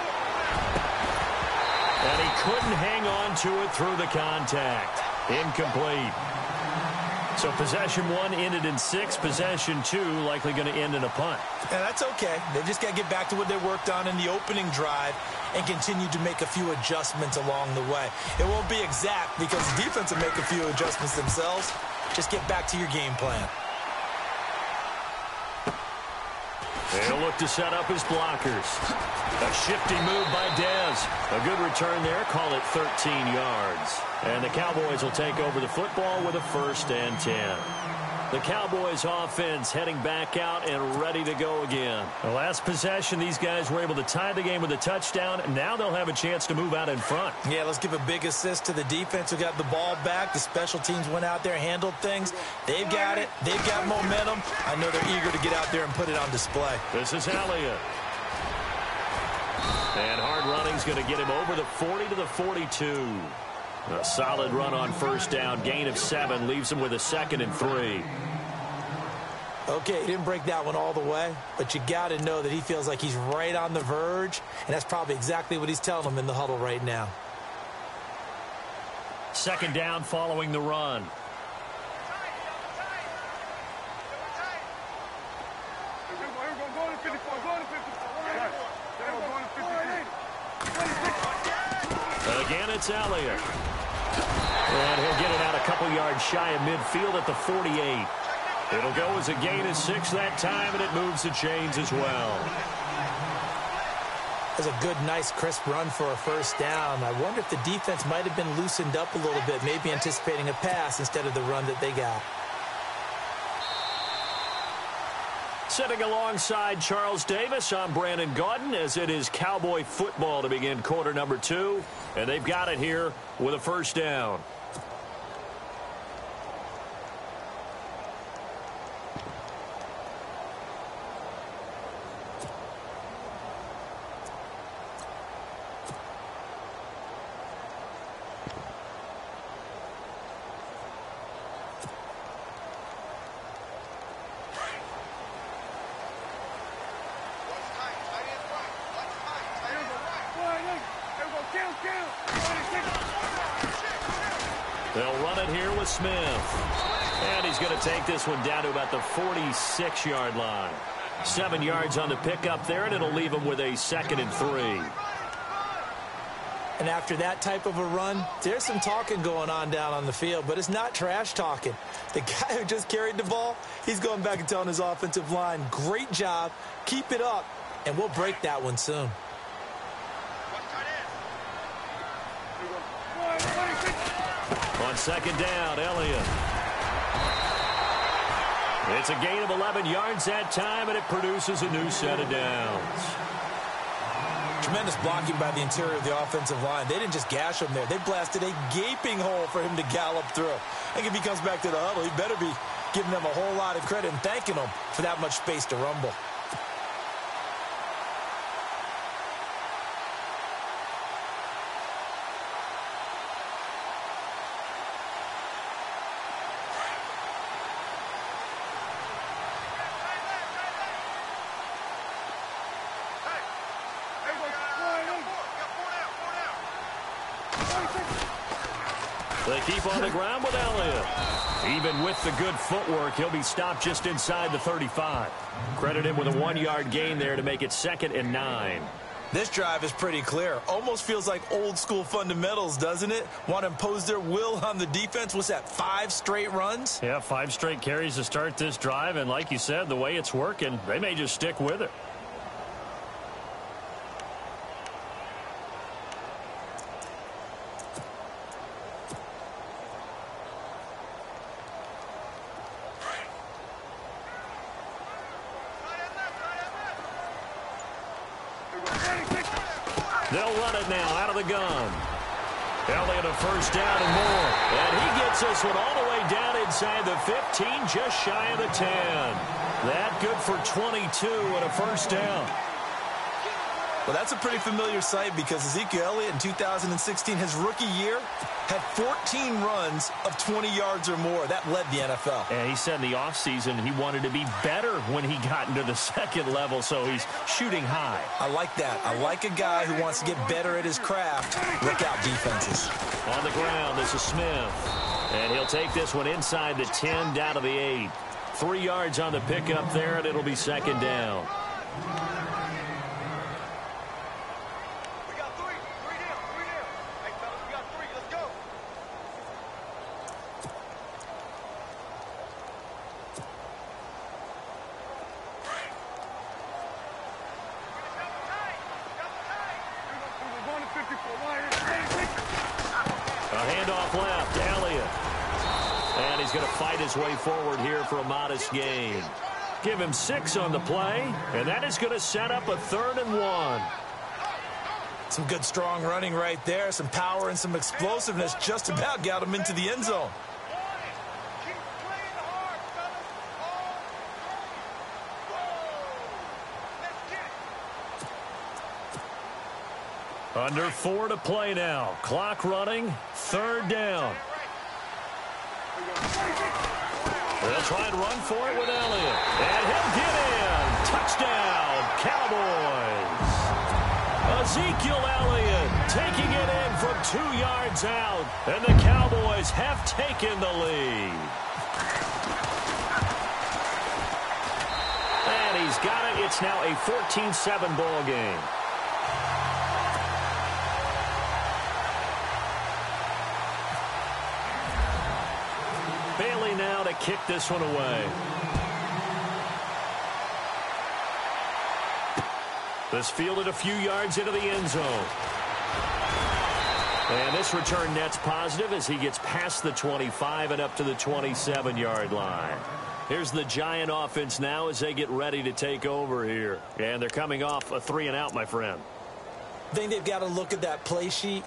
And he couldn't hang on to it through the contact. Incomplete. So possession 1 ended in 6. Possession 2 likely going to end in a punt. And that's okay. They just got to get back to what they worked on in the opening drive and continue to make a few adjustments along the way. It won't be exact because the defense will make a few adjustments themselves. Just get back to your game plan. They'll look to set up his blockers. A shifty move by Dez. A good return there. Call it 13 yards. And the Cowboys will take over the football with a 1st and 10. The Cowboys offense heading back out and ready to go again. The last possession, these guys were able to tie the game with a touchdown. Now they'll have a chance to move out in front. Yeah, let's give a big assist to the defense who got the ball back. The special teams went out there, handled things. They've got it. They've got momentum. I know they're eager to get out there and put it on display. This is Elliott. And hard running's going to get him over the 40 to the 42. A solid run on 1st down. Gain of 7 leaves him with a 2nd and 3. Okay, he didn't break that one all the way, but you got to know that he feels like he's right on the verge, and that's probably exactly what he's telling them in the huddle right now. 2nd down following the run. Again, it's Elliott. And he'll get it out a couple yards shy of midfield at the 48. It'll go as a gain of 6 that time, and it moves the chains as well. That's a good, nice, crisp run for a 1st down. I wonder if the defense might have been loosened up a little bit, maybe anticipating a pass instead of the run that they got. Sitting alongside Charles Davis, I'm Brandon Gaudin, as it is Cowboy football to begin quarter number 2. And they've got it here with a 1st down. They'll run it here with Smith. And he's going to take this one down to about the 46-yard line. 7 yards on the pickup there, and it'll leave him with a 2nd and 3. And after that type of a run, there's some talking going on down on the field, but it's not trash talking. The guy who just carried the ball, he's going back and telling his offensive line, great job, keep it up, and we'll break that one soon. On 2nd down, Elliott. It's a gain of 11 yards that time, and it produces a new set of downs. Tremendous blocking by the interior of the offensive line. They didn't just gash him there. They blasted a gaping hole for him to gallop through. I think if he comes back to the huddle, he better be giving them a whole lot of credit and thanking them for that much space to rumble. They keep on the ground with Elliott. Even with the good footwork, he'll be stopped just inside the 35. Credit him with a 1-yard gain there to make it 2nd and 9. This drive is pretty clear. Almost feels like old school fundamentals, doesn't it? Want to impose their will on the defense. What's that, 5 straight runs? Yeah, 5 straight carries to start this drive. And like you said, the way it's working, they may just stick with it. They'll run it now out of the gun. Elliott a first down and more. And he gets this one all the way down inside the 15, just shy of the 10. That good for 22 and a first down. Well, that's a pretty familiar sight because Ezekiel Elliott in 2016, his rookie year, had 14 runs of 20 yards or more. That led the NFL. And he said in the offseason he wanted to be better when he got into the second level, so he's shooting high. I like that. I like a guy who wants to get better at his craft. Look out, defenses. On the ground, this is Smith. And he'll take this one inside the 10, down to the 8. 3 yards on the pickup there, and it'll be 2nd down. His way forward here for a modest gain. Give him 6 on the play, and that is going to set up a 3rd and 1. Some good strong running right there, some power and some explosiveness, just about got him into the end zone. Under 4 to play now. Clock running, 3rd down. They'll try and run for it with Elliott. And he'll get in. Touchdown, Cowboys. Ezekiel Elliott taking it in from 2 yards out. And the Cowboys have taken the lead. And he's got it. It's now a 14-7 ball game. Bailey now to kick this one away. This fielded a few yards into the end zone. And this return net's positive as he gets past the 25 and up to the 27-yard line. Here's the Giant offense now as they get ready to take over here. And they're coming off a 3-and-out, my friend. I think they've got to look at that play sheet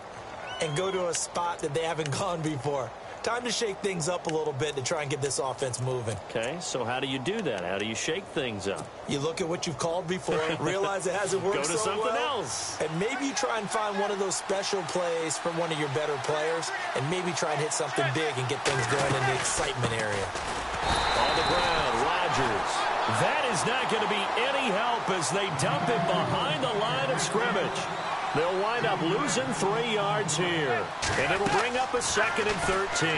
and go to a spot that they haven't gone before. Time to shake things up a little bit to try and get this offense moving. Okay, so how do you do that? How do you shake things up? You look at what you've called before, realize it hasn't worked so well. Go to something else. And maybe you try and find one of those special plays from one of your better players, and maybe try and hit something big and get things going in the excitement area. On the ground, Rodgers. That is not going to be any help as they dump it behind the line of scrimmage. They'll wind up losing 3 yards here. And it'll bring up a 2nd and 13.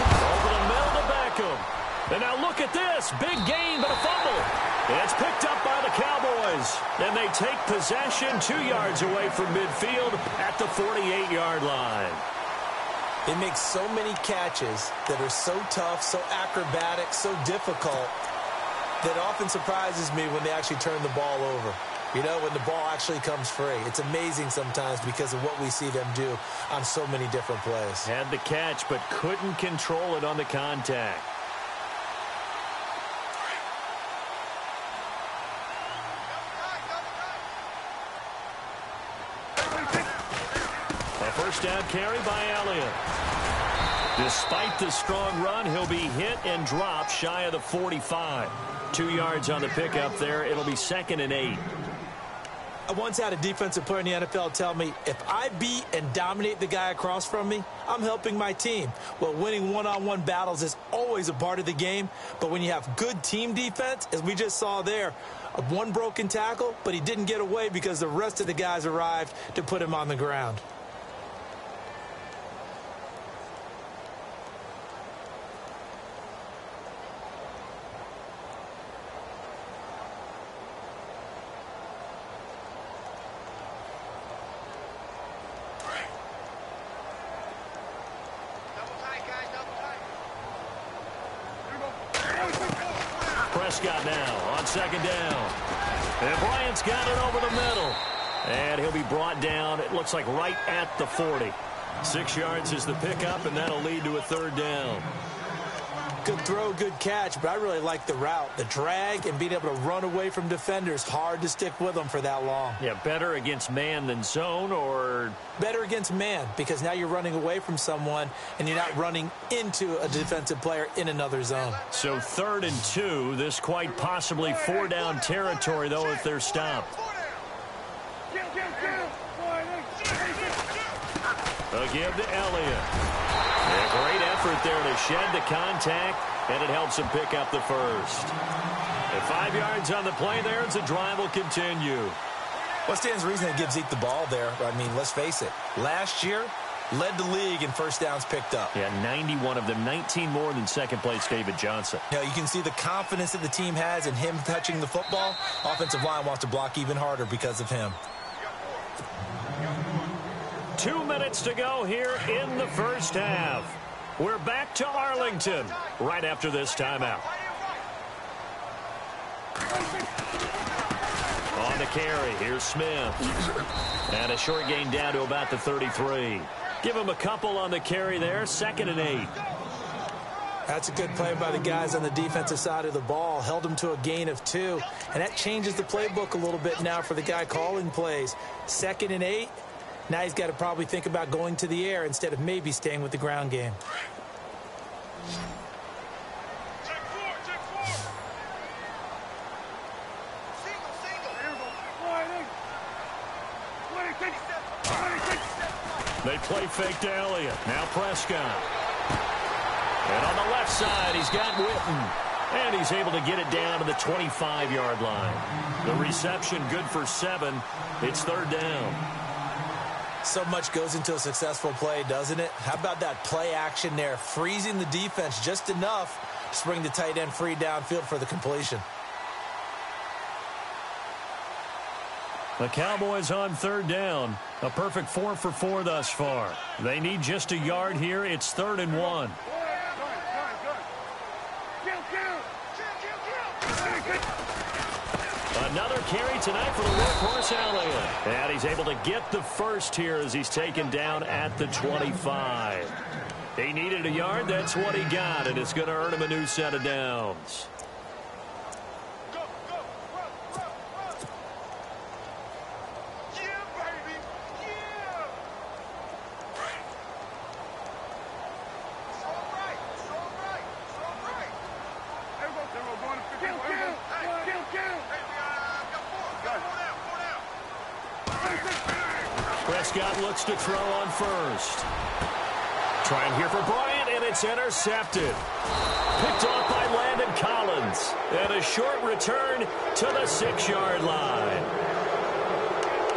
Over the middle to Beckham. And now look at this. Big gain, but a fumble. And it's picked up by the Cowboys. And they take possession 2 yards away from midfield at the 48-yard line. They make so many catches that are so tough, so acrobatic, so difficult, that often surprises me when they actually turn the ball over. You know, when the ball actually comes free. It's amazing sometimes because of what we see them do on so many different plays. Had the catch, but couldn't control it on the contact. A first down carry by Elliott. Despite the strong run, he'll be hit and dropped shy of the 45. 2 yards on the pickup there. It'll be 2nd and 8. I once had a defensive player in the NFL tell me, if I beat and dominate the guy across from me, I'm helping my team. Well, winning one-on-one battles is always a part of the game, but when you have good team defense, as we just saw there, one broken tackle, but he didn't get away because the rest of the guys arrived to put him on the ground. Prescott now on second down. And Bryant's got it over the middle. And he'll be brought down, it looks like right at the 40. 6 yards is the pickup, and that'll lead to a third down. Good throw, good catch, but I really like the route. The drag and being able to run away from defenders, hard to stick with them for that long. Yeah, better against man than zone, or? Better against man, because now you're running away from someone and you're not running into a defensive player in another zone. So 3rd and 2, this quite possibly 4-down territory, though, if they're stopped. A give to Elliott. A great effort there to shed the contact, and it helps him pick up the first. And 5 yards on the play there as the drive will continue. What stands to reason it gives Zeke the ball there? I mean, let's face it. Last year, led the league in first downs picked up. Yeah, 91 of them, 19 more than second-place David Johnson. You know, you can see the confidence that the team has in him touching the football. Offensive line wants to block even harder because of him. 2 minutes to go here in the first half. We're back to Arlington right after this timeout. On the carry, here's Smith. And a short gain down to about the 33. Give him a couple on the carry there, 2nd and 8. That's a good play by the guys on the defensive side of the ball. Held him to a gain of 2. And that changes the playbook a little bit now for the guy calling plays. 2nd and 8. Now he's got to probably think about going to the air instead of maybe staying with the ground game. They play fake to Elliott. Now Prescott. And on the left side, he's got Witten. And he's able to get it down to the 25-yard line. The reception good for 7. It's 3rd down. So much goes into a successful play, doesn't it? How about that play action there? Freezing the defense just enough to bring the tight end free downfield for the completion. The Cowboys on 3rd down. A perfect 4 for 4 thus far. They need just a yard here. It's 3rd and 1. Another carry tonight for the workhorse Elliott. And he's able to get the first here as he's taken down at the 25. He needed a yard. That's what he got, and it's going to earn him a new set of downs. Prescott looks to throw on first. Trying here for Bryant, and it's intercepted. Picked off by Landon Collins. And a short return to the 6-yard line.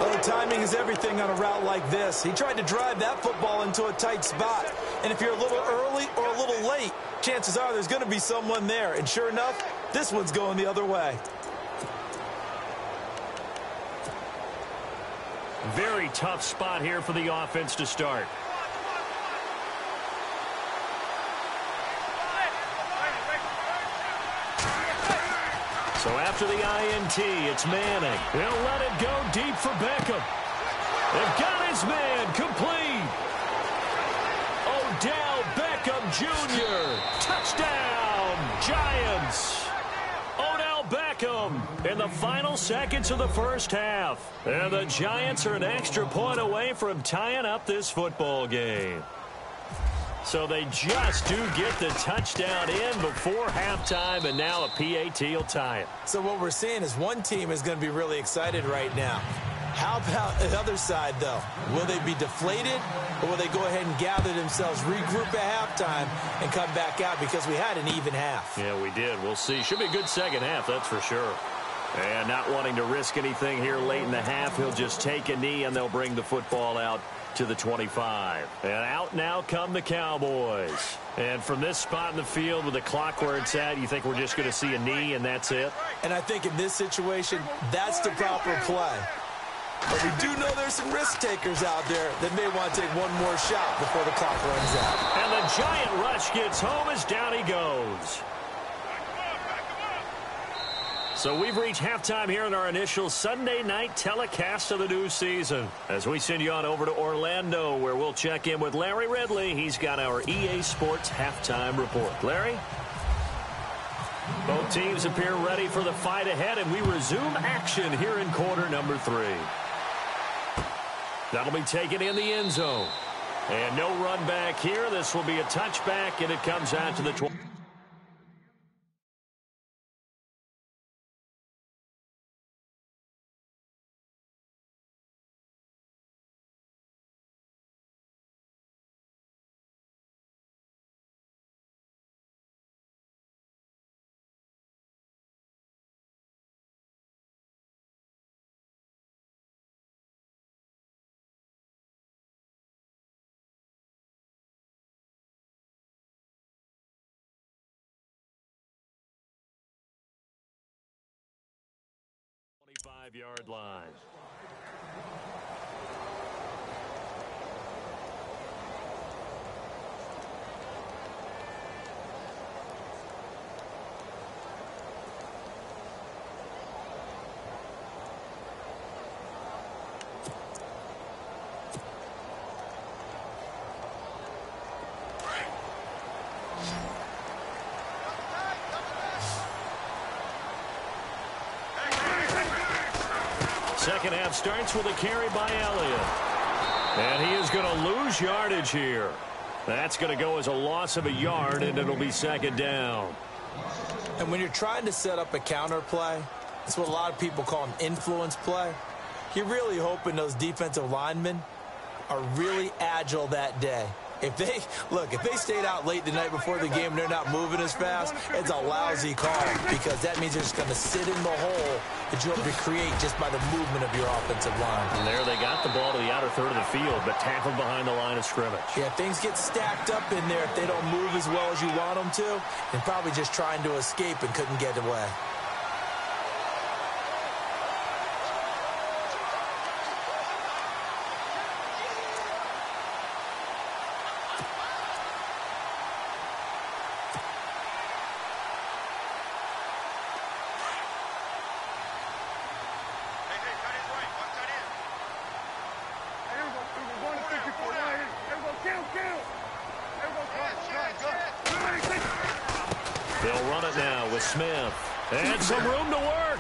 Oh, timing is everything on a route like this. He tried to drive that football into a tight spot. And if you're a little early or a little late, chances are there's going to be someone there. And sure enough, this one's going the other way. Very tough spot here for the offense to start. So after the INT, it's Manning. He'll let it go deep for Beckham. They've got his man complete. Odell Beckham Jr. Touchdown, Giants. Odell Beckham in the final seconds of the first half. And the Giants are an extra point away from tying up this football game. So they just do get the touchdown in before halftime, and now a PAT will tie it. So what we're seeing is one team is going to be really excited right now. How about the other side, though? Will they be deflated, or will they go ahead and gather themselves, regroup at halftime, and come back out because we had an even half? Yeah, we did. We'll see. Should be a good second half, that's for sure. And not wanting to risk anything here late in the half, he'll just take a knee, and they'll bring the football out to the 25. And out now come the Cowboys. And from this spot in the field with the clock where it's at, you think we're just going to see a knee and that's it? And I think in this situation, that's the proper play. But we do know there's some risk takers out there that may want to take one more shot before the clock runs out. And the giant rush gets home as down he goes. So we've reached halftime here in our initial Sunday night telecast of the new season. As we send you on over to Orlando, where we'll check in with Larry Ridley. He's got our EA Sports halftime report. Larry? Both teams appear ready for the fight ahead, and we resume action here in quarter number 3. That'll be taken in the end zone. And no run back here. This will be a touchback, and it comes out to the 20. Five-yard line. Second half starts with a carry by Elliott. And he is going to lose yardage here. That's going to go as a loss of a yard, and it'll be second down. And when you're trying to set up a counter play, it's what a lot of people call an influence play. You're really hoping those defensive linemen are really agile that day. If they stayed out late the night before the game and they're not moving as fast, it's a lousy call because that means they're just going to sit in the hole that you hope to create just by the movement of your offensive line. And there they got the ball to the outer third of the field, but tackled behind the line of scrimmage. Yeah, things get stacked up in there if they don't move as well as you want them to, and probably just trying to escape and couldn't get away. They'll run it now with Smith. And some room to work.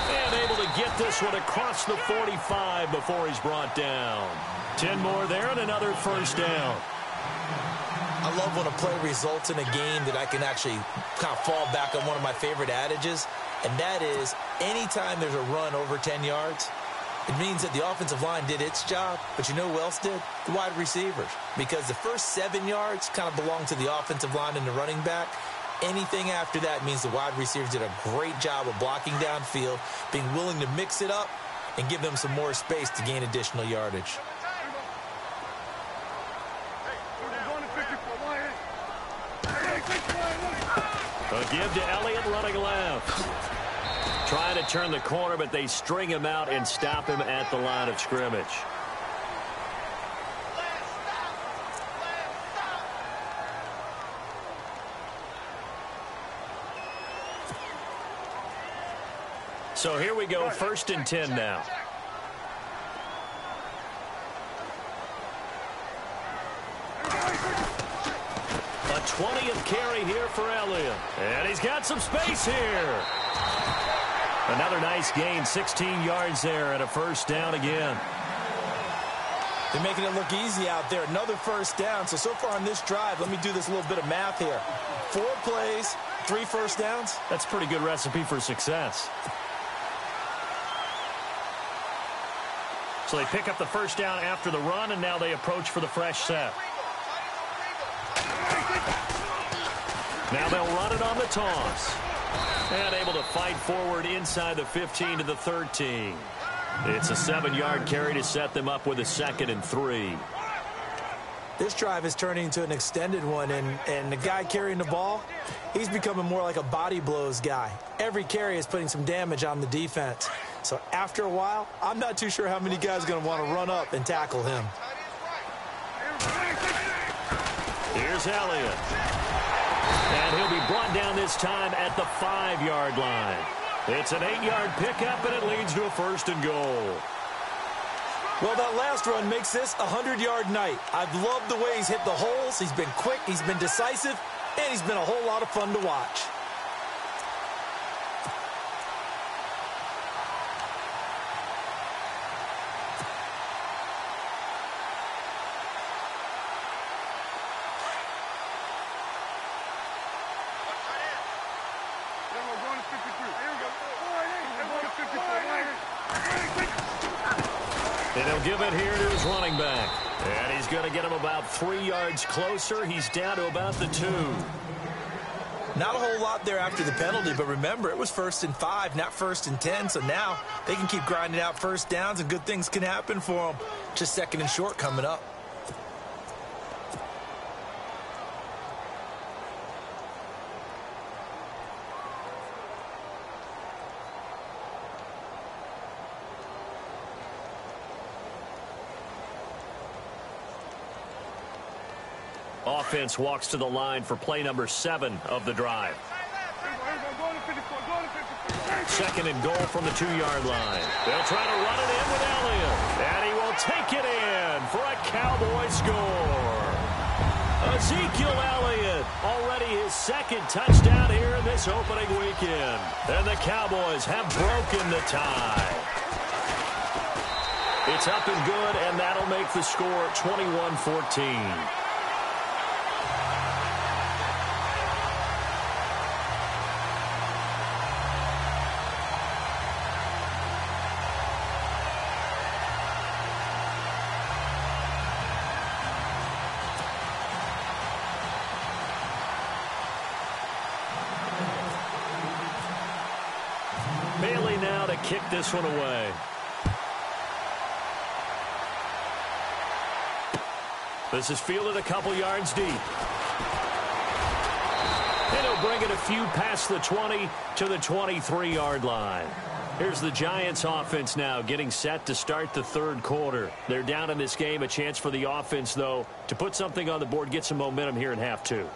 And able to get this one across the 45 before he's brought down. 10 more there and another first down. I love when a play results in a game that I can actually kind of fall back on one of my favorite adages, and that is anytime there's a run over 10 yards, it means that the offensive line did its job, but you know who else did? The wide receivers. Because the first 7 yards kind of belong to the offensive line and the running back. Anything after that means the wide receivers did a great job of blocking downfield, being willing to mix it up, and give them some more space to gain additional yardage. A give to Elliott running left. Trying to turn the corner, but they string him out and stop him at the line of scrimmage. So here we go, 1st and 10 now. A 20th carry here for Elliott. And he's got some space here. Another nice gain, 16 yards there and a first down again. They're making it look easy out there. Another first down. So far on this drive, let me do this little bit of math here. 4 plays, 3 first downs. That's a pretty good recipe for success. So they pick up the first down after the run, and now they approach for the fresh set. Now they'll run it on the toss. And able to fight forward inside the 15 to the 13. It's a 7-yard carry to set them up with a 2nd and 3. This drive is turning into an extended one, and the guy carrying the ball, he's becoming more like a body blows guy. Every carry is putting some damage on the defense. So after a while, I'm not too sure how many guys are going to want to run up and tackle him. Here's Elliott. And he'll be brought down this time at the 5-yard line. It's an 8-yard pickup, and it leads to a 1st and goal. Well, that last run makes this a 100-yard night. I've loved the way he's hit the holes. He's been quick, he's been decisive, and he's been a whole lot of fun to watch. And he'll give it here to his running back. And he's going to get him about 3 yards closer. He's down to about the 2. Not a whole lot there after the penalty, but remember, it was 1st and 5, not 1st and 10. So now they can keep grinding out first downs, and good things can happen for them. Just 2nd and short coming up. Offense walks to the line for play number 7 of the drive. 2nd and goal from the 2-yard line. They'll try to run it in with Elliott. And he will take it in for a Cowboy score. Ezekiel Elliott, already his 2nd touchdown here in this opening weekend. And the Cowboys have broken the tie. It's up and good, and that'll make the score 21-14. Bailey now to kick this one away. This is fielded a couple yards deep. And he'll bring it a few past the 20 to the 23-yard line. Here's the Giants offense now getting set to start the 3rd quarter. They're down in this game. A chance for the offense, though, to put something on the board, get some momentum here in half 2.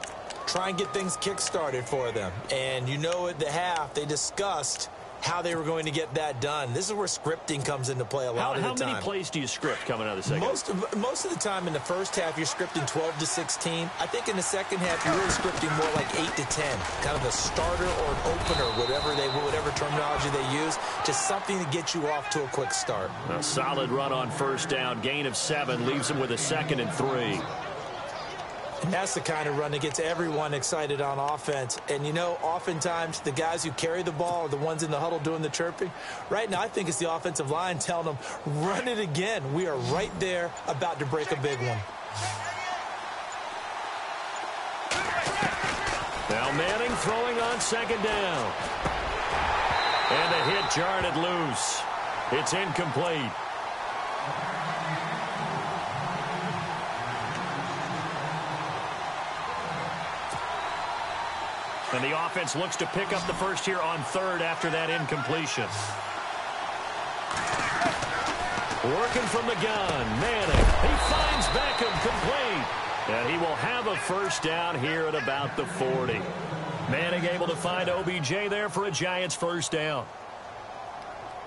Try and get things kick-started for them. And you know at the half, they discussed how they were going to get that done. This is where scripting comes into play a lot of the time. How many plays do you script coming out of the second? Most of the time in the first half, you're scripting 12 to 16. I think in the second half, you're really scripting more like 8 to 10. Kind of a starter or an opener, whatever terminology they use. Just something to get you off to a quick start. A solid run on first down. Gain of 7 leaves them with a 2nd and 3. And that's the kind of run that gets everyone excited on offense. And, you know, oftentimes the guys who carry the ball are the ones in the huddle doing the chirping. Right now, I think it's the offensive line telling them, run it again. We are right there about to break a big one. Now Manning throwing on 2nd down. And the hit jarred it loose. It's incomplete. And the offense looks to pick up the first here on 3rd after that incompletion. Working from the gun, Manning. He finds Beckham complete. And he will have a first down here at about the 40. Manning able to find OBJ there for a Giants first down.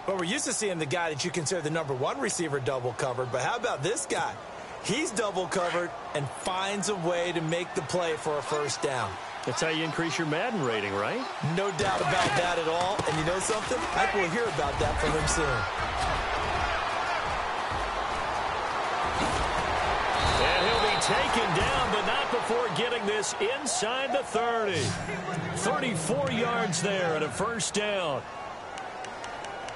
Well, we're used to seeing the guy that you consider the #1 receiver double covered. But how about this guy? He's double covered and finds a way to make the play for a first down. That's how you increase your Madden rating, right? No doubt about that at all. And you know something? I think we'll hear about that from him soon. And he'll be taken down, but not before getting this inside the 30. 34 yards there and a first down.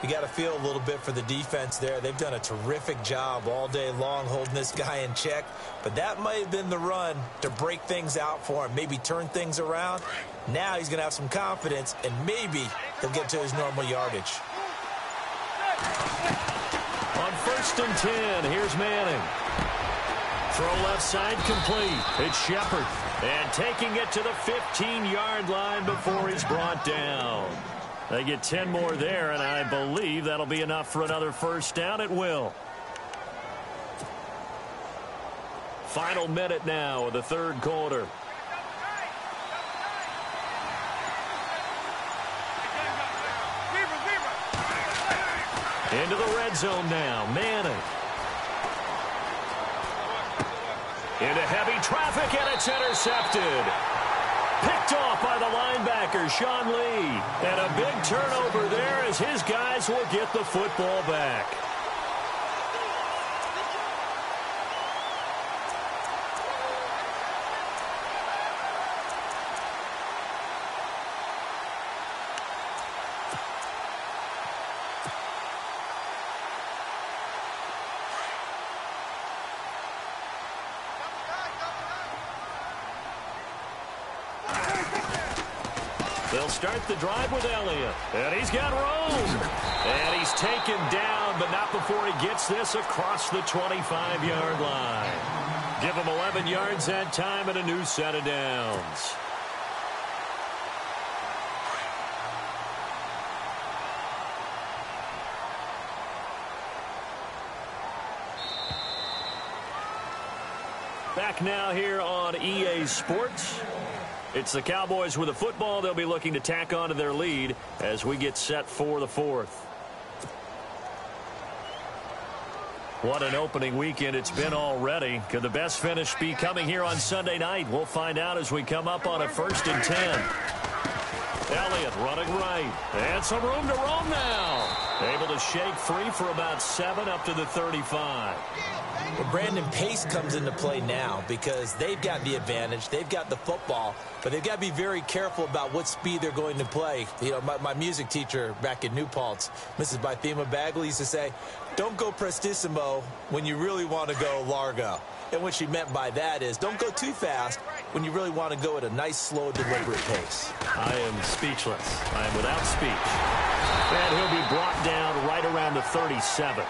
You got to feel a little bit for the defense there. They've done a terrific job all day long holding this guy in check. But that might have been the run to break things out for him, maybe turn things around. Now he's going to have some confidence, and maybe he'll get to his normal yardage. On 1st and 10, here's Manning. Throw left side complete. It's Shepard. And taking it to the 15-yard line before he's brought down. They get 10 more there, and I believe that'll be enough for another first down. It will. Final minute now of the third quarter. Into the red zone now. Manning. Into heavy traffic, and it's intercepted. Picked off by the linebacker, Sean Lee. And a big turnover there as his guys will get the football back. They'll start the drive with Elliott. And he's got room. And he's taken down, but not before he gets this across the 25-yard line. Give him 11 yards that time and a new set of downs. Back now here on EA Sports. It's the Cowboys with the football. They'll be looking to tack on to their lead as we get set for the fourth. What an opening weekend it's been already. Could the best finish be coming here on Sunday night? We'll find out as we come up on a 1st and 10. Elliott running right. And some room to roam now. Able to shake free for about 7 up to the 35. Well, Brandon, pace comes into play now because they've got the advantage. They've got the football, but they've got to be very careful about what speed they're going to play. You know, my music teacher back in New Paltz, Mrs. Bythema Bagley, used to say, don't go prestissimo when you really want to go largo. And what she meant by that is don't go too fast when you really want to go at a nice, slow, deliberate pace. I am speechless. I am without speech. And he'll be brought down right around the 37.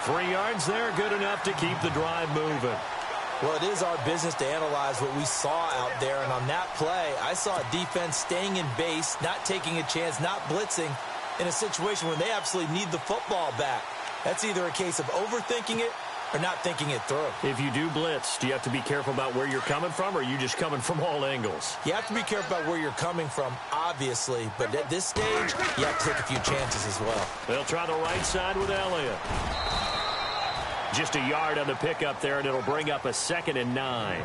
3 yards there, good enough to keep the drive moving. Well, it is our business to analyze what we saw out there, and on that play, I saw a defense staying in base, not taking a chance, not blitzing in a situation where they absolutely need the football back. That's either a case of overthinking it or not thinking it through. If you do blitz, do you have to be careful about where you're coming from, or are you just coming from all angles? You have to be careful about where you're coming from, obviously, but at this stage, you have to take a few chances as well. They'll try the right side with Elliott. Just a yard on the pickup there, and it'll bring up a 2nd and 9.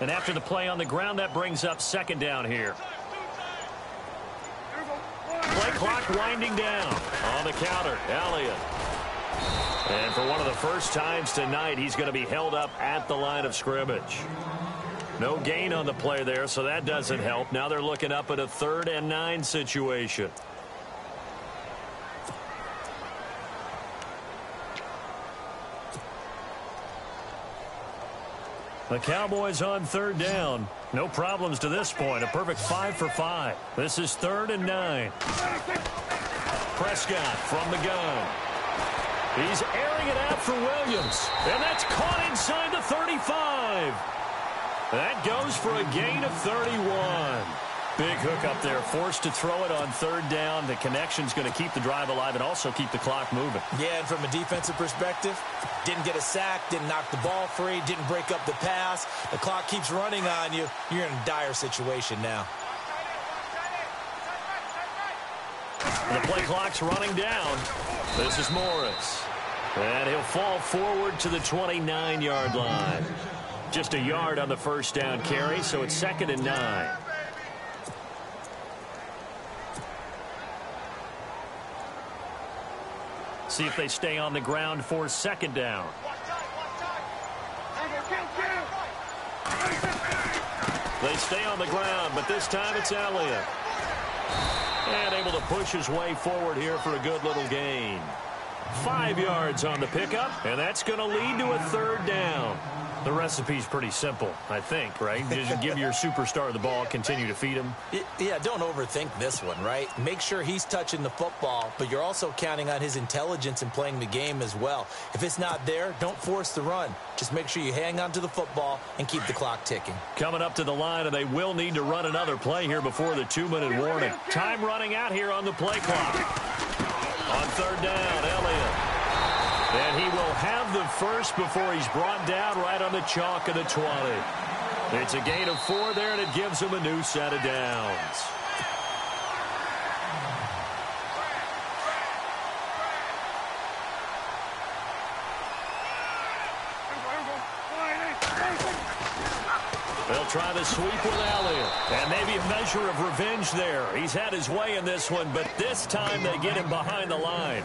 And after the play on the ground, that brings up 2nd down here. Play clock winding down on the counter. Elliott. And for one of the first times tonight, he's going to be held up at the line of scrimmage. No gain on the play there, so that doesn't help. Now they're looking up at a 3rd and 9 situation. The Cowboys on 3rd down. No problems to this point. A perfect 5 for 5. This is 3rd and 9. Prescott from the gun. He's airing it out for Williams. And that's caught inside the 35. That goes for a gain of 31. Big hook up there, forced to throw it on 3rd down. The connection's going to keep the drive alive and also keep the clock moving. Yeah, and from a defensive perspective, didn't get a sack, didn't knock the ball free, didn't break up the pass. The clock keeps running on you. You're in a dire situation now. The play clock's running down. This is Morris. And he'll fall forward to the 29-yard line. Just a yard on the first down carry, so it's 2nd and 9. See if they stay on the ground for 2nd down. They stay on the ground, but this time it's Elliott. And able to push his way forward here for a good little gain. 5 yards on the pickup, and that's going to lead to a third down. The recipe's pretty simple, I think, right? Just give your superstar the ball, continue to feed him. Yeah, don't overthink this one, right? Make sure he's touching the football, but you're also counting on his intelligence in playing the game as well. If it's not there, don't force the run. Just make sure you hang on to the football and keep the clock ticking. Coming up to the line, and they will need to run another play here before the 2-minute warning. Time running out here on the play clock. On third down, Elliott. And he will have the first before he's brought down right on the chalk of the 20. It's a gain of 4 there, and it gives him a new set of downs. They'll try the sweep with Elliott. And maybe a measure of revenge there. He's had his way in this one, but this time they get him behind the line.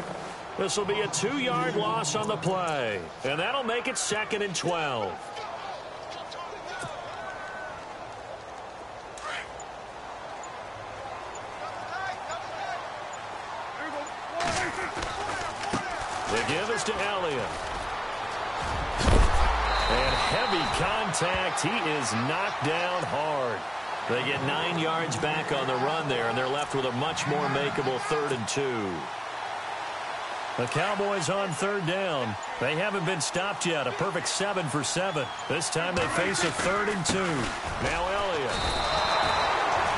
This will be a 2-yard loss on the play. And that'll make it 2nd and 12. The give is to Elliott. And heavy contact. He is knocked down hard. They get 9 yards back on the run there, and they're left with a much more makeable 3rd and 2. The Cowboys on third down. They haven't been stopped yet. A perfect 7 for 7. This time they face a 3rd and 2. Now Elliott.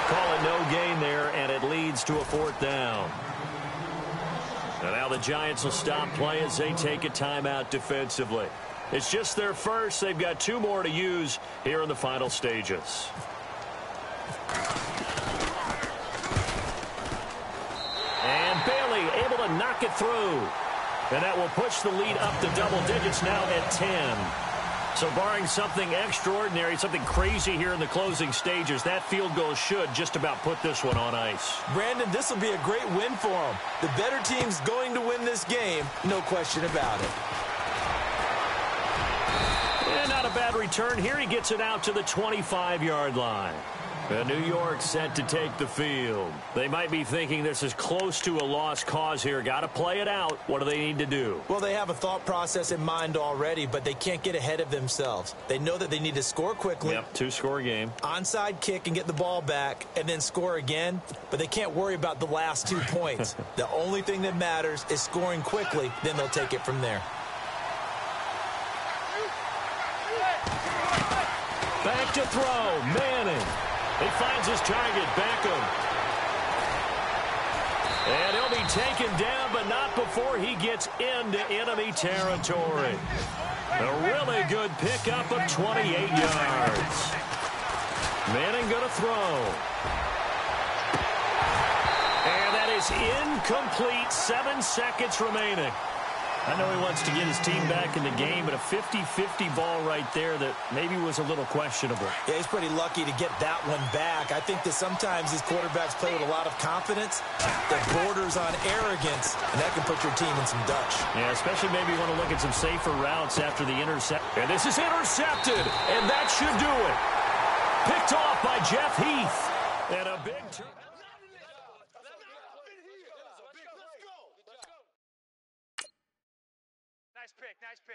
Call it no gain there, and it leads to a 4th down. And now the Giants will stop play as they take a timeout defensively. It's just their first. They've got 2 more to use here in the final stages. And Bailey able to knock it through. And that will push the lead up to double digits now at 10. So barring something extraordinary, something crazy here in the closing stages, that field goal should just about put this one on ice. Brandon, this will be a great win for him. The better team's going to win this game, no question about it. And not a bad return here. He gets it out to the 25-yard line. And New York set to take the field. They might be thinking this is close to a lost cause here. Got to play it out. What do they need to do? Well, they have a thought process in mind already, but they can't get ahead of themselves. They know that they need to score quickly. Yep, 2-score game. Onside kick and get the ball back and then score again, but they can't worry about the last 2 points. The only thing that matters is scoring quickly, then they'll take it from there. Back to throw, Manning. He finds his target, Beckham. And he'll be taken down, but not before he gets into enemy territory. A really good pickup of 28 yards. Manning going to throw. And that is incomplete. 7 seconds remaining. I know he wants to get his team back in the game, but a 50-50 ball right there that maybe was a little questionable. Yeah, he's pretty lucky to get that one back. I think that sometimes these quarterbacks play with a lot of confidence that borders on arrogance, and that can put your team in some Dutch. Yeah, especially maybe you want to look at some safer routes after the intercept. And this is intercepted, and that should do it. Picked off by Jeff Heath. And a big turn. Nice pick.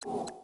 you.